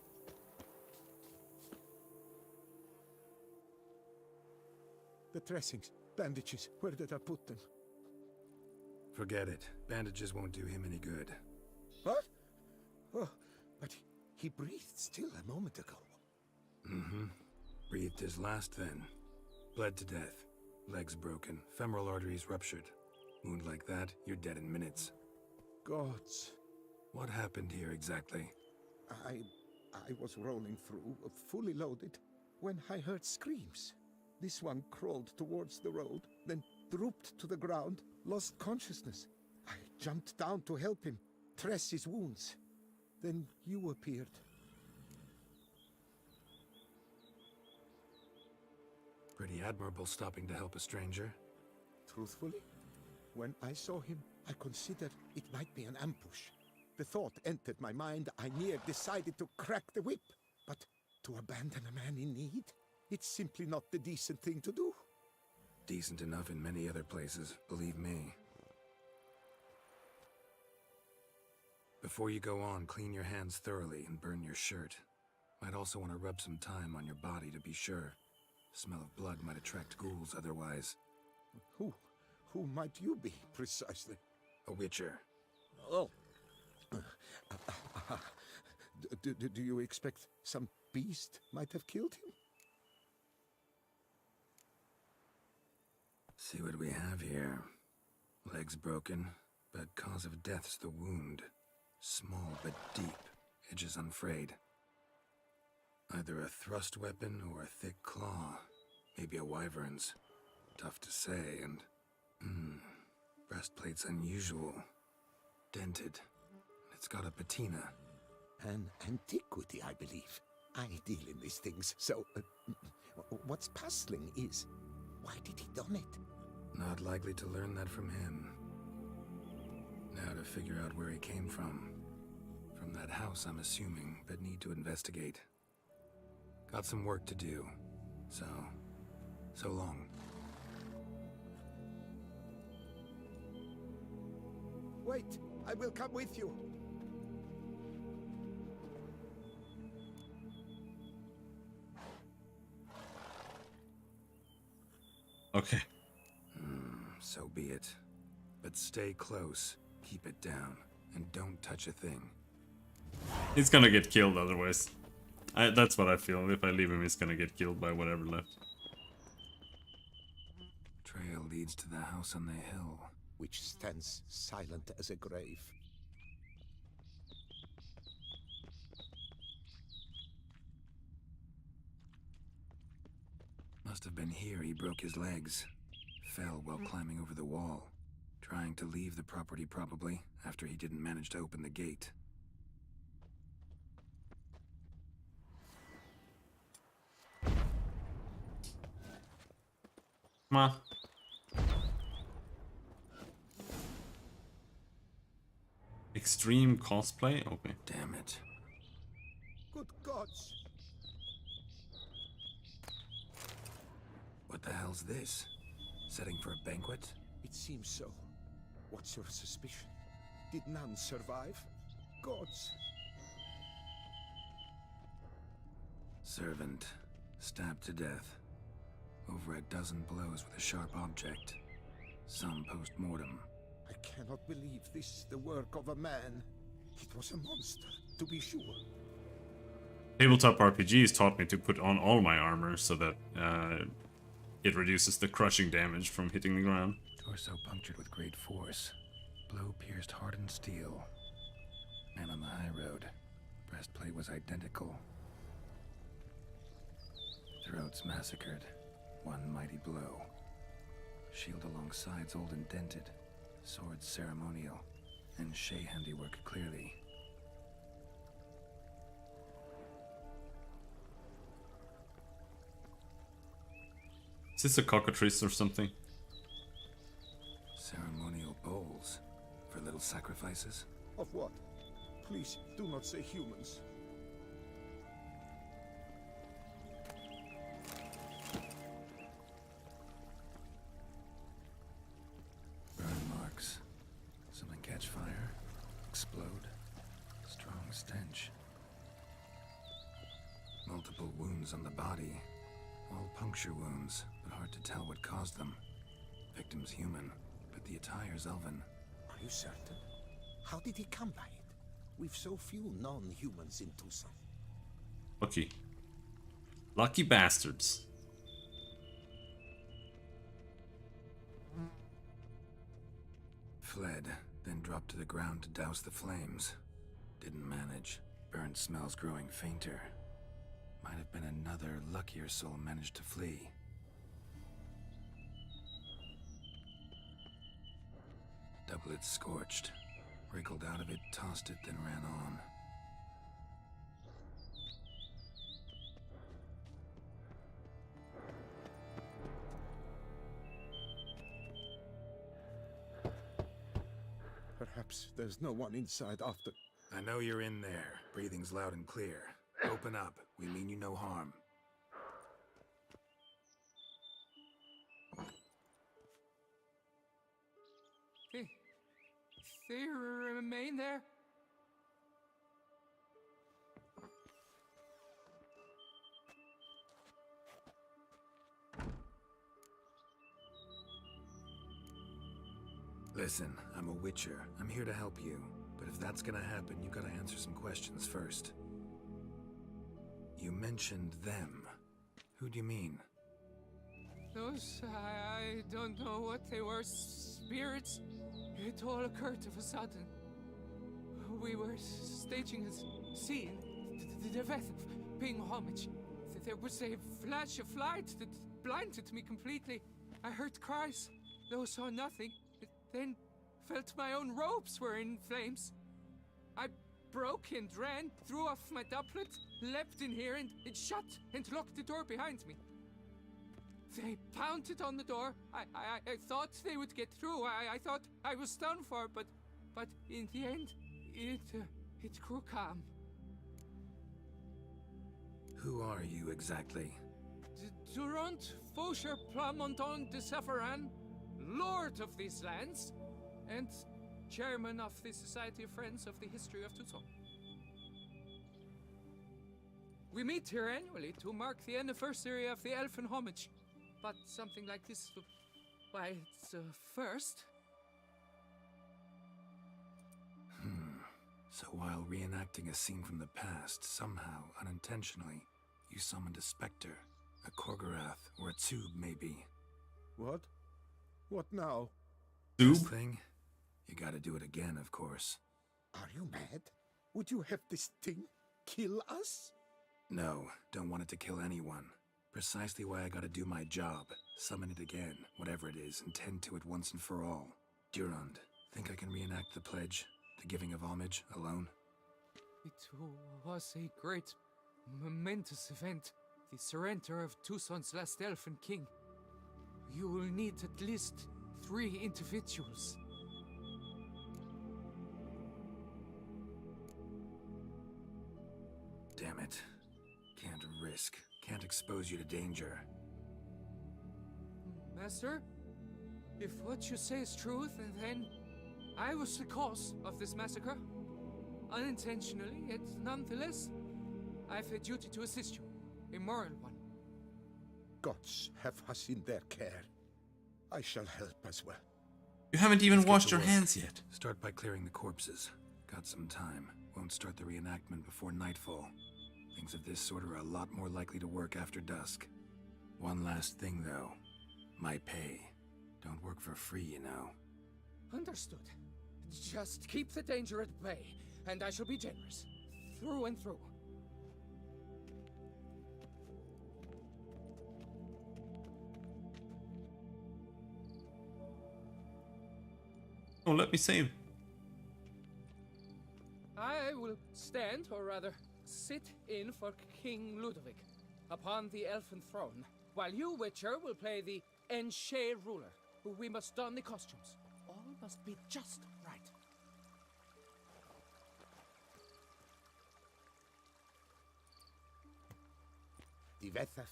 The dressings, bandages. Where did I put them? Forget it. Bandages won't do him any good. What? Oh, but he breathed still a moment ago. Mm-hmm. Breathed his last then. Bled to death. Legs broken. Femoral arteries ruptured. Wound like that, you're dead in minutes. Gods. What happened here exactly? I was rolling through, fully loaded, when I heard screams. This one crawled towards the road, then drooped to the ground, lost consciousness. I jumped down to help him, dress his wounds. Then you appeared. Pretty admirable stopping to help a stranger. Truthfully, when I saw him, I considered it might be an ambush. The thought entered my mind, I near decided to crack the whip. But to abandon a man in need? It's simply not the decent thing to do. Decent enough in many other places, believe me. Before you go on, clean your hands thoroughly and burn your shirt. Might also want to rub some time on your body to be sure. Smell of blood might attract ghouls otherwise. Who might you be, precisely? A witcher. Oh. Do you expect some beast might have killed him? See what we have here. Legs broken, but cause of death's the wound. Small but deep, edges unfrayed. Either a thrust weapon or a thick claw. Maybe a wyvern's. Tough to say, and... breastplate's unusual. Dented. It's got a patina. An antiquity, I believe. I deal in these things, so... what's puzzling is... why did he don it? Not likely to learn that from him. Now to figure out where he came from. From that house, I'm assuming, but need to investigate. Got some work to do. So long. Wait, I will come with you. Okay. So be it. But stay close, keep it down, and don't touch a thing. He's gonna get killed otherwise. That's what I feel. If I leave him, he's gonna get killed by whatever left. Trail leads to the house on the hill. Which stands silent as a grave. Must have been here he broke his legs. Fell while climbing over the wall. Trying to leave the property probably, after he didn't manage to open the gate. Come on. Extreme cosplay? Okay. Damn it. Good gods. What the hell's this? Setting for a banquet? It seems so. What's your suspicion? Did none survive? Gods. Servant. Stabbed to death. Over a dozen blows with a sharp object. Some post-mortem. I cannot believe this is the work of a man. It was a monster, to be sure. Tabletop RPGs taught me to put on all my armor so that it reduces the crushing damage from hitting the ground. Torso punctured with great force. Blow pierced hardened steel. Man on the high road. Breastplate was identical. Throats massacred. One mighty blow. Shield along sides old and dented. Sword ceremonial. And Shay handiwork clearly. Is this a cockatrice or something? Ceremonial bowls. For little sacrifices? Of what? Please, do not say humans. Burn marks. Something catch fire. Explode. Strong stench. Multiple wounds on the body. All puncture wounds, but hard to tell what caused them. Victim's human, but the attire's elven. Are you certain? How did he come by it? We've so few non-humans in Tucson. Lucky. Lucky bastards. Fled, then dropped to the ground to douse the flames. Didn't manage. Burnt smells growing fainter. Might have been another luckier soul managed to flee. Doublet scorched. Wriggled out of it, tossed it, then ran on. Perhaps there's no one inside after... I know you're in there. Breathing's loud and clear. Open up. We mean you no harm. They remain there? Listen, I'm a witcher. I'm here to help you. But if that's gonna happen, you gotta answer some questions first. You mentioned them. Who do you mean? Those, I don't know what they were. Spirits? It all occurred of a sudden. We were staging a scene, the death of paying homage. There was a flash of light that blinded me completely. I heard cries, though saw nothing. Then felt my own robes were in flames. I broke and ran, threw off my doublet, leapt in here and it shut and locked the door behind me. They pounded on the door. I thought they would get through. I thought I was done for, but in the end, it grew calm. Who are you exactly? Durant Faucher Plamondon de Safaran, Lord of these lands, and Chairman of the Society of Friends of the History of Tucson. We meet here annually to mark the anniversary of the Elfin Homage. But something like this, why, it's a first. So while reenacting a scene from the past, somehow, unintentionally, you summoned a specter, a Korgorath, or a tube, maybe. What? What now? This thing? You gotta do it again, of course. Are you mad? Would you have this thing kill us? No, don't want it to kill anyone. Precisely why I gotta do my job. Summon it again, whatever it is, and tend to it once and for all. Durand, think I can reenact the pledge, the giving of homage, alone? It was a great, momentous event. The surrender of Tucson's last elfin king. You will need at least 3 individuals. Damn it. Can't risk. Can't expose you to danger. Master, if what you say is truth, then I was the cause of this massacre. Unintentionally, yet nonetheless, I've a duty to assist you. A moral one. Gods have us in their care. I shall help as well. You haven't even washed your hands yet. Start by clearing the corpses. Got some time. Won't start the reenactment before nightfall. Things of this sort are a lot more likely to work after dusk. One last thing, though. My pay. Don't work for free, you know. Understood. Just keep the danger at bay, and I shall be generous. Through and through. Oh, let me save. I will stand, or rather, sit in for King Ludovic upon the elfin throne, while you, Witcher, will play the Enche ruler. We must don the costumes. All must be just right. Divethaf,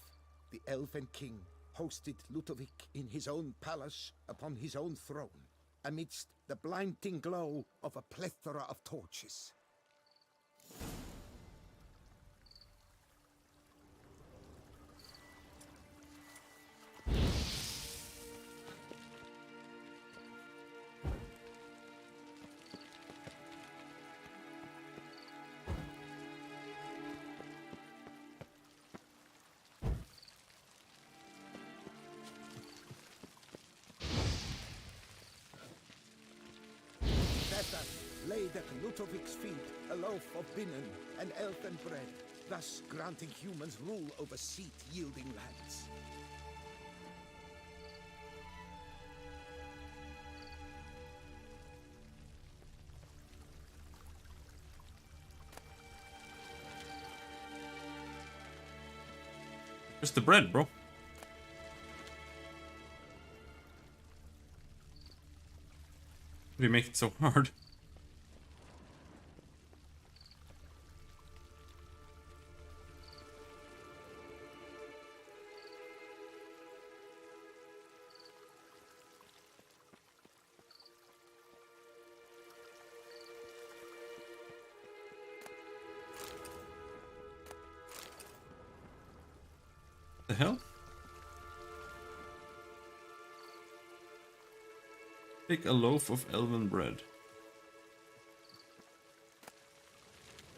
the Elven King, hosted Ludovic in his own palace upon his own throne, amidst the blinding glow of a plethora of torches. laid at Ludovic's feet a loaf of binnen and elfin bread, thus granting humans rule over seat-yielding lands. Where's the bread, bro? Why do you make it so hard? The hell? Take a loaf of elven bread.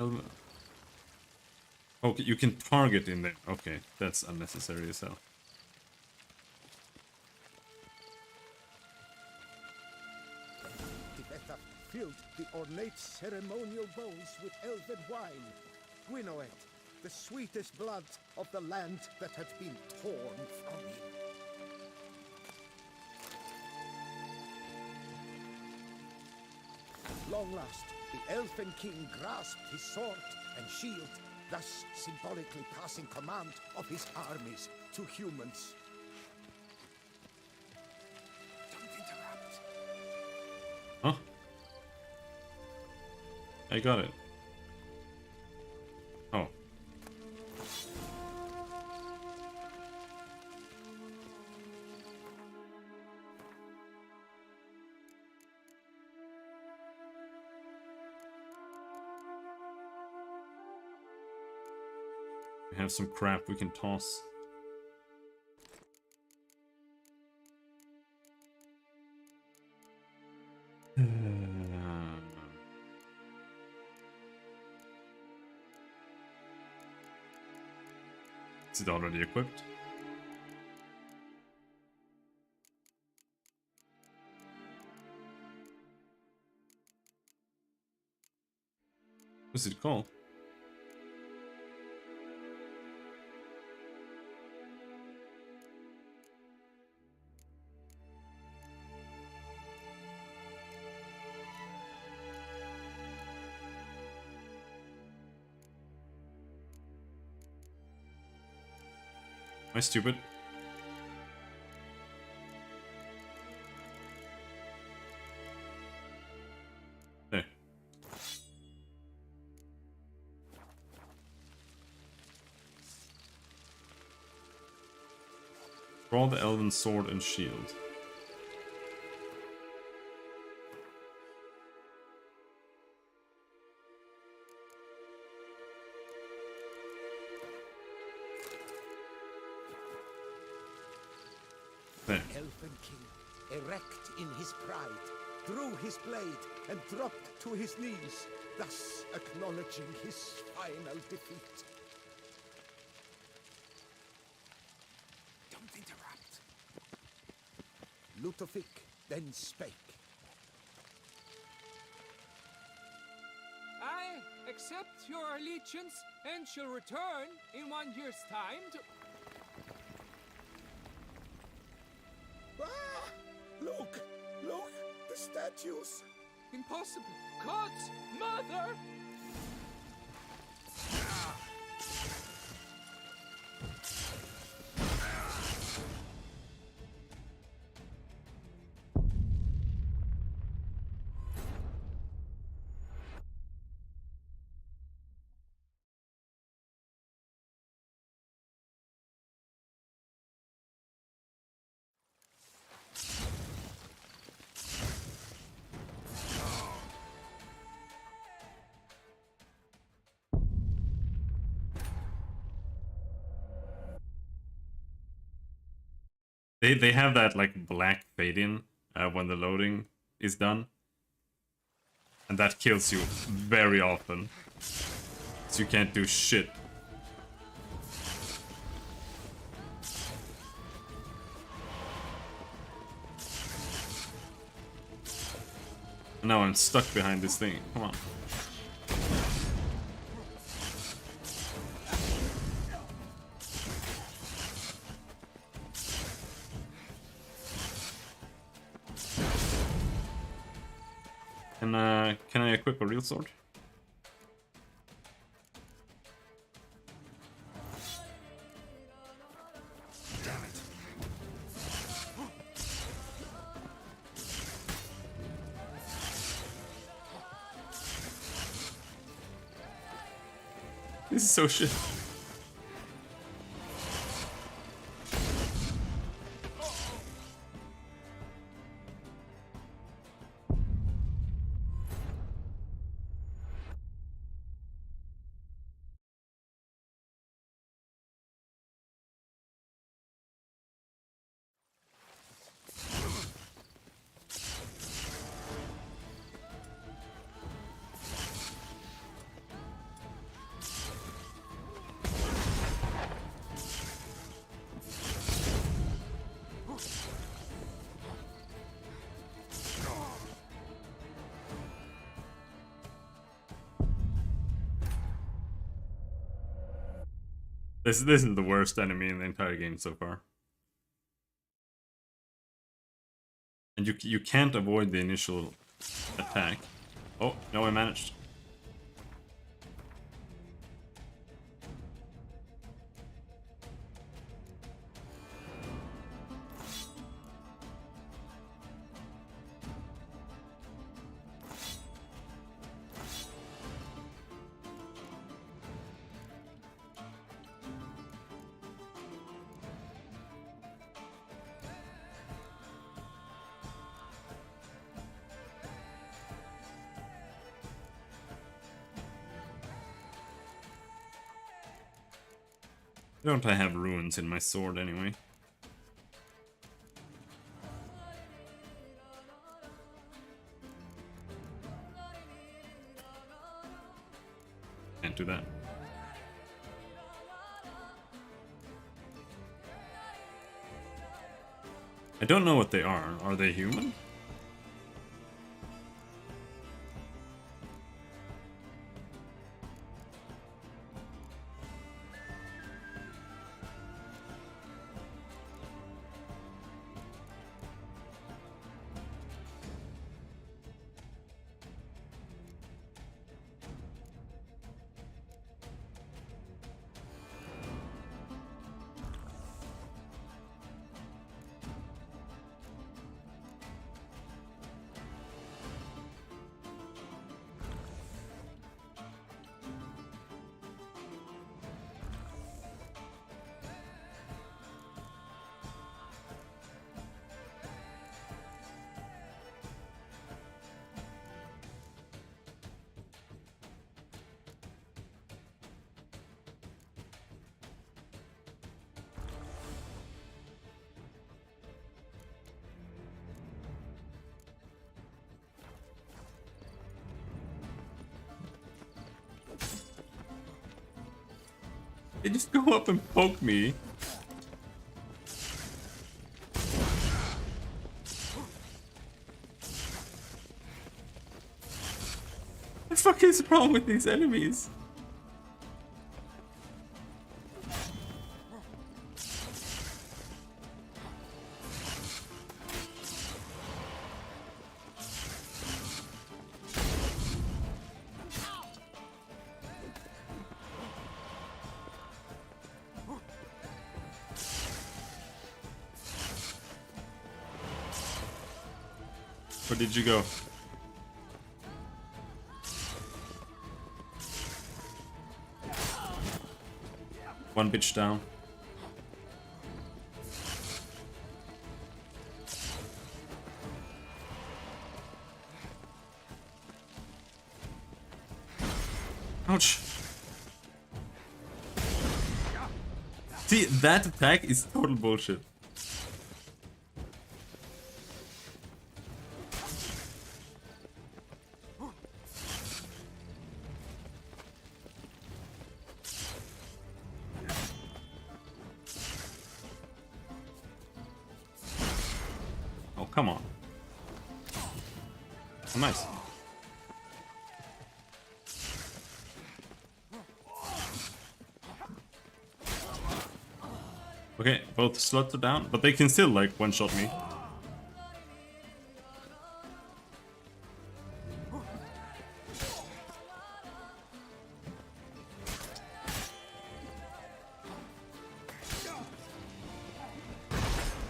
Elven. Okay, you can target in there. Okay, that's unnecessary as hell. Tibetha filled the ornate ceremonial bowls with elven wine. Gwinoet, the sweetest blood of the land that had been torn from him. At long last, the Elfin King grasped his sword and shield, thus symbolically passing command of his armies to humans. Don't interrupt. Huh? I got it. Oh. We have some crap we can toss. Is it already equipped? What's it called? Am I stupid? There. Draw the elven sword and shield. There. Elfin King, erect in his pride, drew his blade and dropped to his knees, thus acknowledging his final defeat. Don't interrupt. Ludovic then spake. I accept your allegiance and shall return in 1 year's time to... Ah! Look! Look! The statues! Impossible! God's mother! They have that like black fade in when the loading is done, and that kills you very often, so you can't do shit. now I'm stuck behind this thing. Come on. Can I equip a real sword? Damn it. This is so shit. This is the worst enemy in the entire game so far. And you can't avoid the initial attack. Oh, no, I managed. Don't I have runes in my sword anyway? Can't do that. I don't know what they are. Are they human? They just go up and poke me. What the fuck is wrong with these enemies? Where did you go? One bitch down. Ouch. See, that attack is total bullshit. Oh, come on. Oh, nice. Okay, both slots are down, but they can still like one-shot me.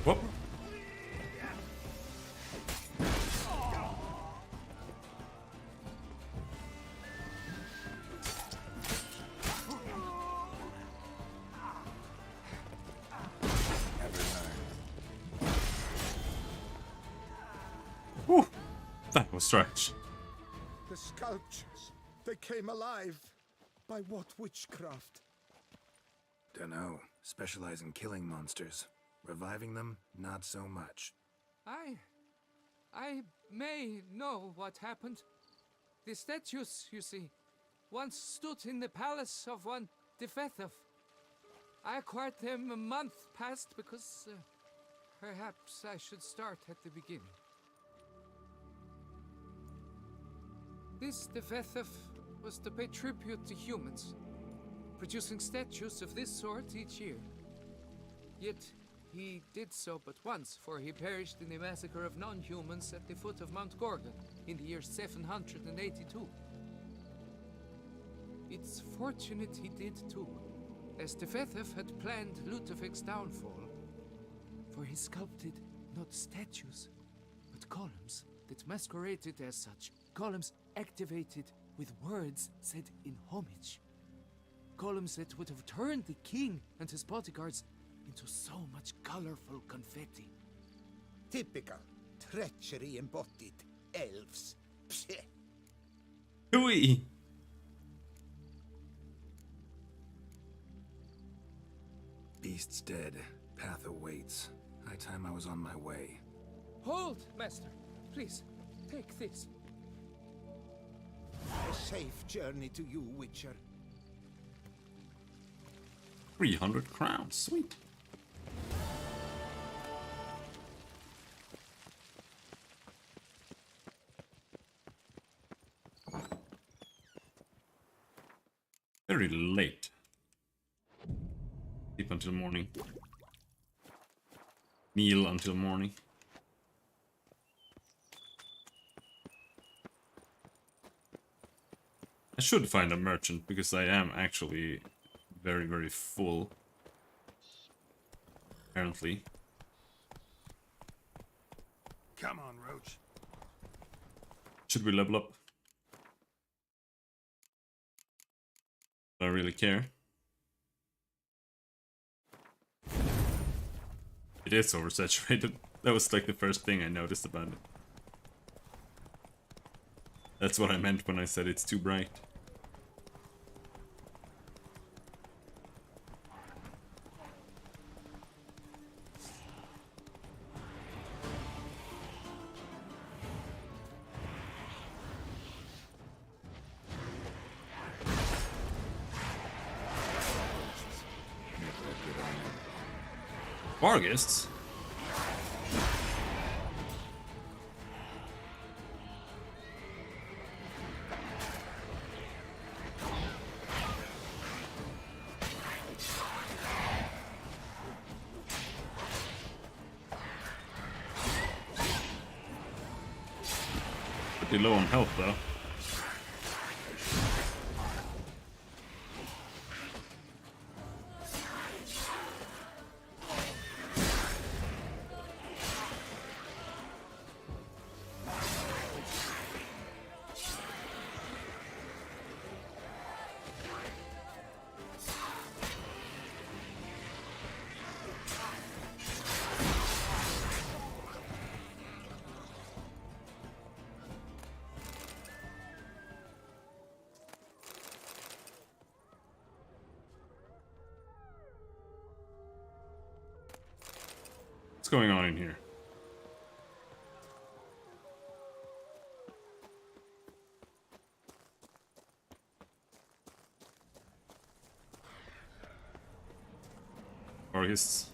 Whoop. Whew. That was stretch. The sculptures, they came alive. By what witchcraft? Dunno. Specialize in killing monsters. Reviving them, not so much. I may know what happened. The statues, you see, once stood in the palace of one Defethov. I acquired them a month past because perhaps I should start at the beginning. This Defethov was to pay tribute to humans, producing statues of this sort each year. Yet he did so but once, for he perished in the massacre of non-humans at the foot of Mount Gorgon in the year 782. It's fortunate he did too, as Defethov had planned Ludovic's downfall, for he sculpted not statues, but columns that masqueraded as such. Columns activated with words said in homage. Columns that would have turned the king and his bodyguards into so much colorful confetti. Typical. Treachery embodied. Elves. Psheh. Hooey! Beast's dead. Path awaits. High time I was on my way. Hold, master. Please, take this. A safe journey to you, Witcher. 300 crowns, sweet. Very late. Sleep until morning. Kneel until morning. I should find a merchant because I am actually very, very full. Apparently. Come on, Roach. Should we level up? Do I really care? It is oversaturated. That was like the first thing I noticed about it. That's what I meant when I said it's too bright. Vargists? Pretty low on health though. What's going on in here? Vargists.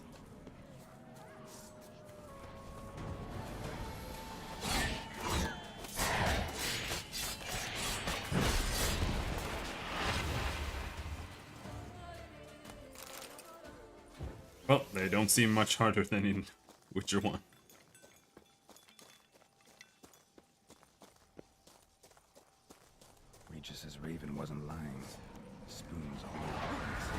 Well, they don't seem much harder than in Witcher 1. Regis's raven wasn't lying. Spoons all over the place.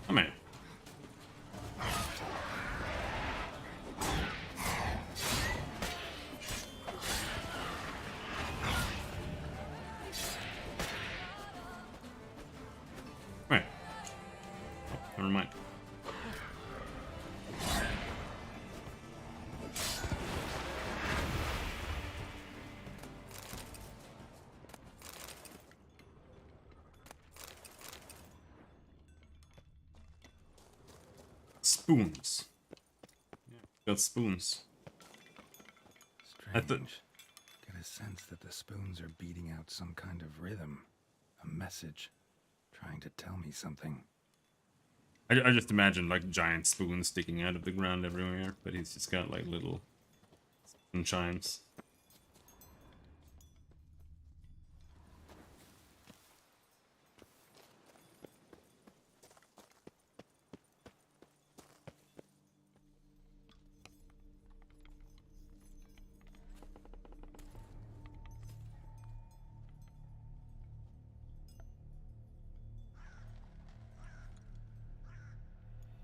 Come here. Right. Oh, never mind. Spoons. Yeah, got spoons. Strange. Get a sense that the spoons are beating out some kind of rhythm. A message. Trying to tell me something. I just imagine like giant spoons sticking out of the ground everywhere, but he's just got like little spoon chimes.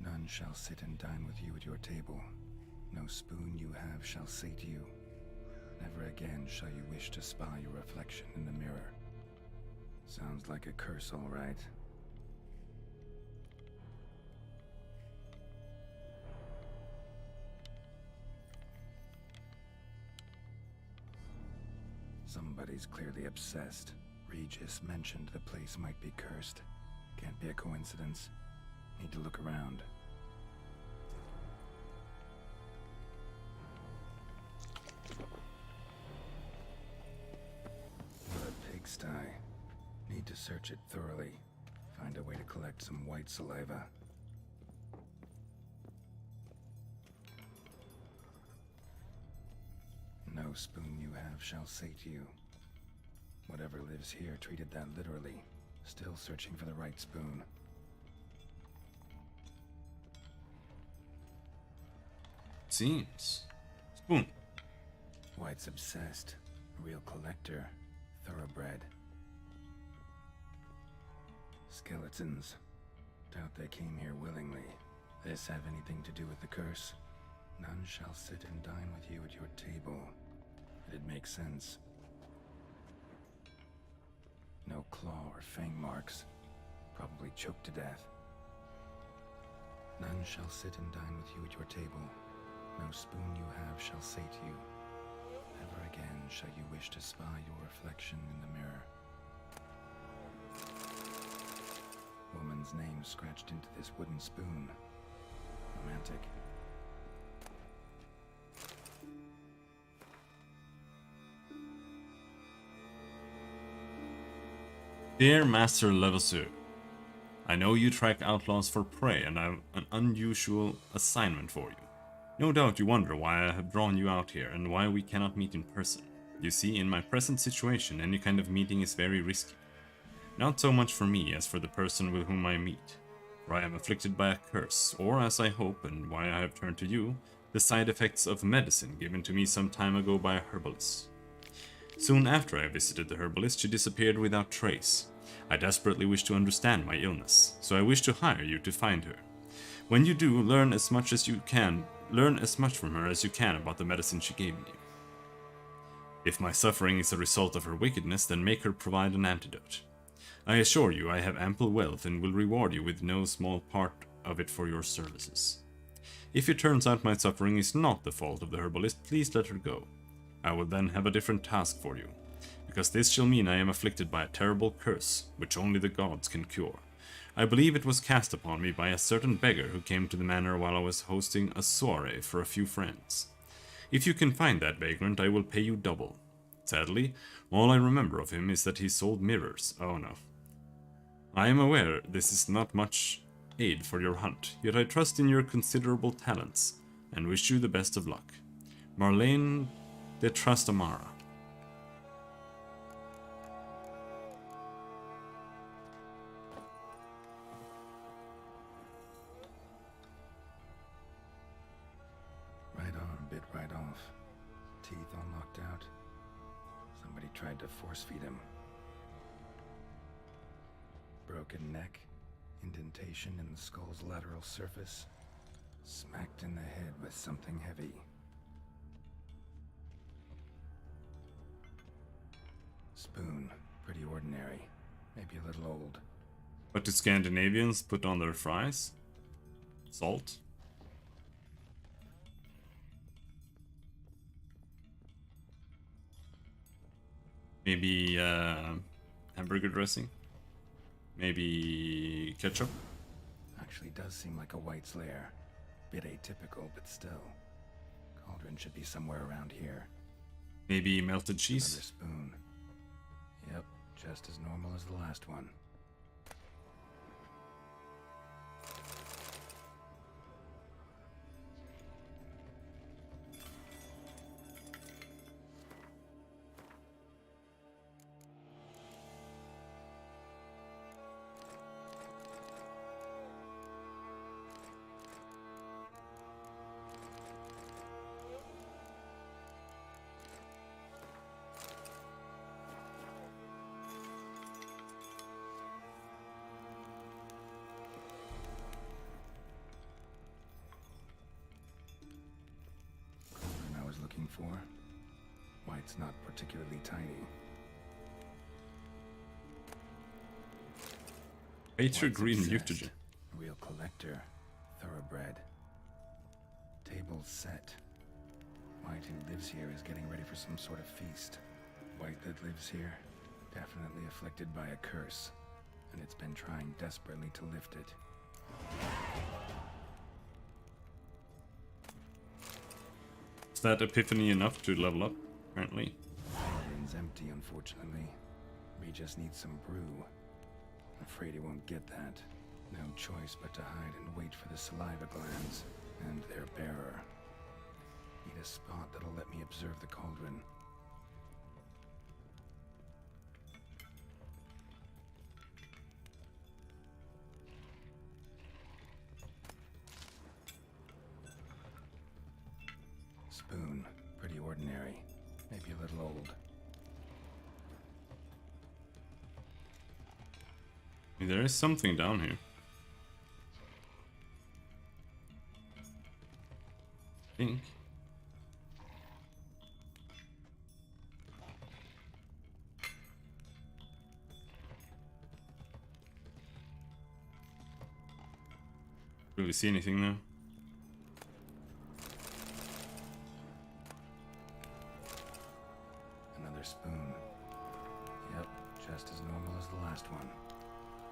None shall sit and dine with you at your table. No spoon you have shall sate you. Never again shall you wish to spy your reflection in the mirror. Sounds like a curse, all right. Somebody's clearly obsessed. Regis mentioned the place might be cursed. Can't be a coincidence. Need to look around. What a pigsty. Need to search it thoroughly. Find a way to collect some white saliva. No spoon you have shall sate you. Whatever lives here treated that literally. Still searching for the right spoon. Seems. Spoon. White's obsessed. A real collector. Thoroughbred. Skeletons. Doubt they came here willingly. This have anything to do with the curse? None shall sit and dine with you at your table. It'd make sense. No claw or fang marks. Probably choked to death. None shall sit and dine with you at your table. No spoon you have shall sate you. Never again shall you wish to spy your reflection in the mirror. Woman's name scratched into this wooden spoon. Romantic. Dear Master Levasseur, I know you track outlaws for prey and I have an unusual assignment for you. No doubt you wonder why I have drawn you out here and why we cannot meet in person. You see, in my present situation, any kind of meeting is very risky. Not so much for me as for the person with whom I meet, for I am afflicted by a curse, or as I hope, and why I have turned to you, the side effects of medicine given to me some time ago by a herbalist. Soon after I visited the herbalist, she disappeared without trace. I desperately wish to understand my illness, so I wish to hire you to find her. When you do, learn as much from her as you can about the medicine she gave me. If my suffering is a result of her wickedness, then make her provide an antidote. I assure you I have ample wealth and will reward you with no small part of it for your services. If it turns out my suffering is not the fault of the herbalist, please let her go. I will then have a different task for you, because this shall mean I am afflicted by a terrible curse, which only the gods can cure. I believe it was cast upon me by a certain beggar who came to the manor while I was hosting a soiree for a few friends. If you can find that vagrant, I will pay you double. Sadly, all I remember of him is that he sold mirrors. Oh no. I am aware this is not much aid for your hunt, yet I trust in your considerable talents, and wish you the best of luck. Marlene de Trastamara. Right on, bit right off. Teeth all knocked out. Somebody tried to force feed him. Broken neck, indentation in the skull's lateral surface, smacked in the head with something heavy. Spoon, pretty ordinary, maybe a little old. What do Scandinavians put on their fries? Salt? Maybe hamburger dressing? Maybe ketchup? Actually does seem like a White's lair. Bit atypical, but still. Cauldron should be somewhere around here. Maybe melted cheese? Another spoon. Yep, just as normal as the last one. For. White's not particularly tidy. Aether green mutagen. Real collector. Thoroughbred. Table set. White who lives here is getting ready for some sort of feast. White that lives here, definitely afflicted by a curse, and it's been trying desperately to lift it. Is that epiphany enough to level up, apparently? Cauldron's empty, unfortunately. We just need some brew. Afraid he won't get that. No choice but to hide and wait for the saliva glands and their bearer. Need a spot that'll let me observe the cauldron. Spoon, pretty ordinary. Maybe a little old. There is something down here. I think. Do we see anything now? Another spoon. Yep, just as normal as the last one.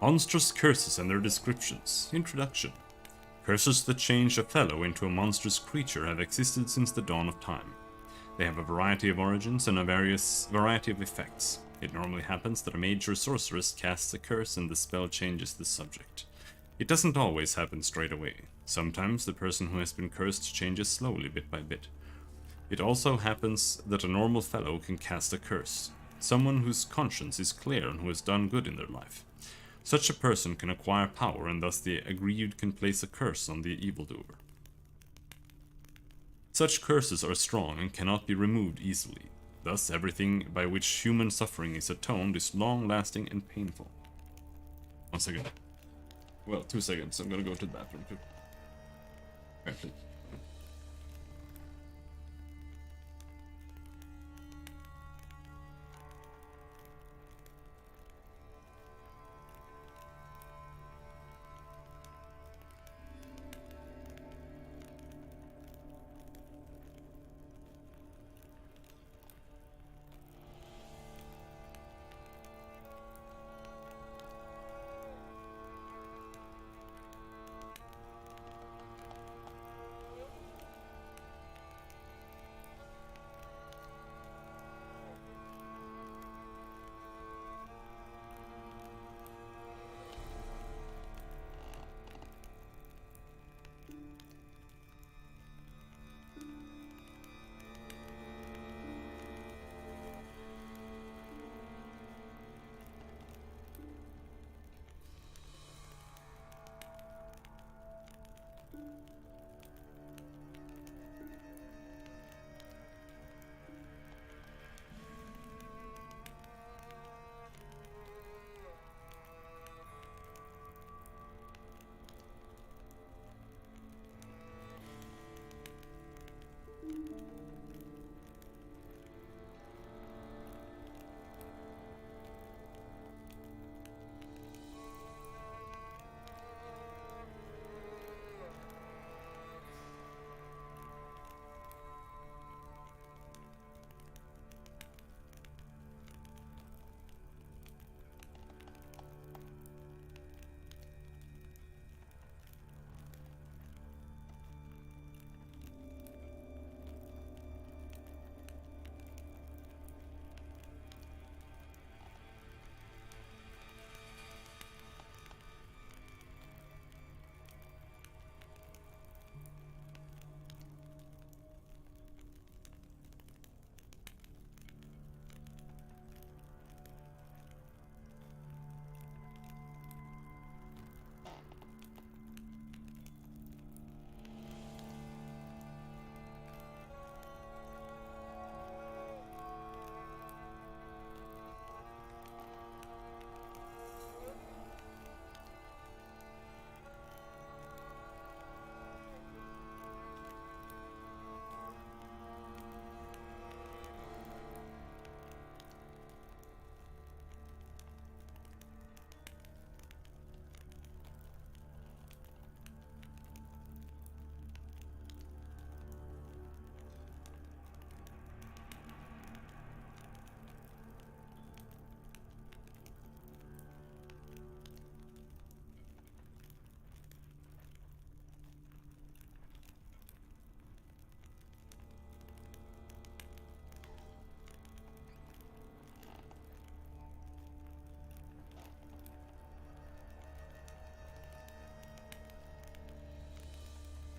Monstrous curses and their descriptions. Introduction. Curses that change a fellow into a monstrous creature have existed since the dawn of time. They have a variety of origins and a variety of effects. It normally happens that a mage or sorceress casts a curse and the spell changes the subject. It doesn't always happen straight away. Sometimes the person who has been cursed changes slowly bit by bit. It also happens that a normal fellow can cast a curse. Someone whose conscience is clear and who has done good in their life. Such a person can acquire power, and thus the aggrieved can place a curse on the evildoer. Such curses are strong and cannot be removed easily. Thus, everything by which human suffering is atoned is long-lasting and painful. 1 second. Well, 2 seconds. I'm gonna go to the bathroom too. Apparently.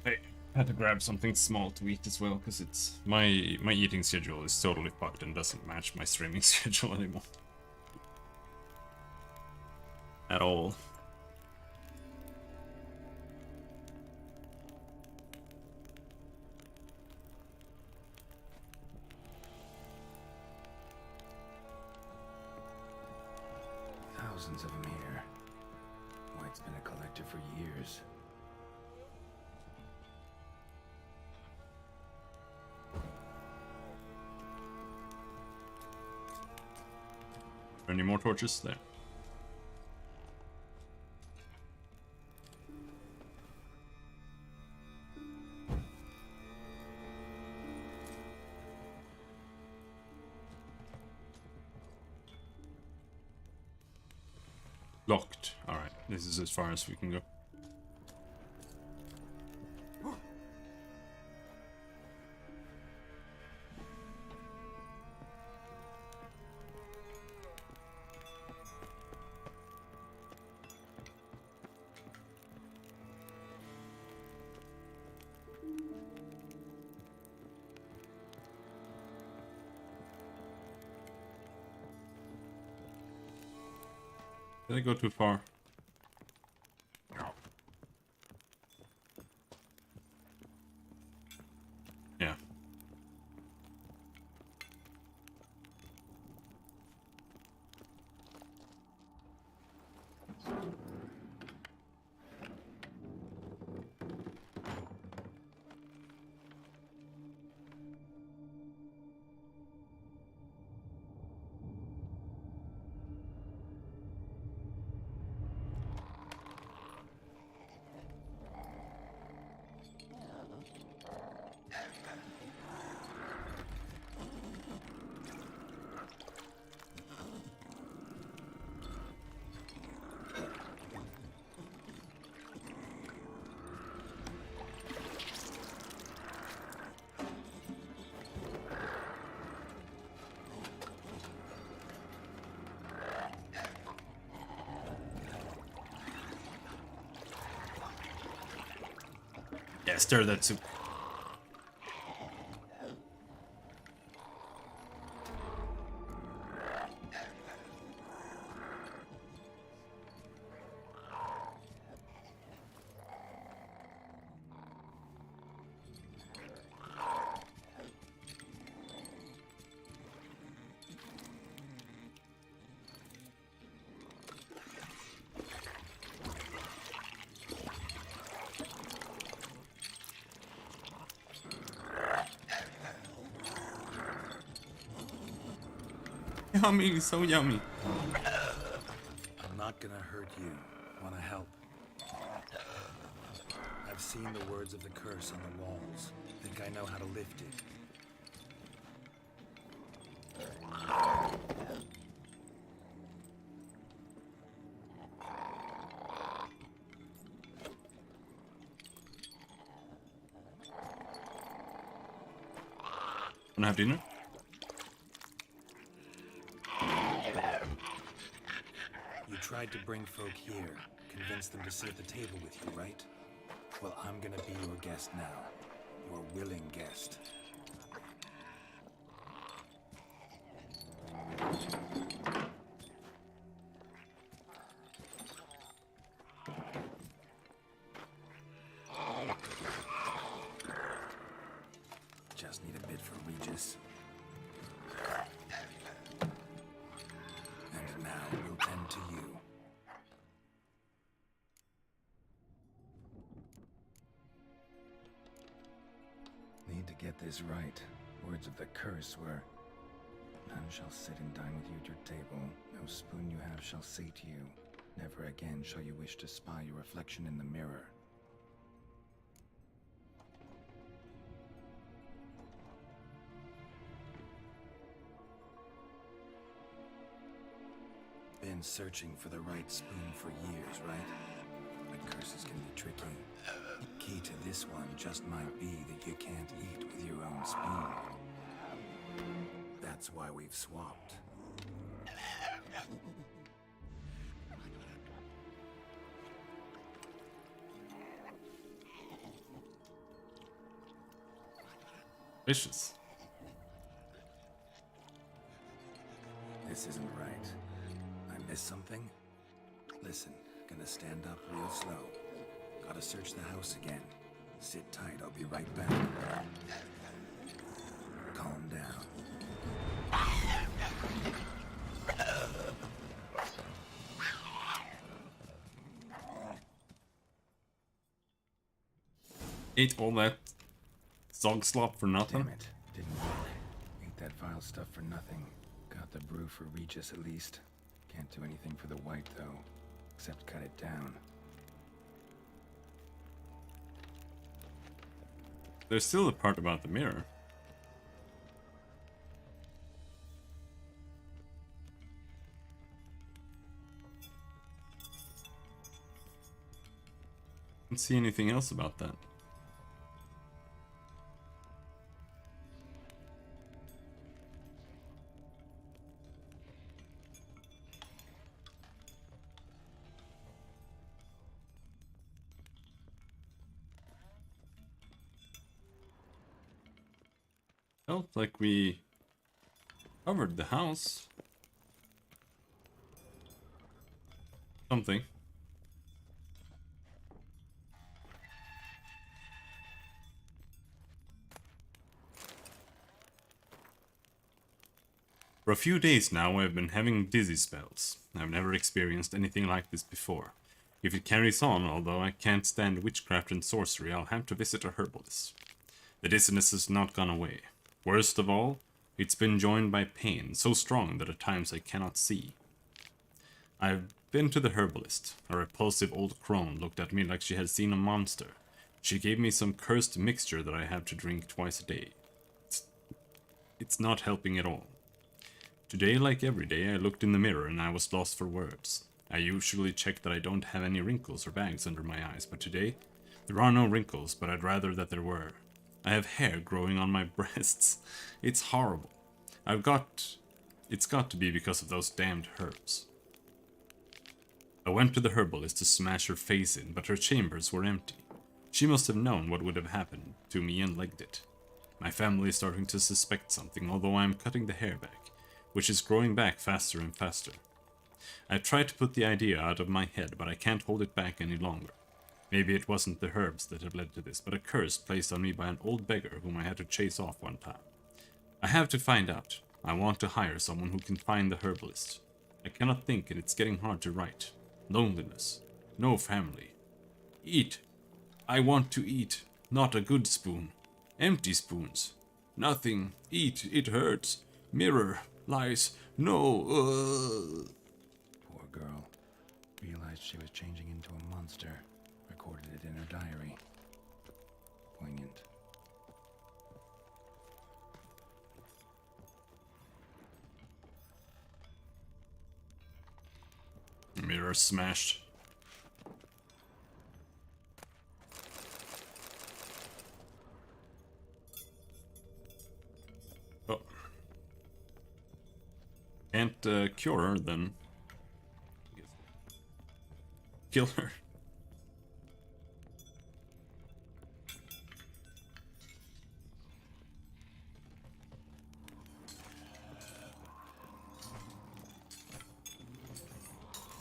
Hey, I had to grab something small to eat as well, because it's my eating schedule is totally fucked and doesn't match my streaming schedule anymore. At all. Thousands of them here. White's been a collector for years. Any more torches? There. Locked. Alright, this is as far as we can go. Did I go too far? Yeah. Yeah, stir that soup. Yummy, so yummy. I'm not gonna hurt you. Wanna help? I've seen the words of the curse on the walls. Think I know how to lift it. Wanna have dinner? You tried to bring folk here, convince them to sit at the table with you, right? Well, I'm gonna be your guest now. Your willing guest. Just need a bit for Regis. And now we'll tend to you. Need to get this right. Words of the curse were, none shall sit and dine with you at your table. No spoon you have shall sate you. Never again shall you wish to spy your reflection in the mirror. Been searching for the right spoon for years, right? But curses can be tricky. Key to this one just might be that you can't eat with your own spoon. That's why we've swapped. Vicious. This isn't right. I missed something? Listen, gonna stand up real slow. Gotta search the house again. Sit tight, I'll be right back. Calm down. Ate all that zog slop for nothing? Damn it, didn't work. Ate that vile stuff for nothing. Got the brew for Regis at least. Can't do anything for the white though, except cut it down. There's still the part about the mirror. Don't see anything else about that. Felt like we covered the house. Something. For a few days now I've been having dizzy spells. I've never experienced anything like this before. If it carries on, although I can't stand witchcraft and sorcery, I'll have to visit a herbalist. The dizziness has not gone away. Worst of all, it's been joined by pain, so strong that at times I cannot see. I've been to the herbalist. A repulsive old crone looked at me like she had seen a monster. She gave me some cursed mixture that I have to drink twice a day. It's not helping at all. Today, like every day, I looked in the mirror and I was lost for words. I usually check that I don't have any wrinkles or bags under my eyes, but today, there are no wrinkles, but I'd rather that there were. I have hair growing on my breasts. It's horrible. It's got to be because of those damned herbs. I went to the herbalist to smash her face in, but her chambers were empty. She must have known what would have happened to me and legged it. My family is starting to suspect something, although I am cutting the hair back, which is growing back faster and faster. I tried to put the idea out of my head, but I can't hold it back any longer. Maybe it wasn't the herbs that have led to this, but a curse placed on me by an old beggar whom I had to chase off one time. I have to find out. I want to hire someone who can find the herbalist. I cannot think, and it's getting hard to write. Loneliness. No family. Eat. I want to eat. Not a good spoon. Empty spoons. Nothing. Eat. It hurts. Mirror. Lies. No. Poor girl. Realized she was changing into a monster. Recorded it in her diary. Poignant. Mirror smashed. Oh. Can't cure her then. Kill her.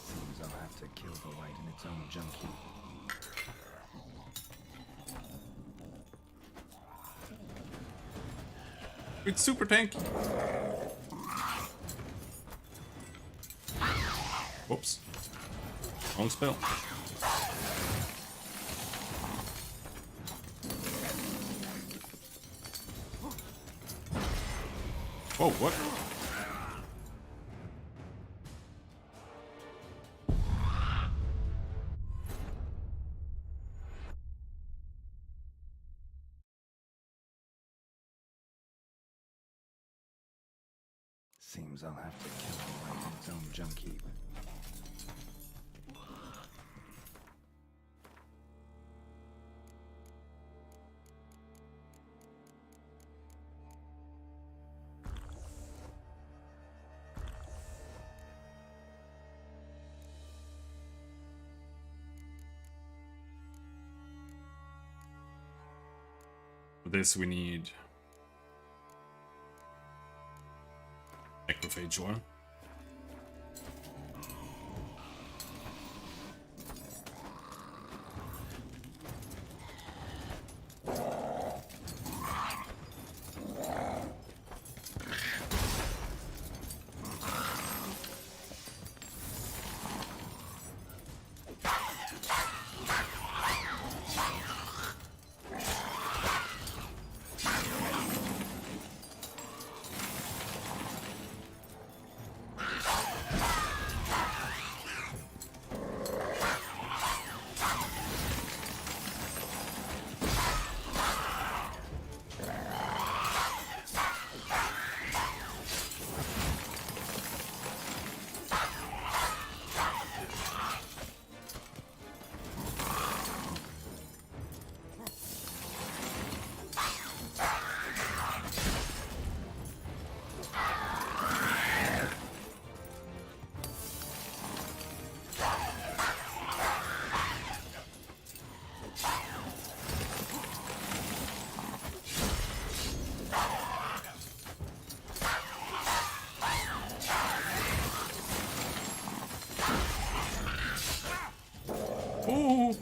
Seems I'll have to kill the light in its own junkie. It's super tanky. Whoops. Wrong spell. Whoa, what? Seems I'll have to kill the light in its own junkie. For this we need Necrophage oil. Ooh.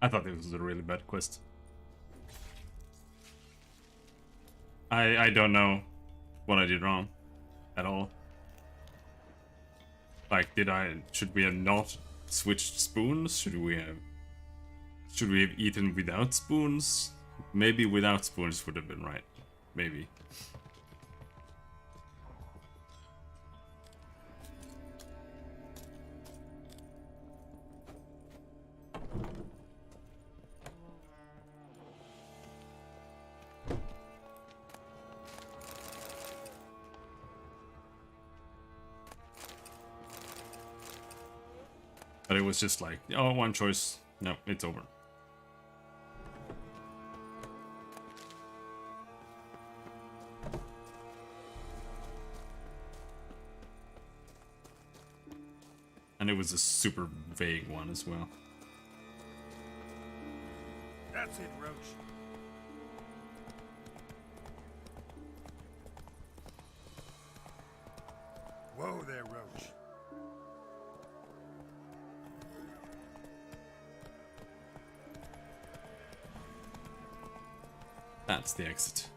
I thought this was a really bad quest. I don't know what I did wrong at all. Like, should we have not switched spoons? Should we have eaten without spoons? Maybe without spoons would have been right. Maybe. But it was just like, oh, one choice. No, it's over. And it was a super vague one as well. That's it, Roach. Whoa there, Roach. That's the exit.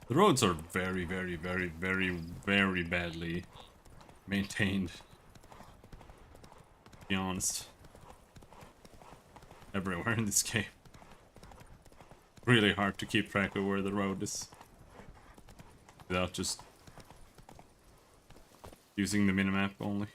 The roads are very, very, very, very, very badly maintained. To be honest. Everywhere in this game. Really hard to keep track of where the road is. Without just using the minimap only.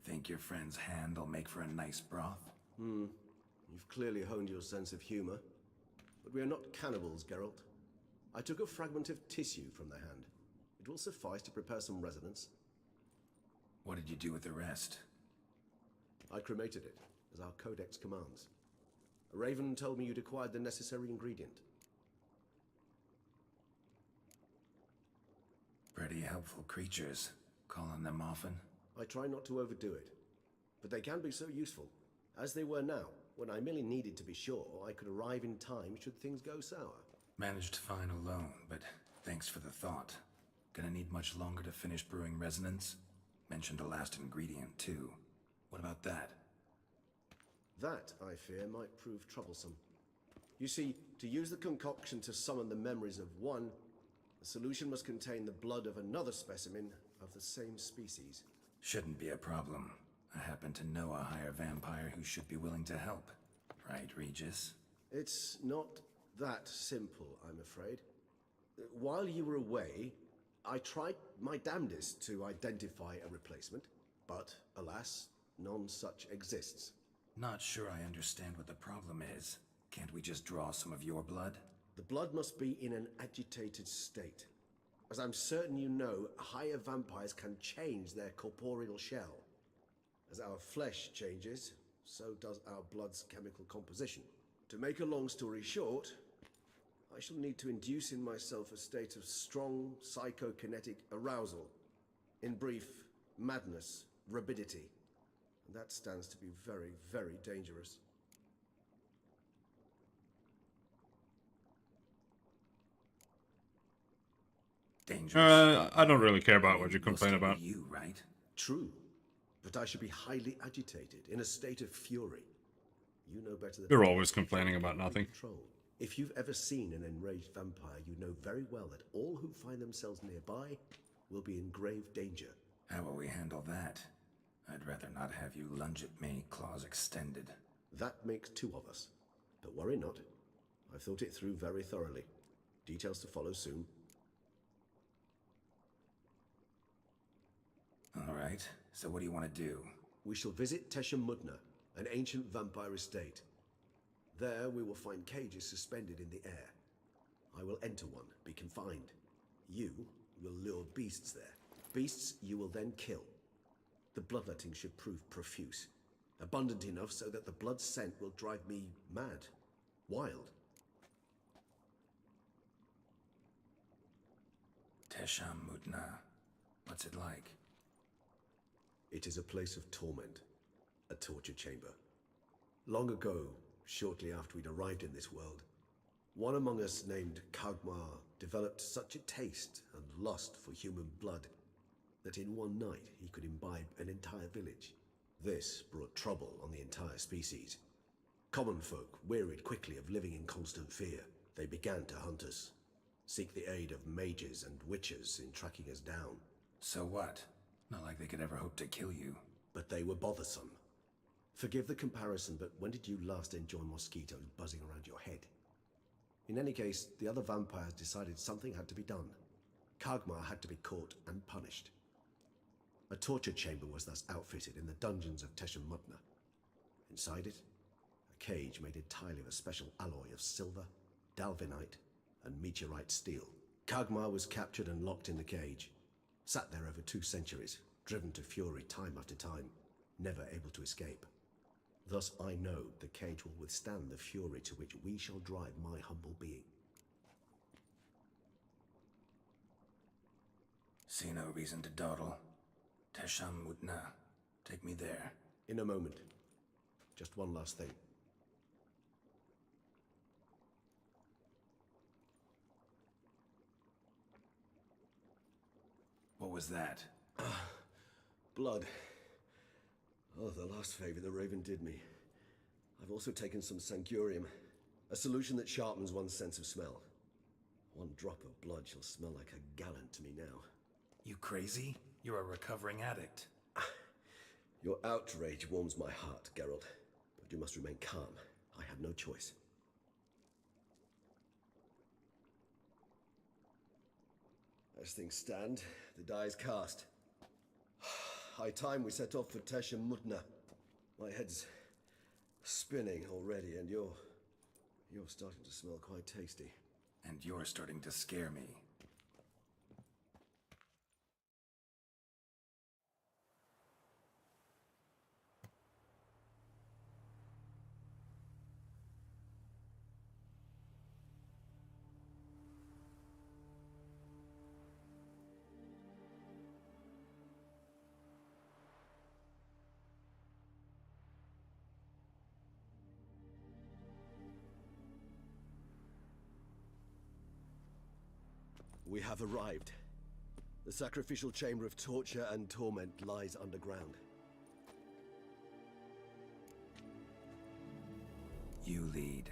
Think your friend's hand will make for a nice broth? You've clearly honed your sense of humor. But we are not cannibals, Geralt. I took a fragment of tissue from the hand. It will suffice to prepare some resonance. What did you do with the rest? I cremated it, as our codex commands. A raven told me you'd acquired the necessary ingredient. Pretty helpful creatures. Calling them often? I try not to overdo it, but they can be so useful, as they were now, when I merely needed to be sure I could arrive in time should things go sour. Managed fine alone, but thanks for the thought. Gonna need much longer to finish brewing resonance? Mentioned the last ingredient, too. What about that? That, I fear, might prove troublesome. You see, to use the concoction to summon the memories of one, the solution must contain the blood of another specimen of the same species. Shouldn't be a problem. I happen to know a higher vampire who should be willing to help. Right, Regis? It's not that simple, I'm afraid. While you were away, I tried my damnedest to identify a replacement, but alas, none such exists. Not sure I understand what the problem is. Can't we just draw some of your blood? The blood must be in an agitated state. As I'm certain you know, higher vampires can change their corporeal shell. As our flesh changes, so does our blood's chemical composition. To make a long story short, I shall need to induce in myself a state of strong psychokinetic arousal. In brief, madness, rabidity. And that stands to be very, very dangerous. Dangerous. I don't really care about what you complain about. You, right? True. But I should be highly agitated, in a state of fury. You know better than You're always complaining about nothing. control. If you've ever seen an enraged vampire, you know very well that all who find themselves nearby will be in grave danger. How will we handle that? I'd rather not have you lunge at me, claws extended. That makes two of us. But worry not. I've thought it through very thoroughly. Details to follow soon. All right, so what do you want to do? We shall visit Teshem Mudna, an ancient vampire estate. There we will find cages suspended in the air. I will enter one, be confined. You will lure beasts there. Beasts you will then kill. The bloodletting should prove profuse. Abundant enough so that the blood scent will drive me mad. Wild. Teshem Mudna. What's it like? It is a place of torment. A torture chamber. Long ago, shortly after we'd arrived in this world, one among us named Kagmar developed such a taste and lust for human blood that in one night he could imbibe an entire village. This brought trouble on the entire species. Common folk wearied quickly of living in constant fear. They began to hunt us, seek the aid of mages and witches in tracking us down. So what? Not like they could ever hope to kill you. But they were bothersome. Forgive the comparison, but when did you last enjoy mosquitoes buzzing around your head? In any case, the other vampires decided something had to be done. Kagmar had to be caught and punished. A torture chamber was thus outfitted in the dungeons of Teshem Mudna. Inside it, a cage made entirely of a special alloy of silver, dalvinite, and meteorite steel. Kagmar was captured and locked in the cage. Sat there over 2 centuries, driven to fury time after time, never able to escape. Thus I know the cage will withstand the fury to which we shall drive my humble being. See no reason to dawdle. Teshem Mudna. Take me there. In a moment. Just one last thing. What was that? Blood. Oh, the last favor the Raven did me. I've also taken some Sangurium, a solution that sharpens one's sense of smell. One drop of blood shall smell like a gallon to me now. You crazy? You're a recovering addict. Your outrage warms my heart, Geralt, but you must remain calm. I have no choice. As things stand, the die is cast. High time we set off for Teshem Mudna. My head's spinning already, and you're starting to smell quite tasty. And you're starting to scare me. We have arrived. The sacrificial chamber of torture and torment lies underground. You lead.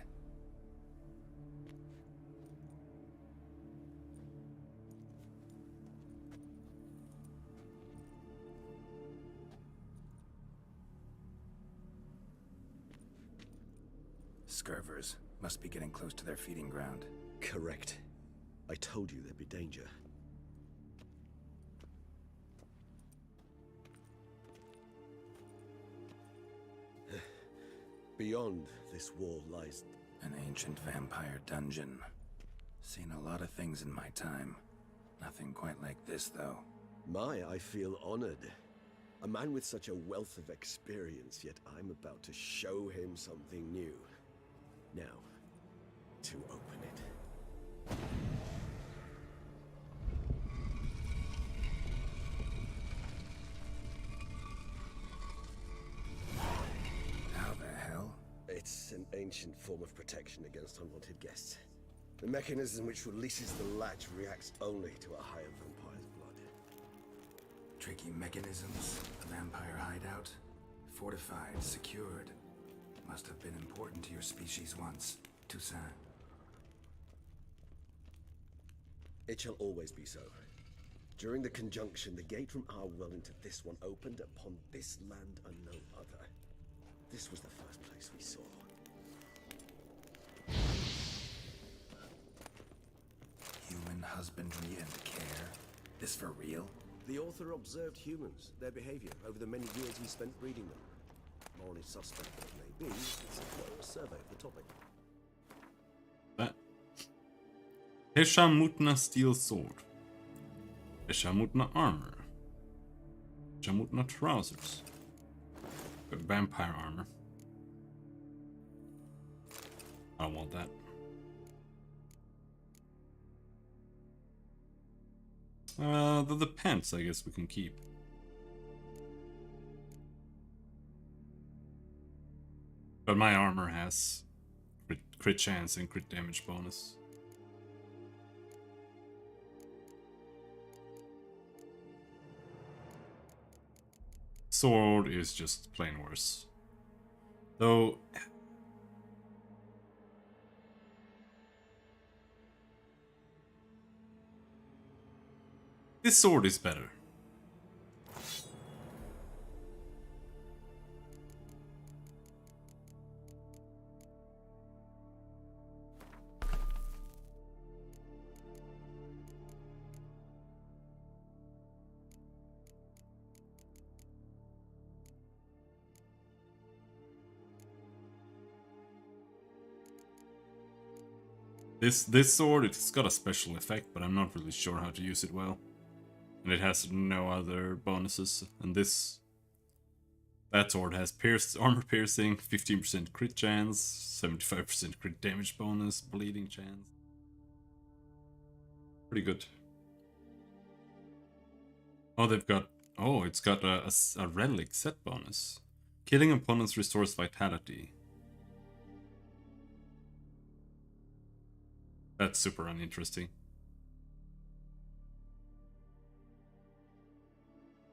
Scurvers must be getting close to their feeding ground. Correct. I told you there'd be danger. Beyond this wall lies an ancient vampire dungeon. Seen a lot of things in my time. Nothing quite like this, though. I feel honored. A man with such a wealth of experience, yet I'm about to show him something new. Now, to open it. How the hell? It's an ancient form of protection against unwanted guests. The mechanism which releases the latch reacts only to a higher vampire's blood. Tricky mechanisms, a vampire hideout. Fortified, secured. Must have been important to your species once, Toussaint. It shall always be so. During the conjunction, the gate from our world into this one opened upon this land and no other. This was the first place we saw. Human husbandry and care? This for real? The author observed humans, their behavior, over the many years he spent breeding them. Morally suspect that it may be, it's a thorough survey of the topic. Teshamutna steel sword. Teshamutna armor. Teshamutna trousers. Vampire armor. I don't want that. The pants, I guess we can keep. But my armor has crit chance and crit damage bonus. Sword is just plain worse. Though... this sword is better. This sword, it's got a special effect, but I'm not really sure how to use it well. And it has no other bonuses. And that sword has armor piercing, 15% crit chance, 75% crit damage bonus, bleeding chance. Pretty good. Oh, it's got a relic set bonus. Killing opponents restores vitality. That's super uninteresting.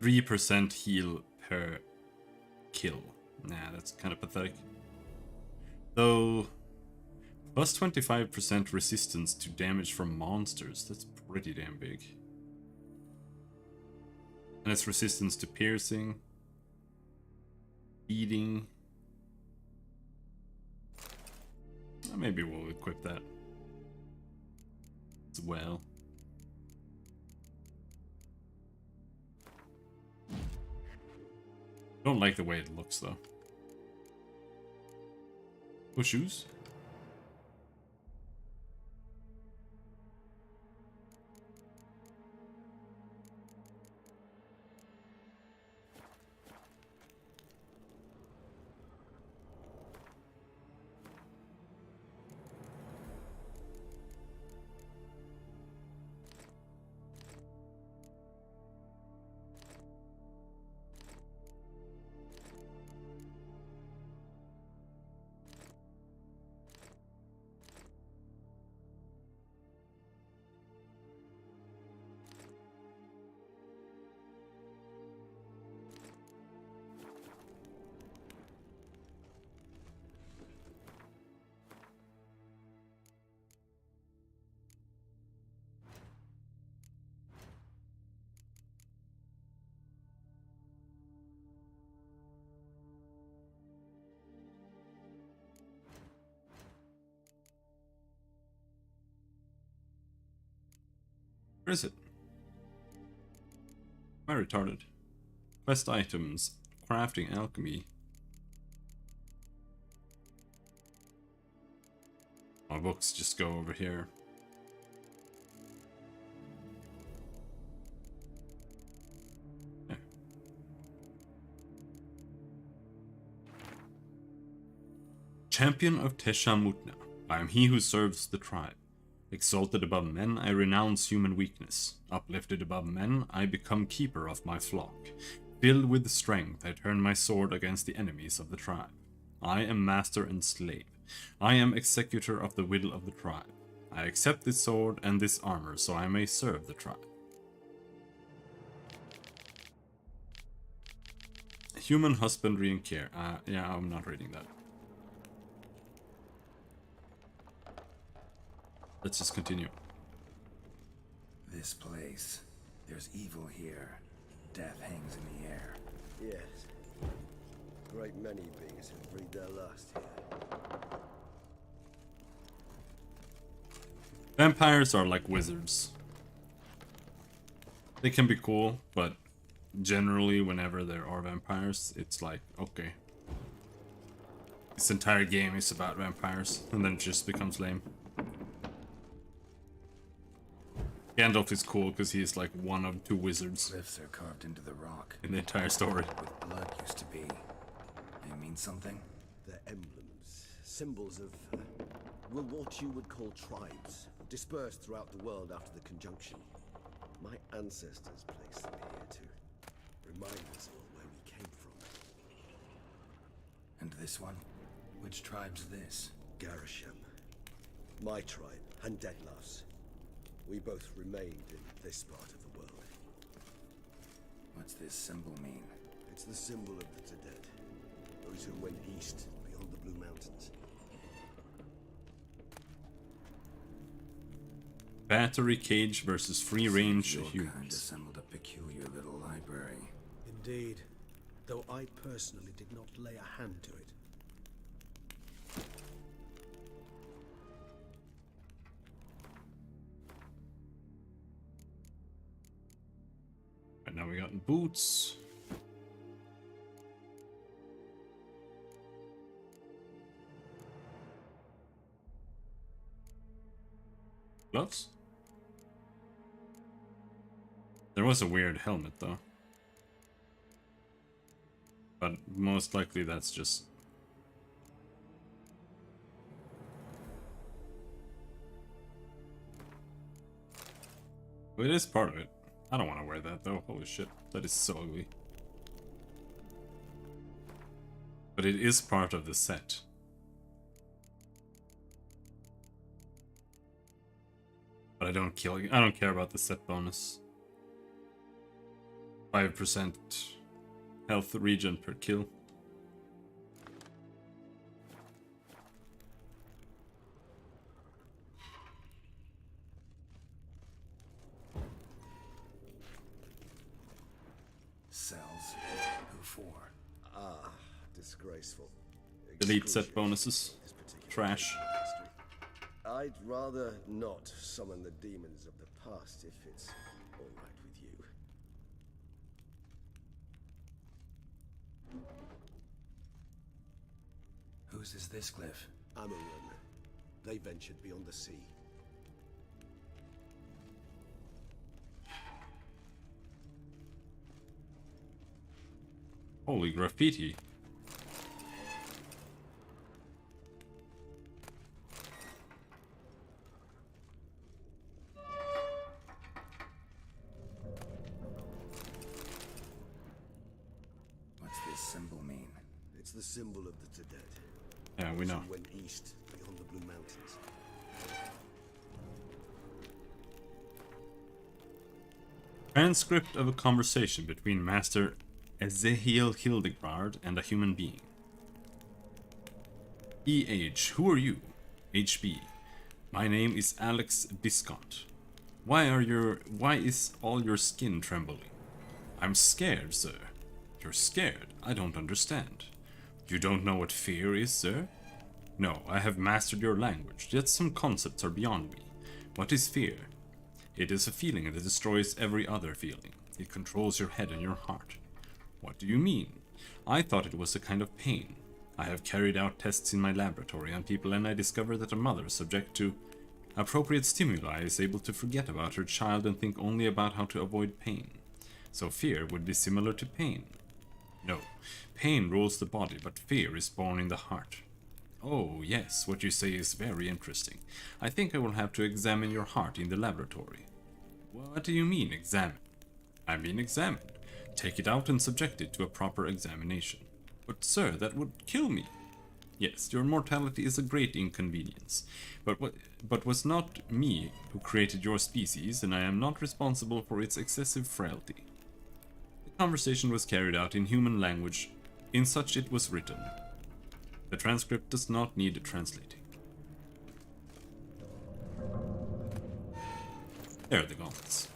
3% heal per kill. Nah, that's kind of pathetic. Though, plus 25% resistance to damage from monsters. That's pretty damn big. And it's resistance to piercing, eating. Maybe we'll equip that as well. Don't like the way it looks though. Oh, shoes? Where is it? Am I retarded? Quest items. Crafting alchemy. My books just go over here. Yeah. Champion of Teshamutna. I am he who serves the tribe. Exalted above men, I renounce human weakness. Uplifted above men, I become keeper of my flock. Filled with strength, I turn my sword against the enemies of the tribe. I am master and slave. I am executor of the will of the tribe. I accept this sword and this armor so I may serve the tribe. Human husbandry and care. Yeah, I'm not reading that. Let's just continue. this place? There's evil here. Death hangs in the air. Yes. Great many beings have breathed their last here. Vampires are like wizards. They can be cool, but generally whenever there are vampires, it's like, okay. This entire game is about vampires, and then it just becomes lame. Gandalf is cool because he's like one of 2 wizards. Glyphs are carved into the rock. In the entire story. With blood used to be. They mean something? They're emblems, symbols of, well, what you would call tribes, dispersed throughout the world after the conjunction. My ancestors placed them here to remind us all where we came from. And this one? Which tribe's this? Garisham. My tribe, and Detlaf's. We both remained in this part of the world. What's this symbol mean? It's the symbol of the Dead. Those who went east, beyond the Blue Mountains. Battery cage versus free-range Your kind humans. assembled a peculiar little library. Indeed. Though I personally did not lay a hand to it. Right now we got boots. Gloves? There was a weird helmet though. But most likely that's just... Well, it is part of it. I don't want to wear that though. Holy shit. That is so ugly. But it is part of the set. But I don't care about the set bonus. 5% health regen per kill. Cells. Who for? Ah, disgraceful. Delete set bonuses. Trash. I'd rather not summon the demons of the past if it's all right with you. Whose is this glyph? Amarun. They ventured beyond the sea. Holy graffiti. What's this symbol mean? It's the symbol of the Dead. Yeah, we know. Who went east beyond the Blue Mountains. Transcript of a conversation between Master Ezehiel Hildegard and a human being. EH, who are you? HB, my name is Alex Biscott. Why is all your skin trembling? I'm scared, sir. You're scared? I don't understand. You don't know what fear is, sir? No, I have mastered your language, yet some concepts are beyond me. What is fear? It is a feeling that destroys every other feeling. It controls your head and your heart. What do you mean? I thought it was a kind of pain. I have carried out tests in my laboratory on people and I discovered that a mother subject to appropriate stimuli is able to forget about her child and think only about how to avoid pain. So fear would be similar to pain. No, pain rules the body, but fear is born in the heart. Oh, yes, what you say is very interesting. I think I will have to examine your heart in the laboratory. What do you mean, examine? I mean examined. Take it out and subject it to a proper examination. But sir, that would kill me. Yes, your mortality is a great inconvenience. But was not me who created your species, and I am not responsible for its excessive frailty. The conversation was carried out in human language, in such it was written. The transcript does not need translating. There are the gauntlets.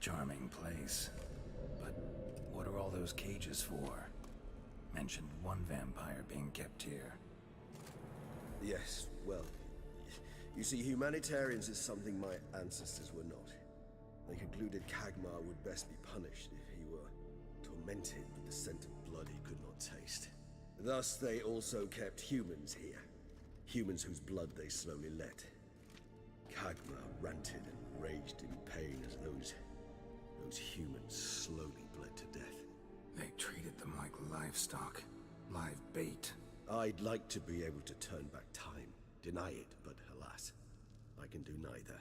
Charming place. But what are all those cages for? Mentioned one vampire being kept here. Yes, well, you see, humanitarians is something my ancestors were not. They concluded Kagmar would best be punished if he were tormented with the scent of blood he could not taste. Thus, they also kept humans here. Humans whose blood they slowly let. Kagmar ranted and raged in pain as those humans slowly bled to death. They treated them like livestock. Live bait. I'd like to be able to turn back time, deny it, but alas, I can do neither.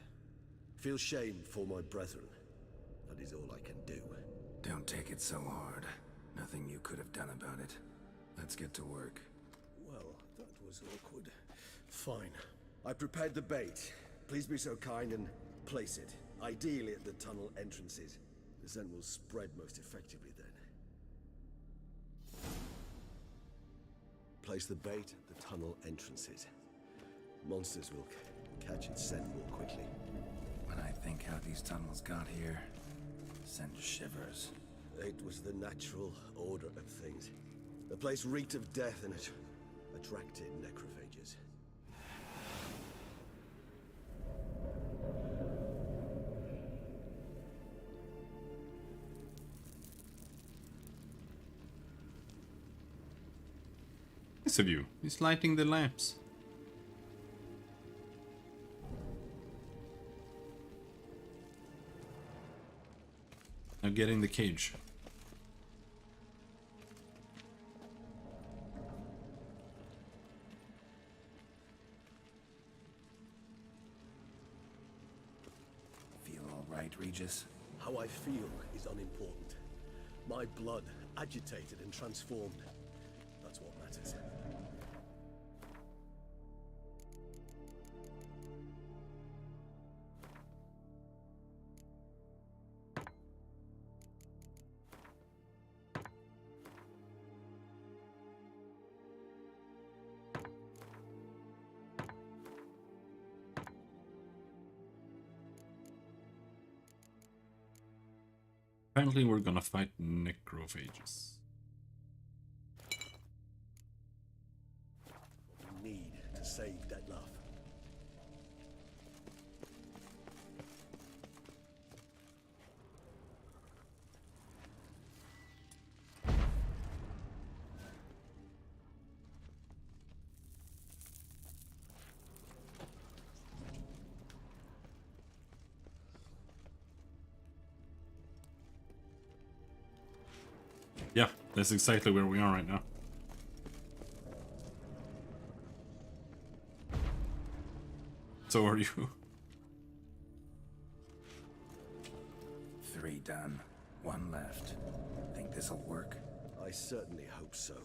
Feel shame for my brethren. That is all I can do. Don't take it so hard. Nothing you could have done about it. Let's get to work. Well, that was awkward. Fine. I prepared the bait. Please be so kind and place it. Ideally at the tunnel entrances. The scent will spread most effectively then. Place the bait at the tunnel entrances. Monsters will catch its scent more quickly. When I think how these tunnels got here, send shivers. It was the natural order of things. The place reeked of death and it attracted necrophages. Nice of you. He's lighting the lamps. Now get in the cage. Feel all right, Regis? How I feel is unimportant. My blood agitated and transformed. That's what matters. Apparently we're gonna fight necrophages. We need to save Detlef. Yeah, that's exactly where we are right now. So are you. 3 done. 1 left. Think this'll work? I certainly hope so.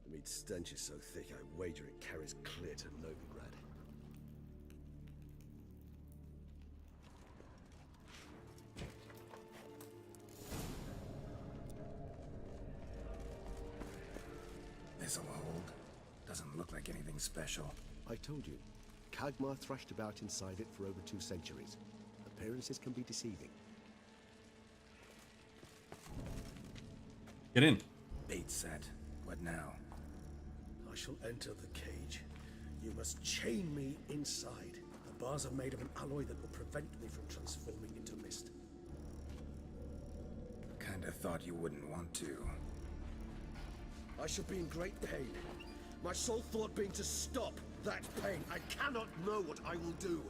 The meat stench is so thick, I wager it carries clear to Novigrad. This'll hold. Doesn't look like anything special. I told you. Kagmar thrashed about inside it for over 2 centuries. Appearances can be deceiving. Get in. Bait set. What now? I shall enter the cage. You must chain me inside. The bars are made of an alloy that will prevent me from transforming into mist. Kinda thought you wouldn't want to. I shall be in great pain. My sole thought being to stop that pain. I cannot know what I will do.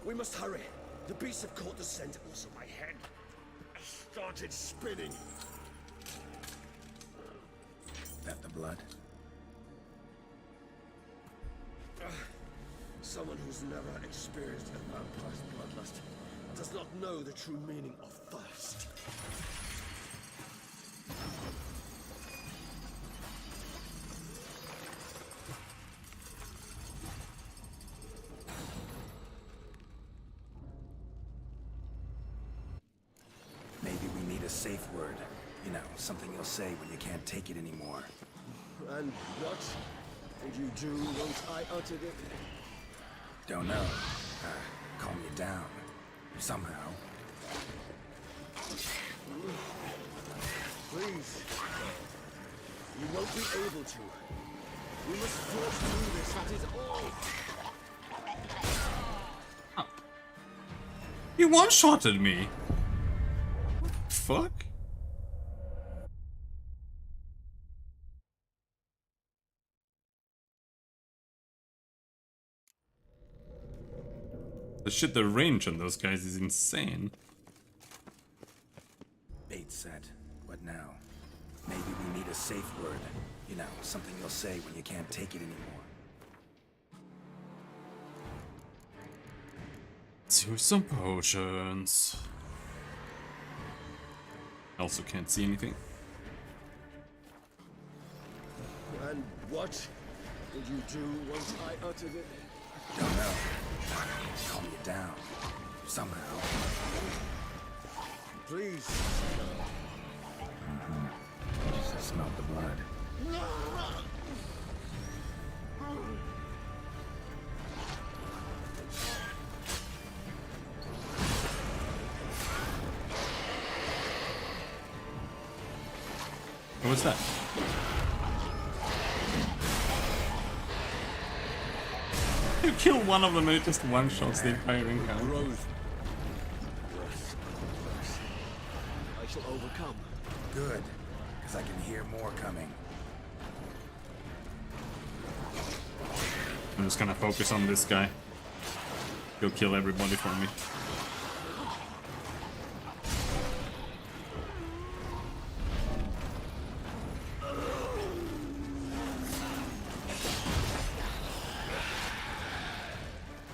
We must hurry. The beasts have caught the scent. Also, my head started spinning. that the blood? Someone who's never experienced a vampire's bloodlust does not know the true meaning of thirst. Maybe we need a safe word. You know, something you'll say when you can't take it anymore. And what would you do once I uttered it? Don't know. Calm you down. Somehow. Please. You won't be able to. We must force through this, that is all. He one-shotted me. What the fuck? The range on those guys is insane. Bait set. What now? Maybe we need a safe word. You know, something you'll say when you can't take it anymore. Do some potions. Also can't see anything. And what would you do once I uttered it? Don't know. Calm you down. Somehow. Please. I smell the blood. What was that? You kill one of them and it just one-shots the entire encounter. I shall overcome. Good, because I can hear more coming. I'm just gonna focus on this guy. He'll kill everybody for me.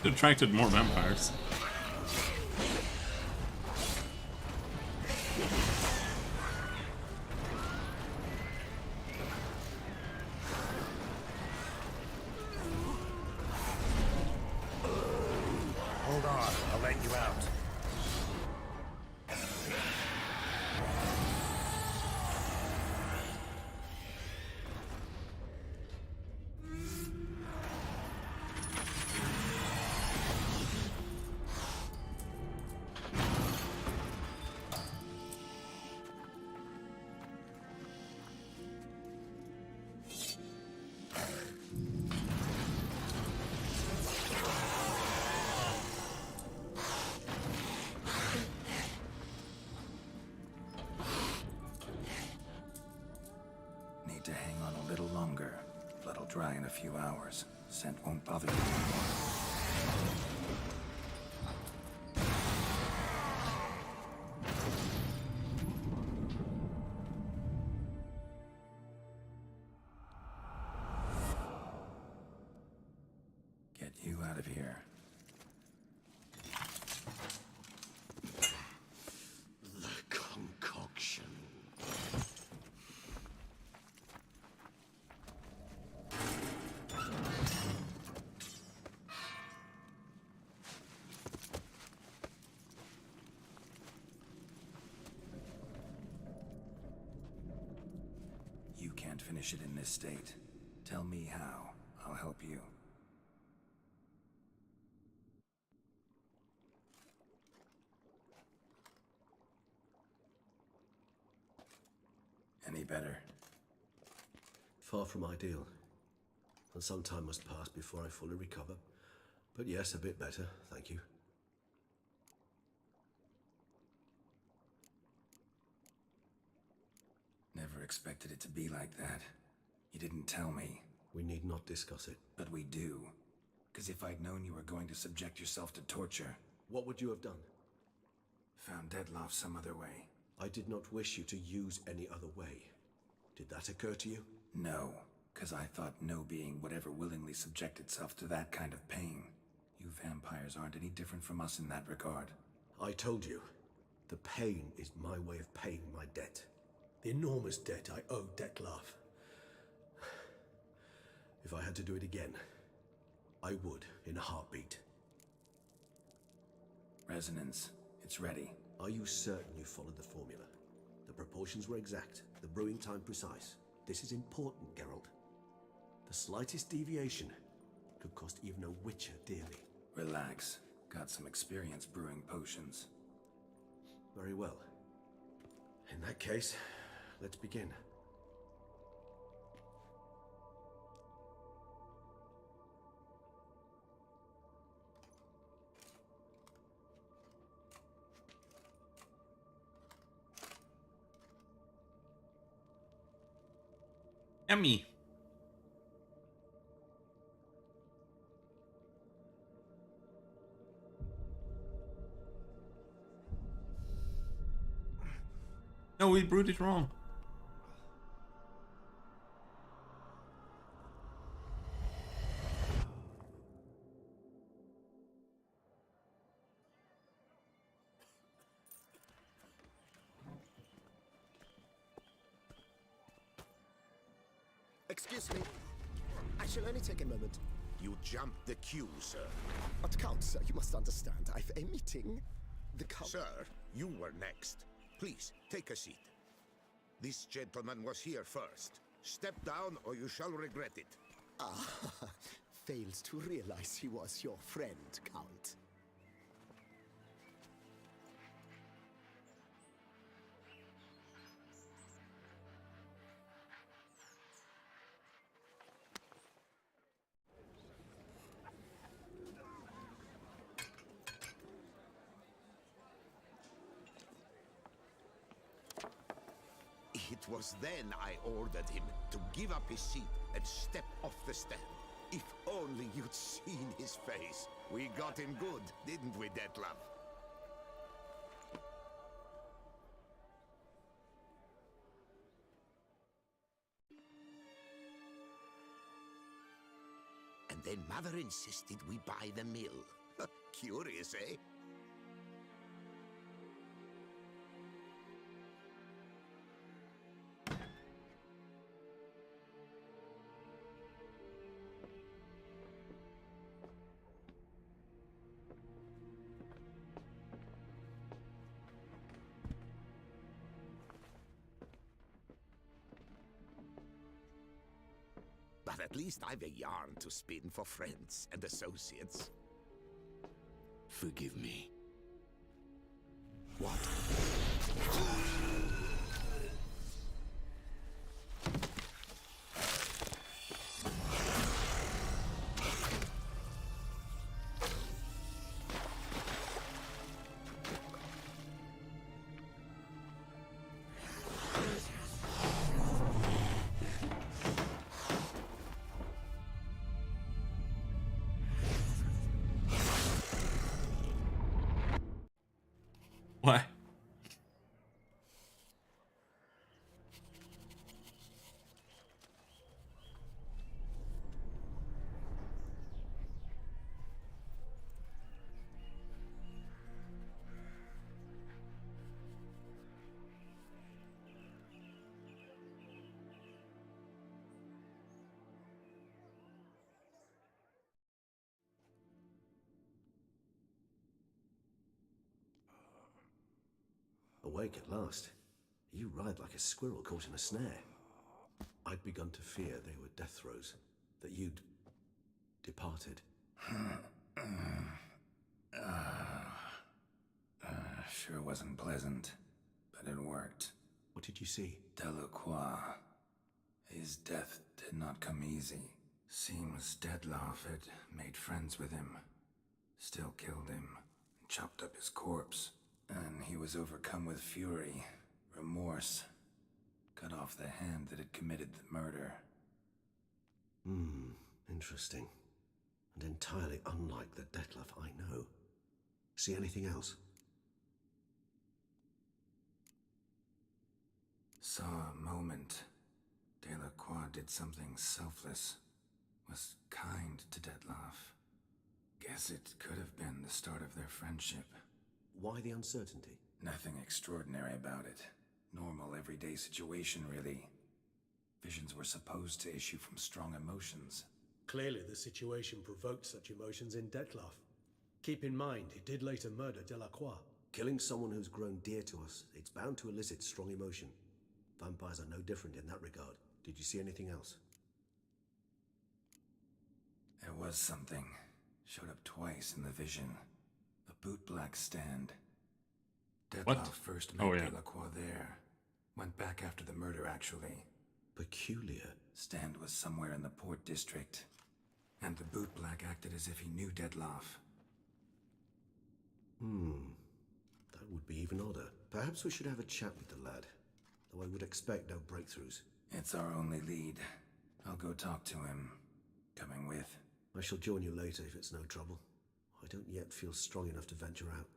It attracted more vampires. Hold on, I'll let you out. Need to hang on a little longer. Blood'll dry in a few hours. Scent won't bother you anymore. Get you out of here. The concoction. You can't finish it in this state. Tell me how. I'll help you. Any better? Far from ideal. And some time must pass before I fully recover. But yes, a bit better, thank you. Never expected it to be like that. You didn't tell me. We need not discuss it. But we do. Because if I'd known you were going to subject yourself to torture... What would you have done? Found Dettlaff some other way. I did not wish you to use any other way. Did that occur to you? No, because I thought no being would ever willingly subject itself to that kind of pain. You vampires aren't any different from us in that regard. I told you, the pain is my way of paying my debt. The enormous debt I owe Dettlaff. If I had to do it again, I would, in a heartbeat. Resonance, it's ready. Are you certain you followed the formula? The proportions were exact, the brewing time precise. This is important, Geralt. The slightest deviation could cost even a witcher dearly. Relax. Got some experience brewing potions. Very well. In that case, let's begin. Yummy. No, we brewed it wrong. Excuse me. I shall only take a moment. You jumped the queue, sir. But Count, sir, you must understand. I've a meeting. The Count... Sir, you were next. Please, take a seat. This gentleman was here first. Step down or you shall regret it. Ah, fails to realize he was your friend, Count. It was then I ordered him to give up his seat and step off the stand. If only you'd seen his face. We got him good, didn't we, Dettlaff? And then Mother insisted we buy the mill. Curious, eh? But at least I've a yarn to spin for friends and associates. Forgive me. What? What? Awake at last. You ride like a squirrel caught in a snare. I'd begun to fear they were death throes, that you'd departed. Sure wasn't pleasant, but it worked. What did you see? Delacroix. His death did not come easy. Seems Dettlaff had made friends with him. Still killed him, chopped up his corpse. And he was overcome with fury, remorse. Cut off the hand that had committed the murder. Interesting. And entirely unlike the Dettlaff I know. See anything else? Saw a moment. Delacroix did something selfless, was kind to Dettlaff. Guess it could have been the start of their friendship. Why the uncertainty? Nothing extraordinary about it. Normal, everyday situation, really. Visions were supposed to issue from strong emotions. Clearly the situation provoked such emotions in Dettlaff. Keep in mind, he did later murder Delacroix. Killing someone who's grown dear to us, it's bound to elicit strong emotion. Vampires are no different in that regard. Did you see anything else? There was something. Showed up twice in the vision. A bootblack stand. Dettlaff first met Delacroix there. Went back after the murder, actually. Peculiar. Stand was somewhere in the Port District. And the bootblack acted as if he knew Dettlaff. That would be even odder. Perhaps we should have a chat with the lad. Though I would expect no breakthroughs. It's our only lead. I'll go talk to him. Coming with? I shall join you later if it's no trouble. I don't yet feel strong enough to venture out.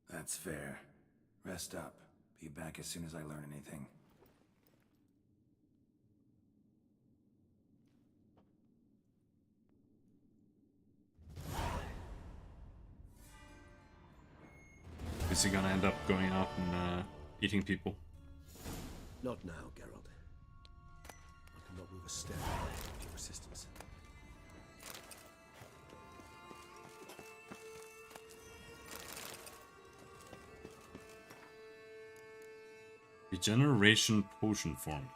That's fair. Rest up. Be back as soon as I learn anything. Is he gonna end up going out and eating people? Not now, Geralt. I cannot move a step without your assistance. Regeneration potion formula.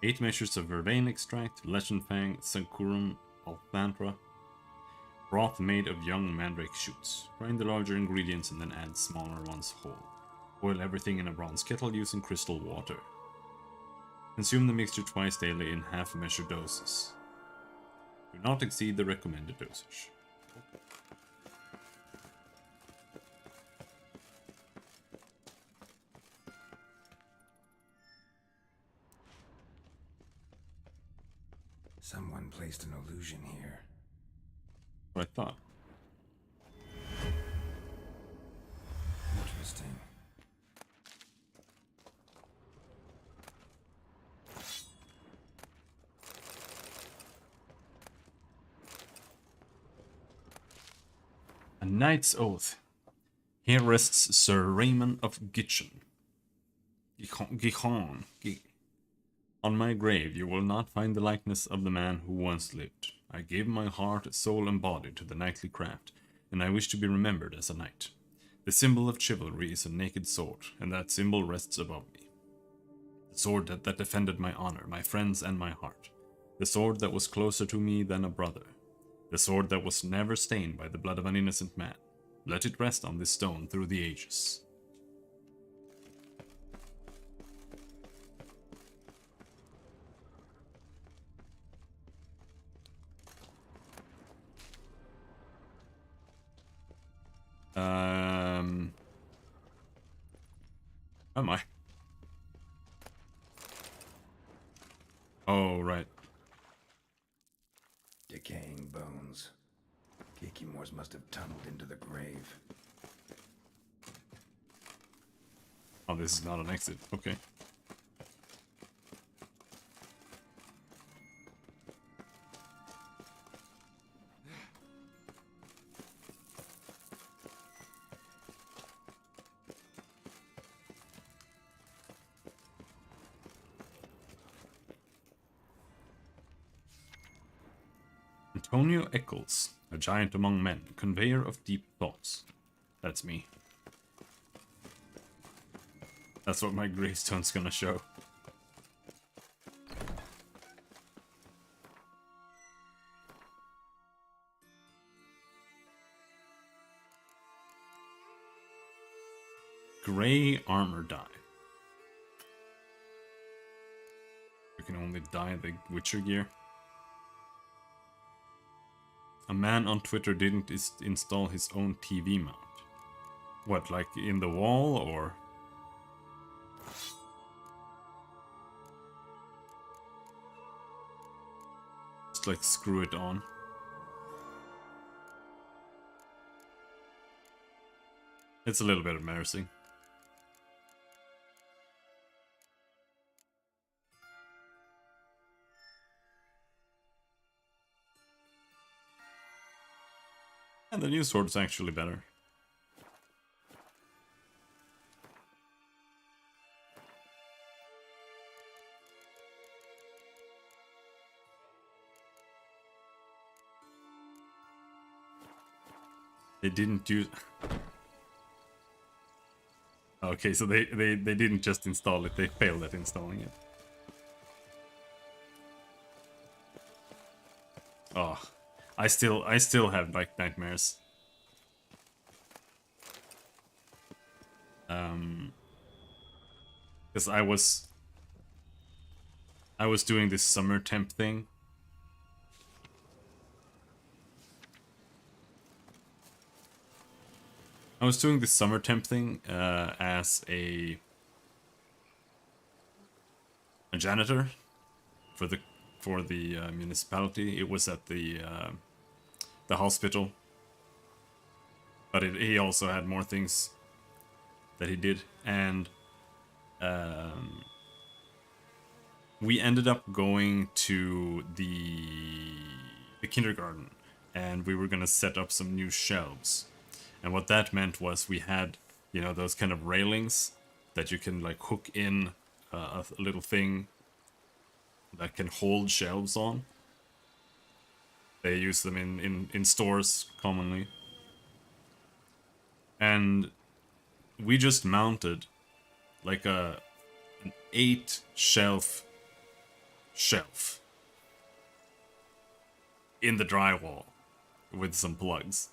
8 measures of vervain extract, Legendfang, Sankurum, Althantra. Broth made of young mandrake shoots. Grind the larger ingredients and then add smaller ones whole. Boil everything in a bronze kettle using crystal water. Consume the mixture twice daily in half-measure doses. Do not exceed the recommended dosage. Someone placed an illusion here. What I thought. Interesting. A knight's oath. Here rests Sir Raymond of Gichon. Gichon. On my grave you will not find the likeness of the man who once lived. I gave my heart, soul and body to the knightly craft, and I wish to be remembered as a knight. The symbol of chivalry is a naked sword, and that symbol rests above me. The sword that defended my honor, my friends and my heart. The sword that was closer to me than a brother. The sword that was never stained by the blood of an innocent man. Let it rest on this stone through the ages. Am I? Oh, right. Decaying bones. Kikimors must have tunneled into the grave. Oh, this is not an exit. Okay. Antonio Eccles, a giant among men, conveyor of deep thoughts. That's me. That's what my gravestone's gonna show. Grey armor dye. You can only dye the Witcher gear. A man on Twitter didn't install his own TV mount. What, like in the wall, or? Just like screw it on. It's a little bit embarrassing. And the new sword's actually better. They didn't use... Okay, so they didn't just install it, they failed at installing it. Oh, I still have like nightmares. Because I was doing this summer temp thing. I was doing this summer temp thing as a janitor for the municipality. It was at the hospital, but he also had more things that he did, and we ended up going to the kindergarten, and we were gonna set up some new shelves. And what that meant was we had, you know, those kind of railings that you can like hook in a little thing that can hold shelves on. They use them in stores commonly. And we just mounted like an 8 shelf in the drywall with some plugs.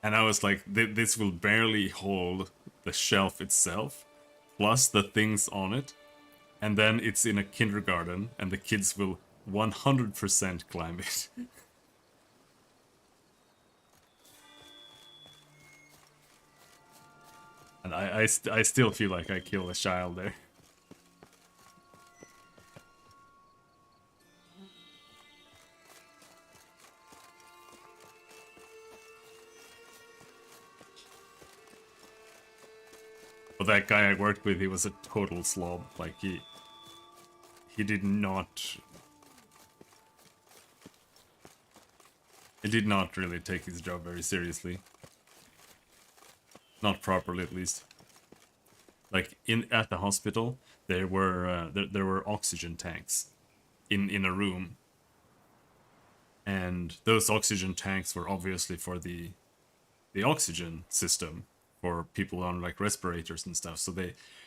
And I was like, this will barely hold the shelf itself, plus the things on it. And then it's in a kindergarten, and the kids will 100% climb it. And I still feel like I killed a child there. But that guy I worked with, he was a total slob. Like, he did not... He did not really take his job very seriously. Not properly, at least. Like, at the hospital, there were oxygen tanks in a room. And those oxygen tanks were obviously for the oxygen system for people on like respirators and stuff. So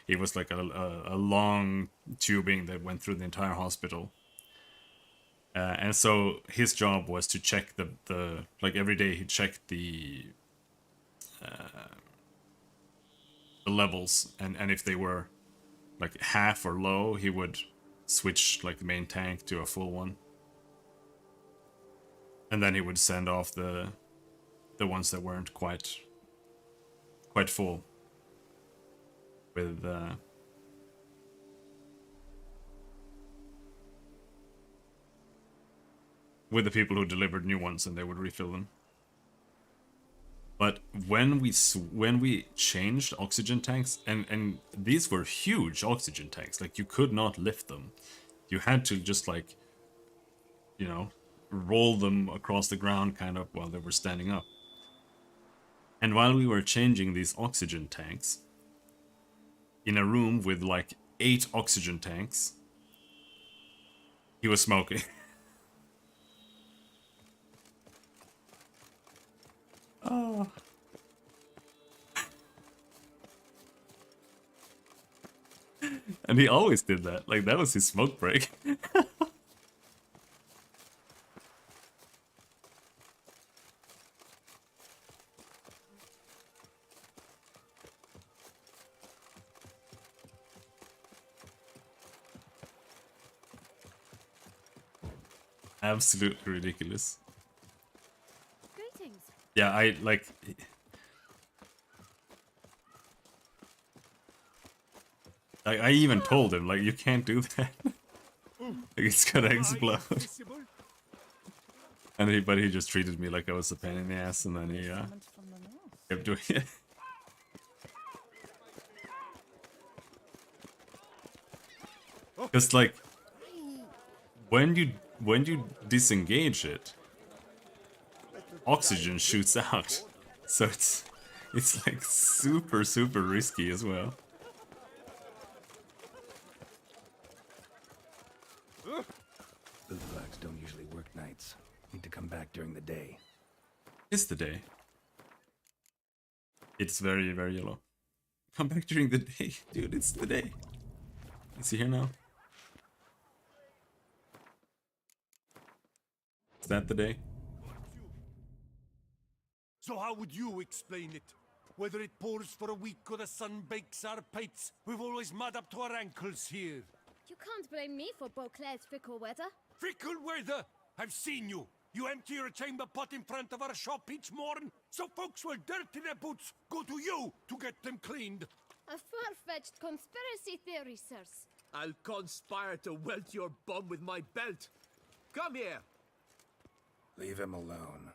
it was like a long tubing that went through the entire hospital. And so his job was to check the like every day he checked the levels, and if they were like half or low, he would switch like the main tank to a full one. And then he would send off the ones that weren't quite full with the people who delivered new ones, and they would refill them. But when we changed oxygen tanks, and these were huge oxygen tanks, like you could not lift them. You had to just like, you know, roll them across the ground kind of while they were standing up. And while we were changing these oxygen tanks, in a room with like 8 oxygen tanks, he was smoking. Oh. And he always did that. Like, that was his smoke break. Absolutely ridiculous. Greetings. Yeah, I like... I even told him, like, you can't do that. Like, it's gonna explode. And but he just treated me like I was a pain in the ass, and then he kept doing it. Because like, when you disengage it, oxygen shoots out. So it's like super, super risky as well. Blue flags don't usually work nights. Need to come back during the day. It's the day. It's very, very yellow. Come back during the day. Dude, it's the day. Is he here now? Is that the day? So how would you explain it? Whether it pours for a week or the sun bakes our pipes, we've always mud up to our ankles here. You can't blame me for Beauclair's fickle weather. Fickle weather? I've seen you. You empty your chamber pot in front of our shop each morn, so folks will dirty their boots, go to you to get them cleaned. A far-fetched conspiracy theory, sirs. I'll conspire to welt your bum with my belt. Come here. Leave him alone.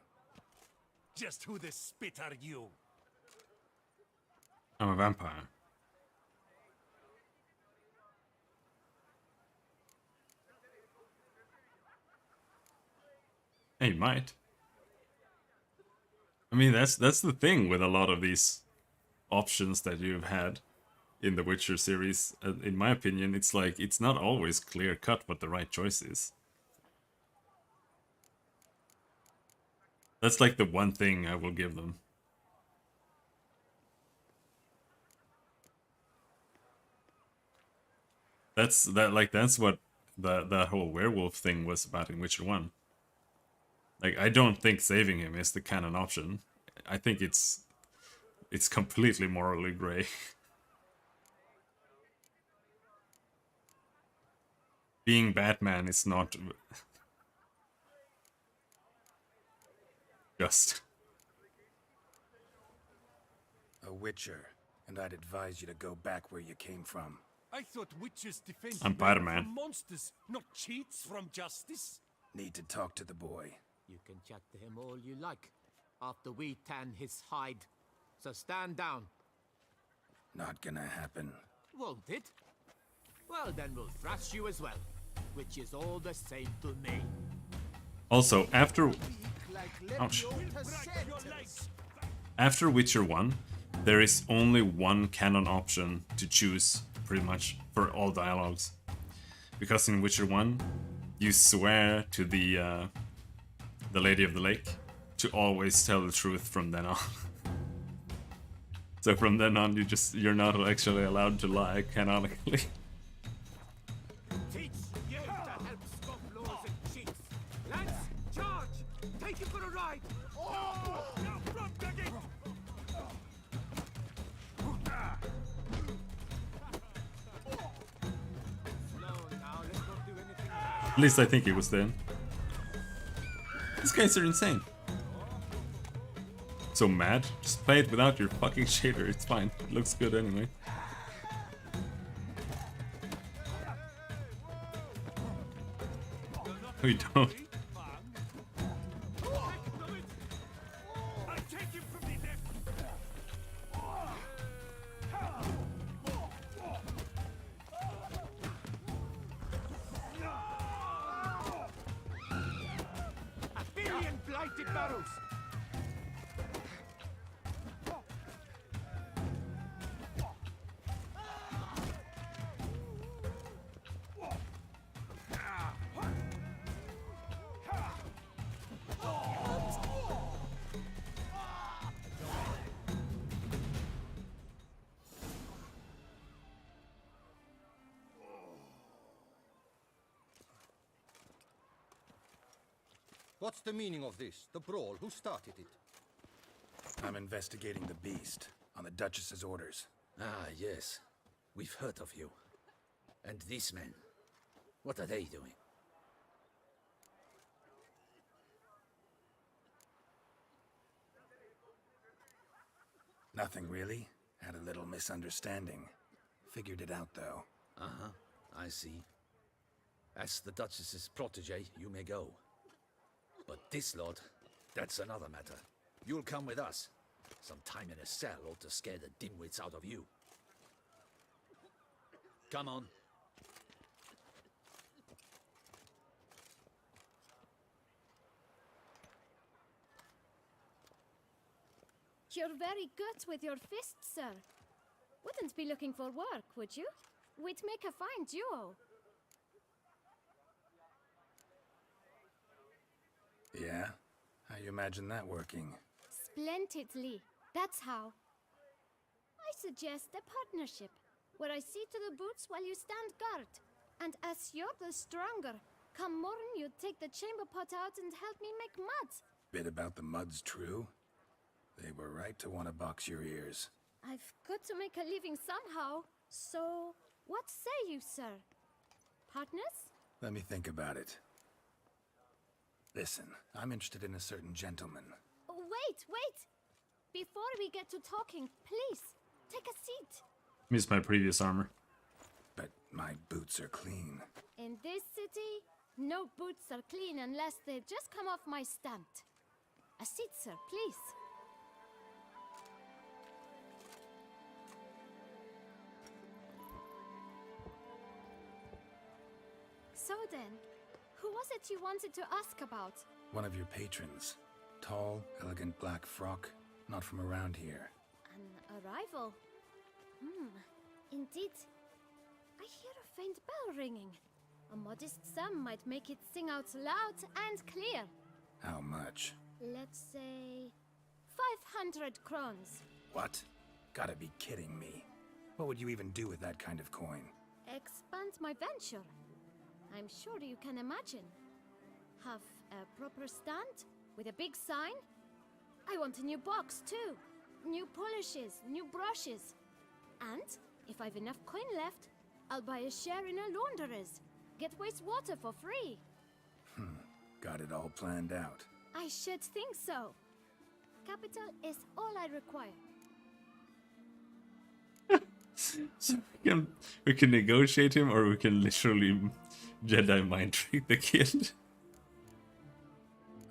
Just who the spit are you? I'm a vampire. Hey, might. I mean, that's the thing with a lot of these options that you've had in the Witcher series. In my opinion, it's like, it's not always clear cut what the right choice is. That's like the one thing I will give them. That's what that whole werewolf thing was about in Witcher 1. Like, I don't think saving him is the canon option. I think it's completely morally gray. Being Batman is not just A witcher, and I'd advise you to go back where you came from. I thought witches defend I'm men Spider-Man. from monsters, not cheats from justice. Need to talk to the boy. You can chat to him all you like, after we tan his hide. So stand down. Not gonna happen. Won't it? Well, then we'll thrash you as well, which is all the same to me. Also, after ouch. After Witcher 1, there is only one canon option to choose, pretty much, for all dialogues. Because in Witcher 1, you swear to the Lady of the Lake to always tell the truth from then on. So from then on, you're not actually allowed to lie canonically. Teach you to help scofflaws and cheats. Lads, charge! Take him for a ride! Now from the gate! At least I think he was then. These guys are insane. So mad? Just play it without your fucking shader, it's fine. It looks good anyway. We don't. A billion blighted barrels! What's the meaning of this? The brawl? Who started it? I'm investigating the beast, on the Duchess's orders. Ah, yes. We've heard of you. And these men, what are they doing? Nothing really. Had a little misunderstanding. Figured it out, though. Uh-huh, I see. As the Duchess's protege, you may go. But this lot, that's another matter. You'll come with us. Some time in a cell ought to scare the dimwits out of you. Come on. You're very good with your fists, sir. Wouldn't be looking for work, would you? We'd make a fine duo. Yeah? How you imagine that working? Splendidly. That's how. I suggest a partnership, where I see to the boots while you stand guard. And as you're the stronger, come morn you take the chamber pot out and help me make mud. Bit about the mud's true? They were right to want to box your ears. I've got to make a living somehow, so what say you, sir? Partners? Let me think about it. Listen, I'm interested in a certain gentleman. Wait! Before we get to talking, please, take a seat. Missed my previous armor. But my boots are clean. In this city, no boots are clean unless they just come off my stand. A seat, sir, please. So then, who was it you wanted to ask about? One of your patrons. Tall, elegant black frock. Not from around here. An arrival? Indeed. I hear a faint bell ringing. A modest sum might make it sing out loud and clear. How much? Let's say 500 crowns. What? Gotta be kidding me. What would you even do with that kind of coin? Expand my venture. I'm sure you can imagine. Have a proper stand with a big sign. I want a new box too. New polishes, new brushes. And if I've enough coin left, I'll buy a share in a launderer's. Get wastewater for free. Got it all planned out. I should think so. Capital is all I require. So we can negotiate him, or we can literally Jedi mind trick the kid.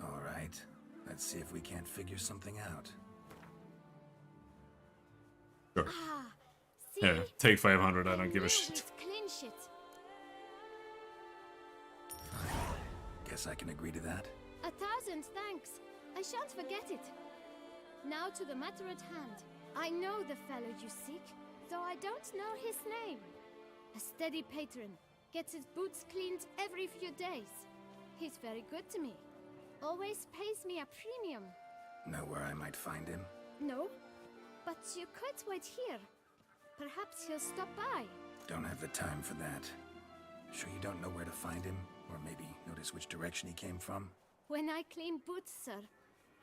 Alright, let's see if we can't figure something out. Sure. See? Yeah, take 500, I don't give a shit. Clean shit. Guess I can agree to that. 1,000 thanks. I shan't forget it. Now to the matter at hand. I know the fellow you seek, though I don't know his name. A steady patron. Gets his boots cleaned every few days. He's very good to me. Always pays me a premium. Know where I might find him? No, but you could wait here. Perhaps he'll stop by. Don't have the time for that. Sure you don't know where to find him? Or maybe notice which direction he came from? When I clean boots, sir,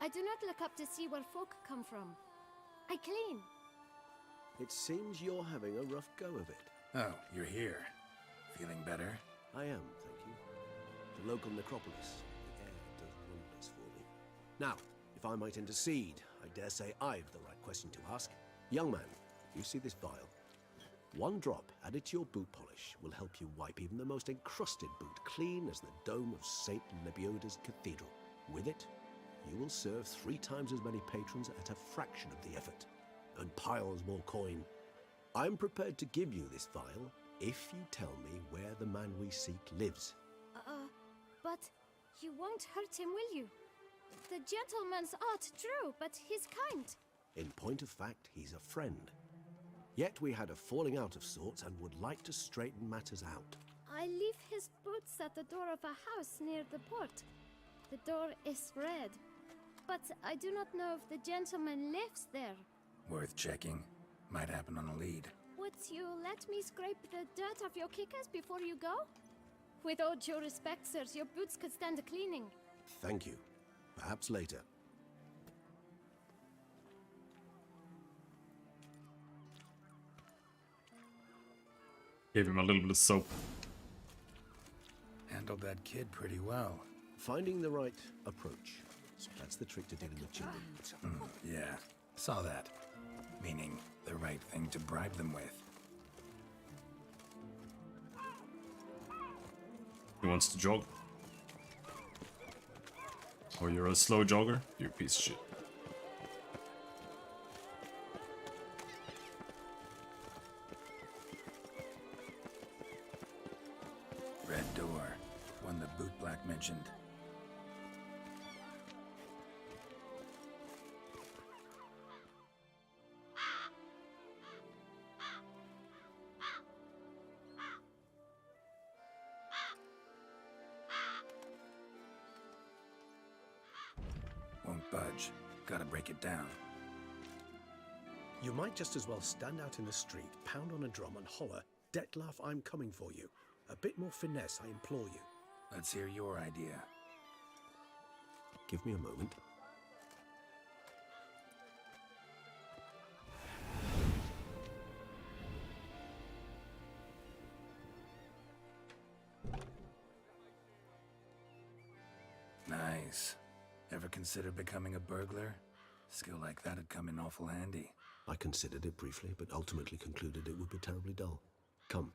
I do not look up to see where folk come from. I clean. It seems you're having a rough go of it. Oh, you're here. Feeling better? I am, thank you. The local necropolis. The air does wonders for me. Now, if I might intercede, I dare say I've the right question to ask. Young man, you see this vial? One drop added to your boot polish will help you wipe even the most encrusted boot clean as the dome of St. Lebioda's cathedral. With it, you will serve 3 times as many patrons at a fraction of the effort, and piles more coin. I'm prepared to give you this vial if you tell me where the man we seek lives. But you won't hurt him, will you? The gentleman's art true, but he's kind. In point of fact, he's a friend. Yet we had a falling out of sorts and would like to straighten matters out. I leave his boots at the door of a house near the port. The door is red, but I do not know if the gentleman lives there. Worth checking. Might happen on a lead. Would you let me scrape the dirt off your kickers before you go? With all due respect, sirs, your boots could stand a cleaning. Thank you. Perhaps later. Gave him a little bit of soap. Handled that kid pretty well. Finding the right approach. That's the trick to dealing with children. Yeah, saw that. Meaning, the right thing to bribe them with. He wants to jog. Oh, you're a slow jogger? You piece of shit. Red door. One the bootblack mentioned. budge. Gotta break it down. You might just as well stand out in the street, pound on a drum and holler, "Dettlaff, I'm coming for you." A bit more finesse, I implore you. Let's hear your idea. Give me a moment. Nice. Ever consider becoming a burglar? Skill like that'd come in awful handy. I considered it briefly, but ultimately concluded it would be terribly dull. Come.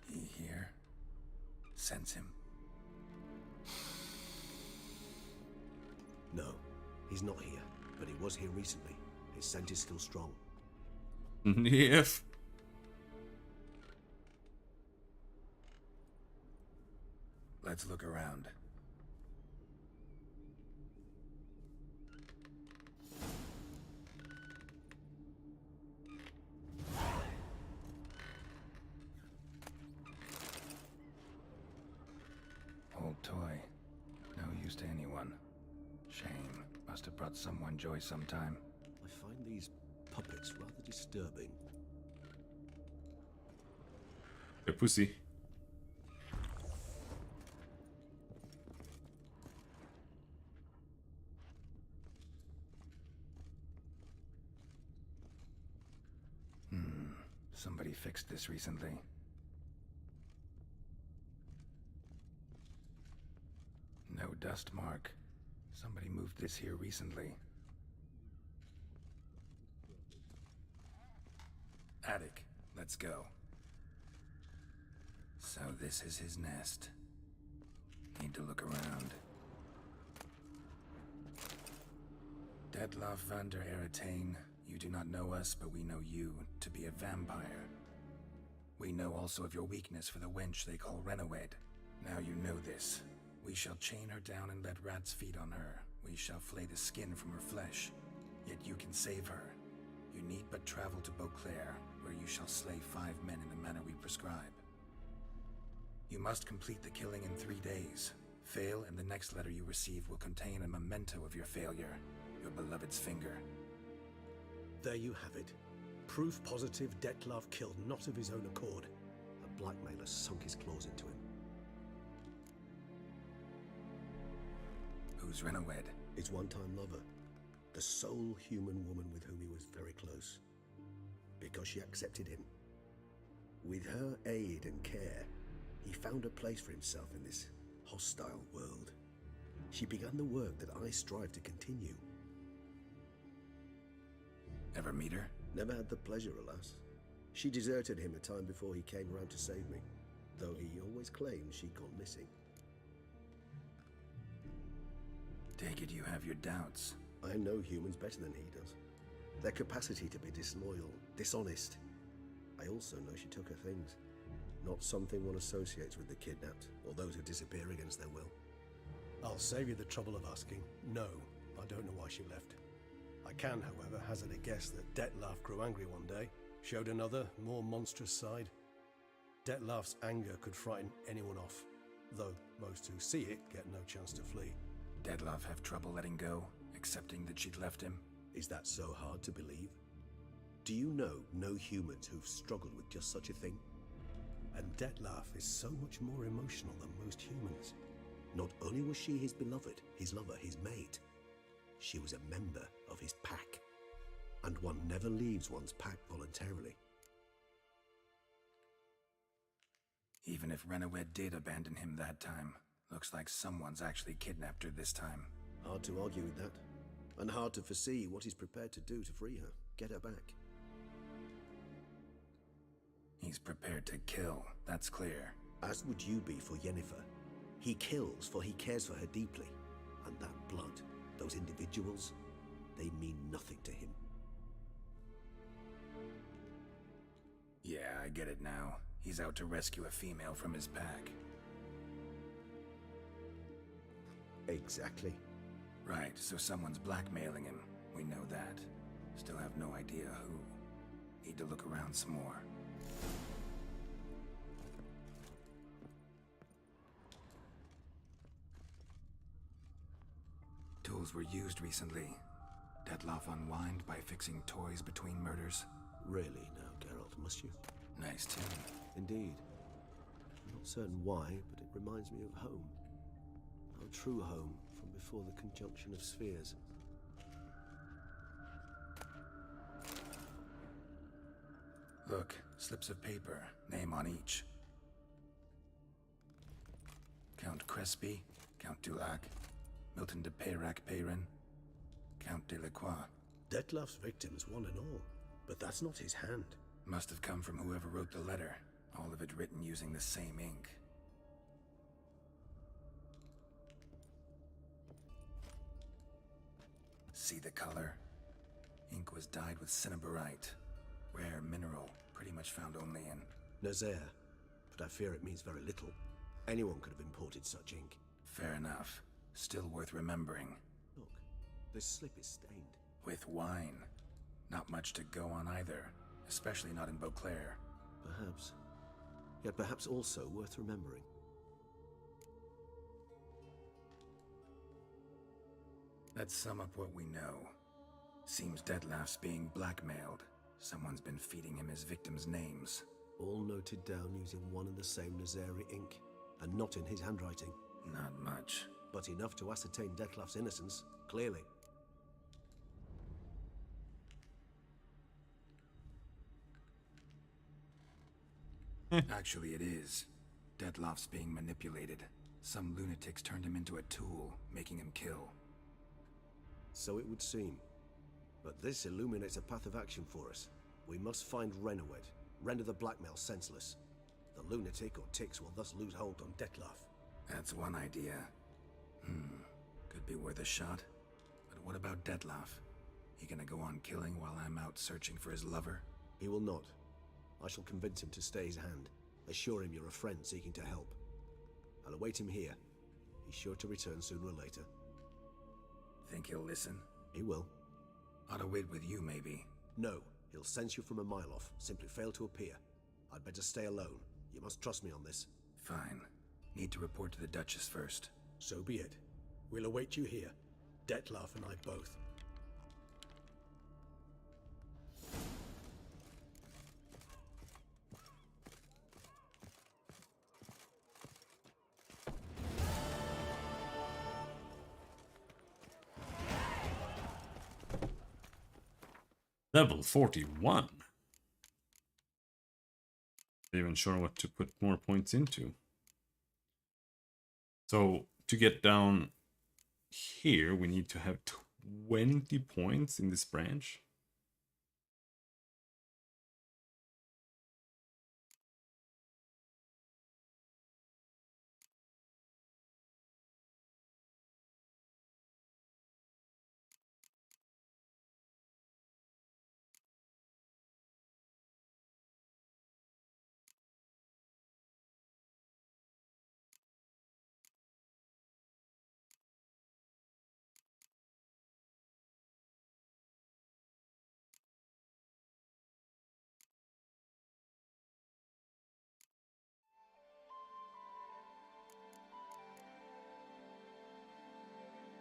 He here? Sense him? No, he's not here, but he was here recently. His scent is still strong. If. Let's look around. Old toy. No use to anyone. Shame. Must have brought someone joy sometime. I find these puppets rather disturbing. A pussy. Somebody fixed this recently. No dust mark. Somebody moved this here recently. Attic. Let's go. So this is his nest. Need to look around. Dettlaff van der Eretain. You do not know us, but we know you to be a vampire. We know also of your weakness for the wench they call Renowed. Now you know this. We shall chain her down and let rats feed on her. We shall flay the skin from her flesh. Yet you can save her. You need but travel to Beauclair, where you shall slay 5 men in the manner we prescribe. You must complete the killing in 3 days. Fail, and the next letter you receive will contain a memento of your failure. Your beloved's finger. There you have it. Proof positive Dettlaff killed not of his own accord. A blackmailer sunk his claws into him. Who's Renowed? His one-time lover. The sole human woman with whom he was very close. Because she accepted him. With her aid and care, he found a place for himself in this hostile world. She began the work that I strive to continue. Ever meet her? Never had the pleasure, alas. She deserted him a time before he came round to save me, though he always claimed she'd gone missing. Take it you have your doubts. I know humans better than he does. Their capacity to be disloyal, dishonest. I also know she took her things. Not something one associates with the kidnapped, or those who disappear against their will. I'll save you the trouble of asking. No, I don't know why she left. I can, however, hazard a guess that Dettlaff grew angry one day, showed another, more monstrous side. Dettlaff's anger could frighten anyone off, though most who see it get no chance to flee. Dettlaff have trouble letting go, accepting that she'd left him? Is that so hard to believe? Do you know no humans who've struggled with just such a thing? And Dettlaff is so much more emotional than most humans. Not only was she his beloved, his lover, his mate, she was a member of his pack. And one never leaves one's pack voluntarily. Even if Renowed did abandon him that time, looks like someone's actually kidnapped her this time. Hard to argue with that. And hard to foresee what he's prepared to do to free her, get her back. He's prepared to kill, that's clear. As would you be for Yennefer. He kills for he cares for her deeply. And that blood, those individuals, they mean nothing to him. Yeah, I get it now. He's out to rescue a female from his pack. Exactly. Right, so someone's blackmailing him. We know that. Still have no idea who. Need to look around some more. Tools were used recently. Dettlaff unwind by fixing toys between murders. Really now, Geralt, must you? Nice tune. Indeed. I'm not certain why, but it reminds me of home. Our true home from before the conjunction of spheres. Look, slips of paper, name on each. Count Crespi, Count Dulac, Milton de Peyrac-Peyrin, Count de Lacroix. Dettlaff's victims, one and all. But that's not his hand. Must have come from whoever wrote the letter. All of it written using the same ink. See the color? Ink was dyed with cinnabarite. Rare mineral, pretty much found only in Nazaire, but I fear it means very little. Anyone could have imported such ink. Fair enough. Still worth remembering. Look, this slip is stained. With wine. Not much to go on either, especially not in Beauclair. Perhaps. Yet perhaps also worth remembering. Let's sum up what we know. Seems Dettlaff's being blackmailed. Someone's been feeding him his victims' names. All noted down using one and the same Nazari ink, and not in his handwriting. Not much. But enough to ascertain Dettlaff's innocence, clearly. Actually, it is. Dettlaff's being manipulated. Some lunatics turned him into a tool, making him kill. So it would seem. But this illuminates a path of action for us. We must find Renowed, render the blackmail senseless. The lunatic or ticks will thus lose hold on Dettlaff. That's one idea. Could be worth a shot. But what about Dettlaff? He gonna go on killing while I'm out searching for his lover? He will not. I shall convince him to stay his hand. Assure him you're a friend seeking to help. I'll await him here. He's sure to return sooner or later. Think he'll listen? He will. Ought to wait with you, maybe. No, he'll sense you from a mile off. Simply fail to appear. I'd better stay alone. You must trust me on this. Fine. Need to report to the Duchess first. So be it. We'll await you here. Dettlaff and I both. Level 41. Not even sure what to put more points into. So to get down here, we need to have 20 points in this branch.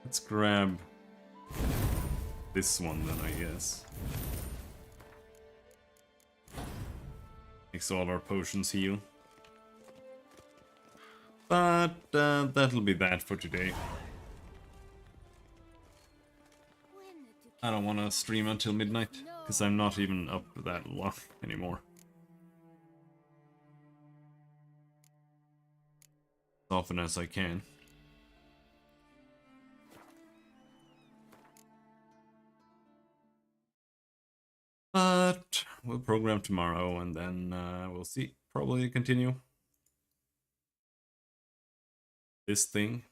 Let's grab this one then, I guess. Makes all our potions heal. But that'll be that for today. I don't want to stream until midnight, because I'm not even up that long anymore. As often as I can. But we'll program tomorrow and then we'll see. Probably continue this thing.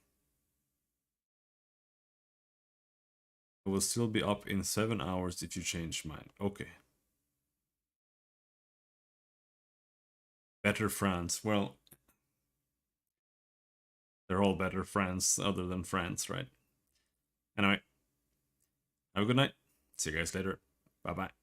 It will still be up in 7 hours if you change mine. Okay. Better France. Well, they're all better France other than France, right? Anyway, have a good night. See you guys later. Bye-bye.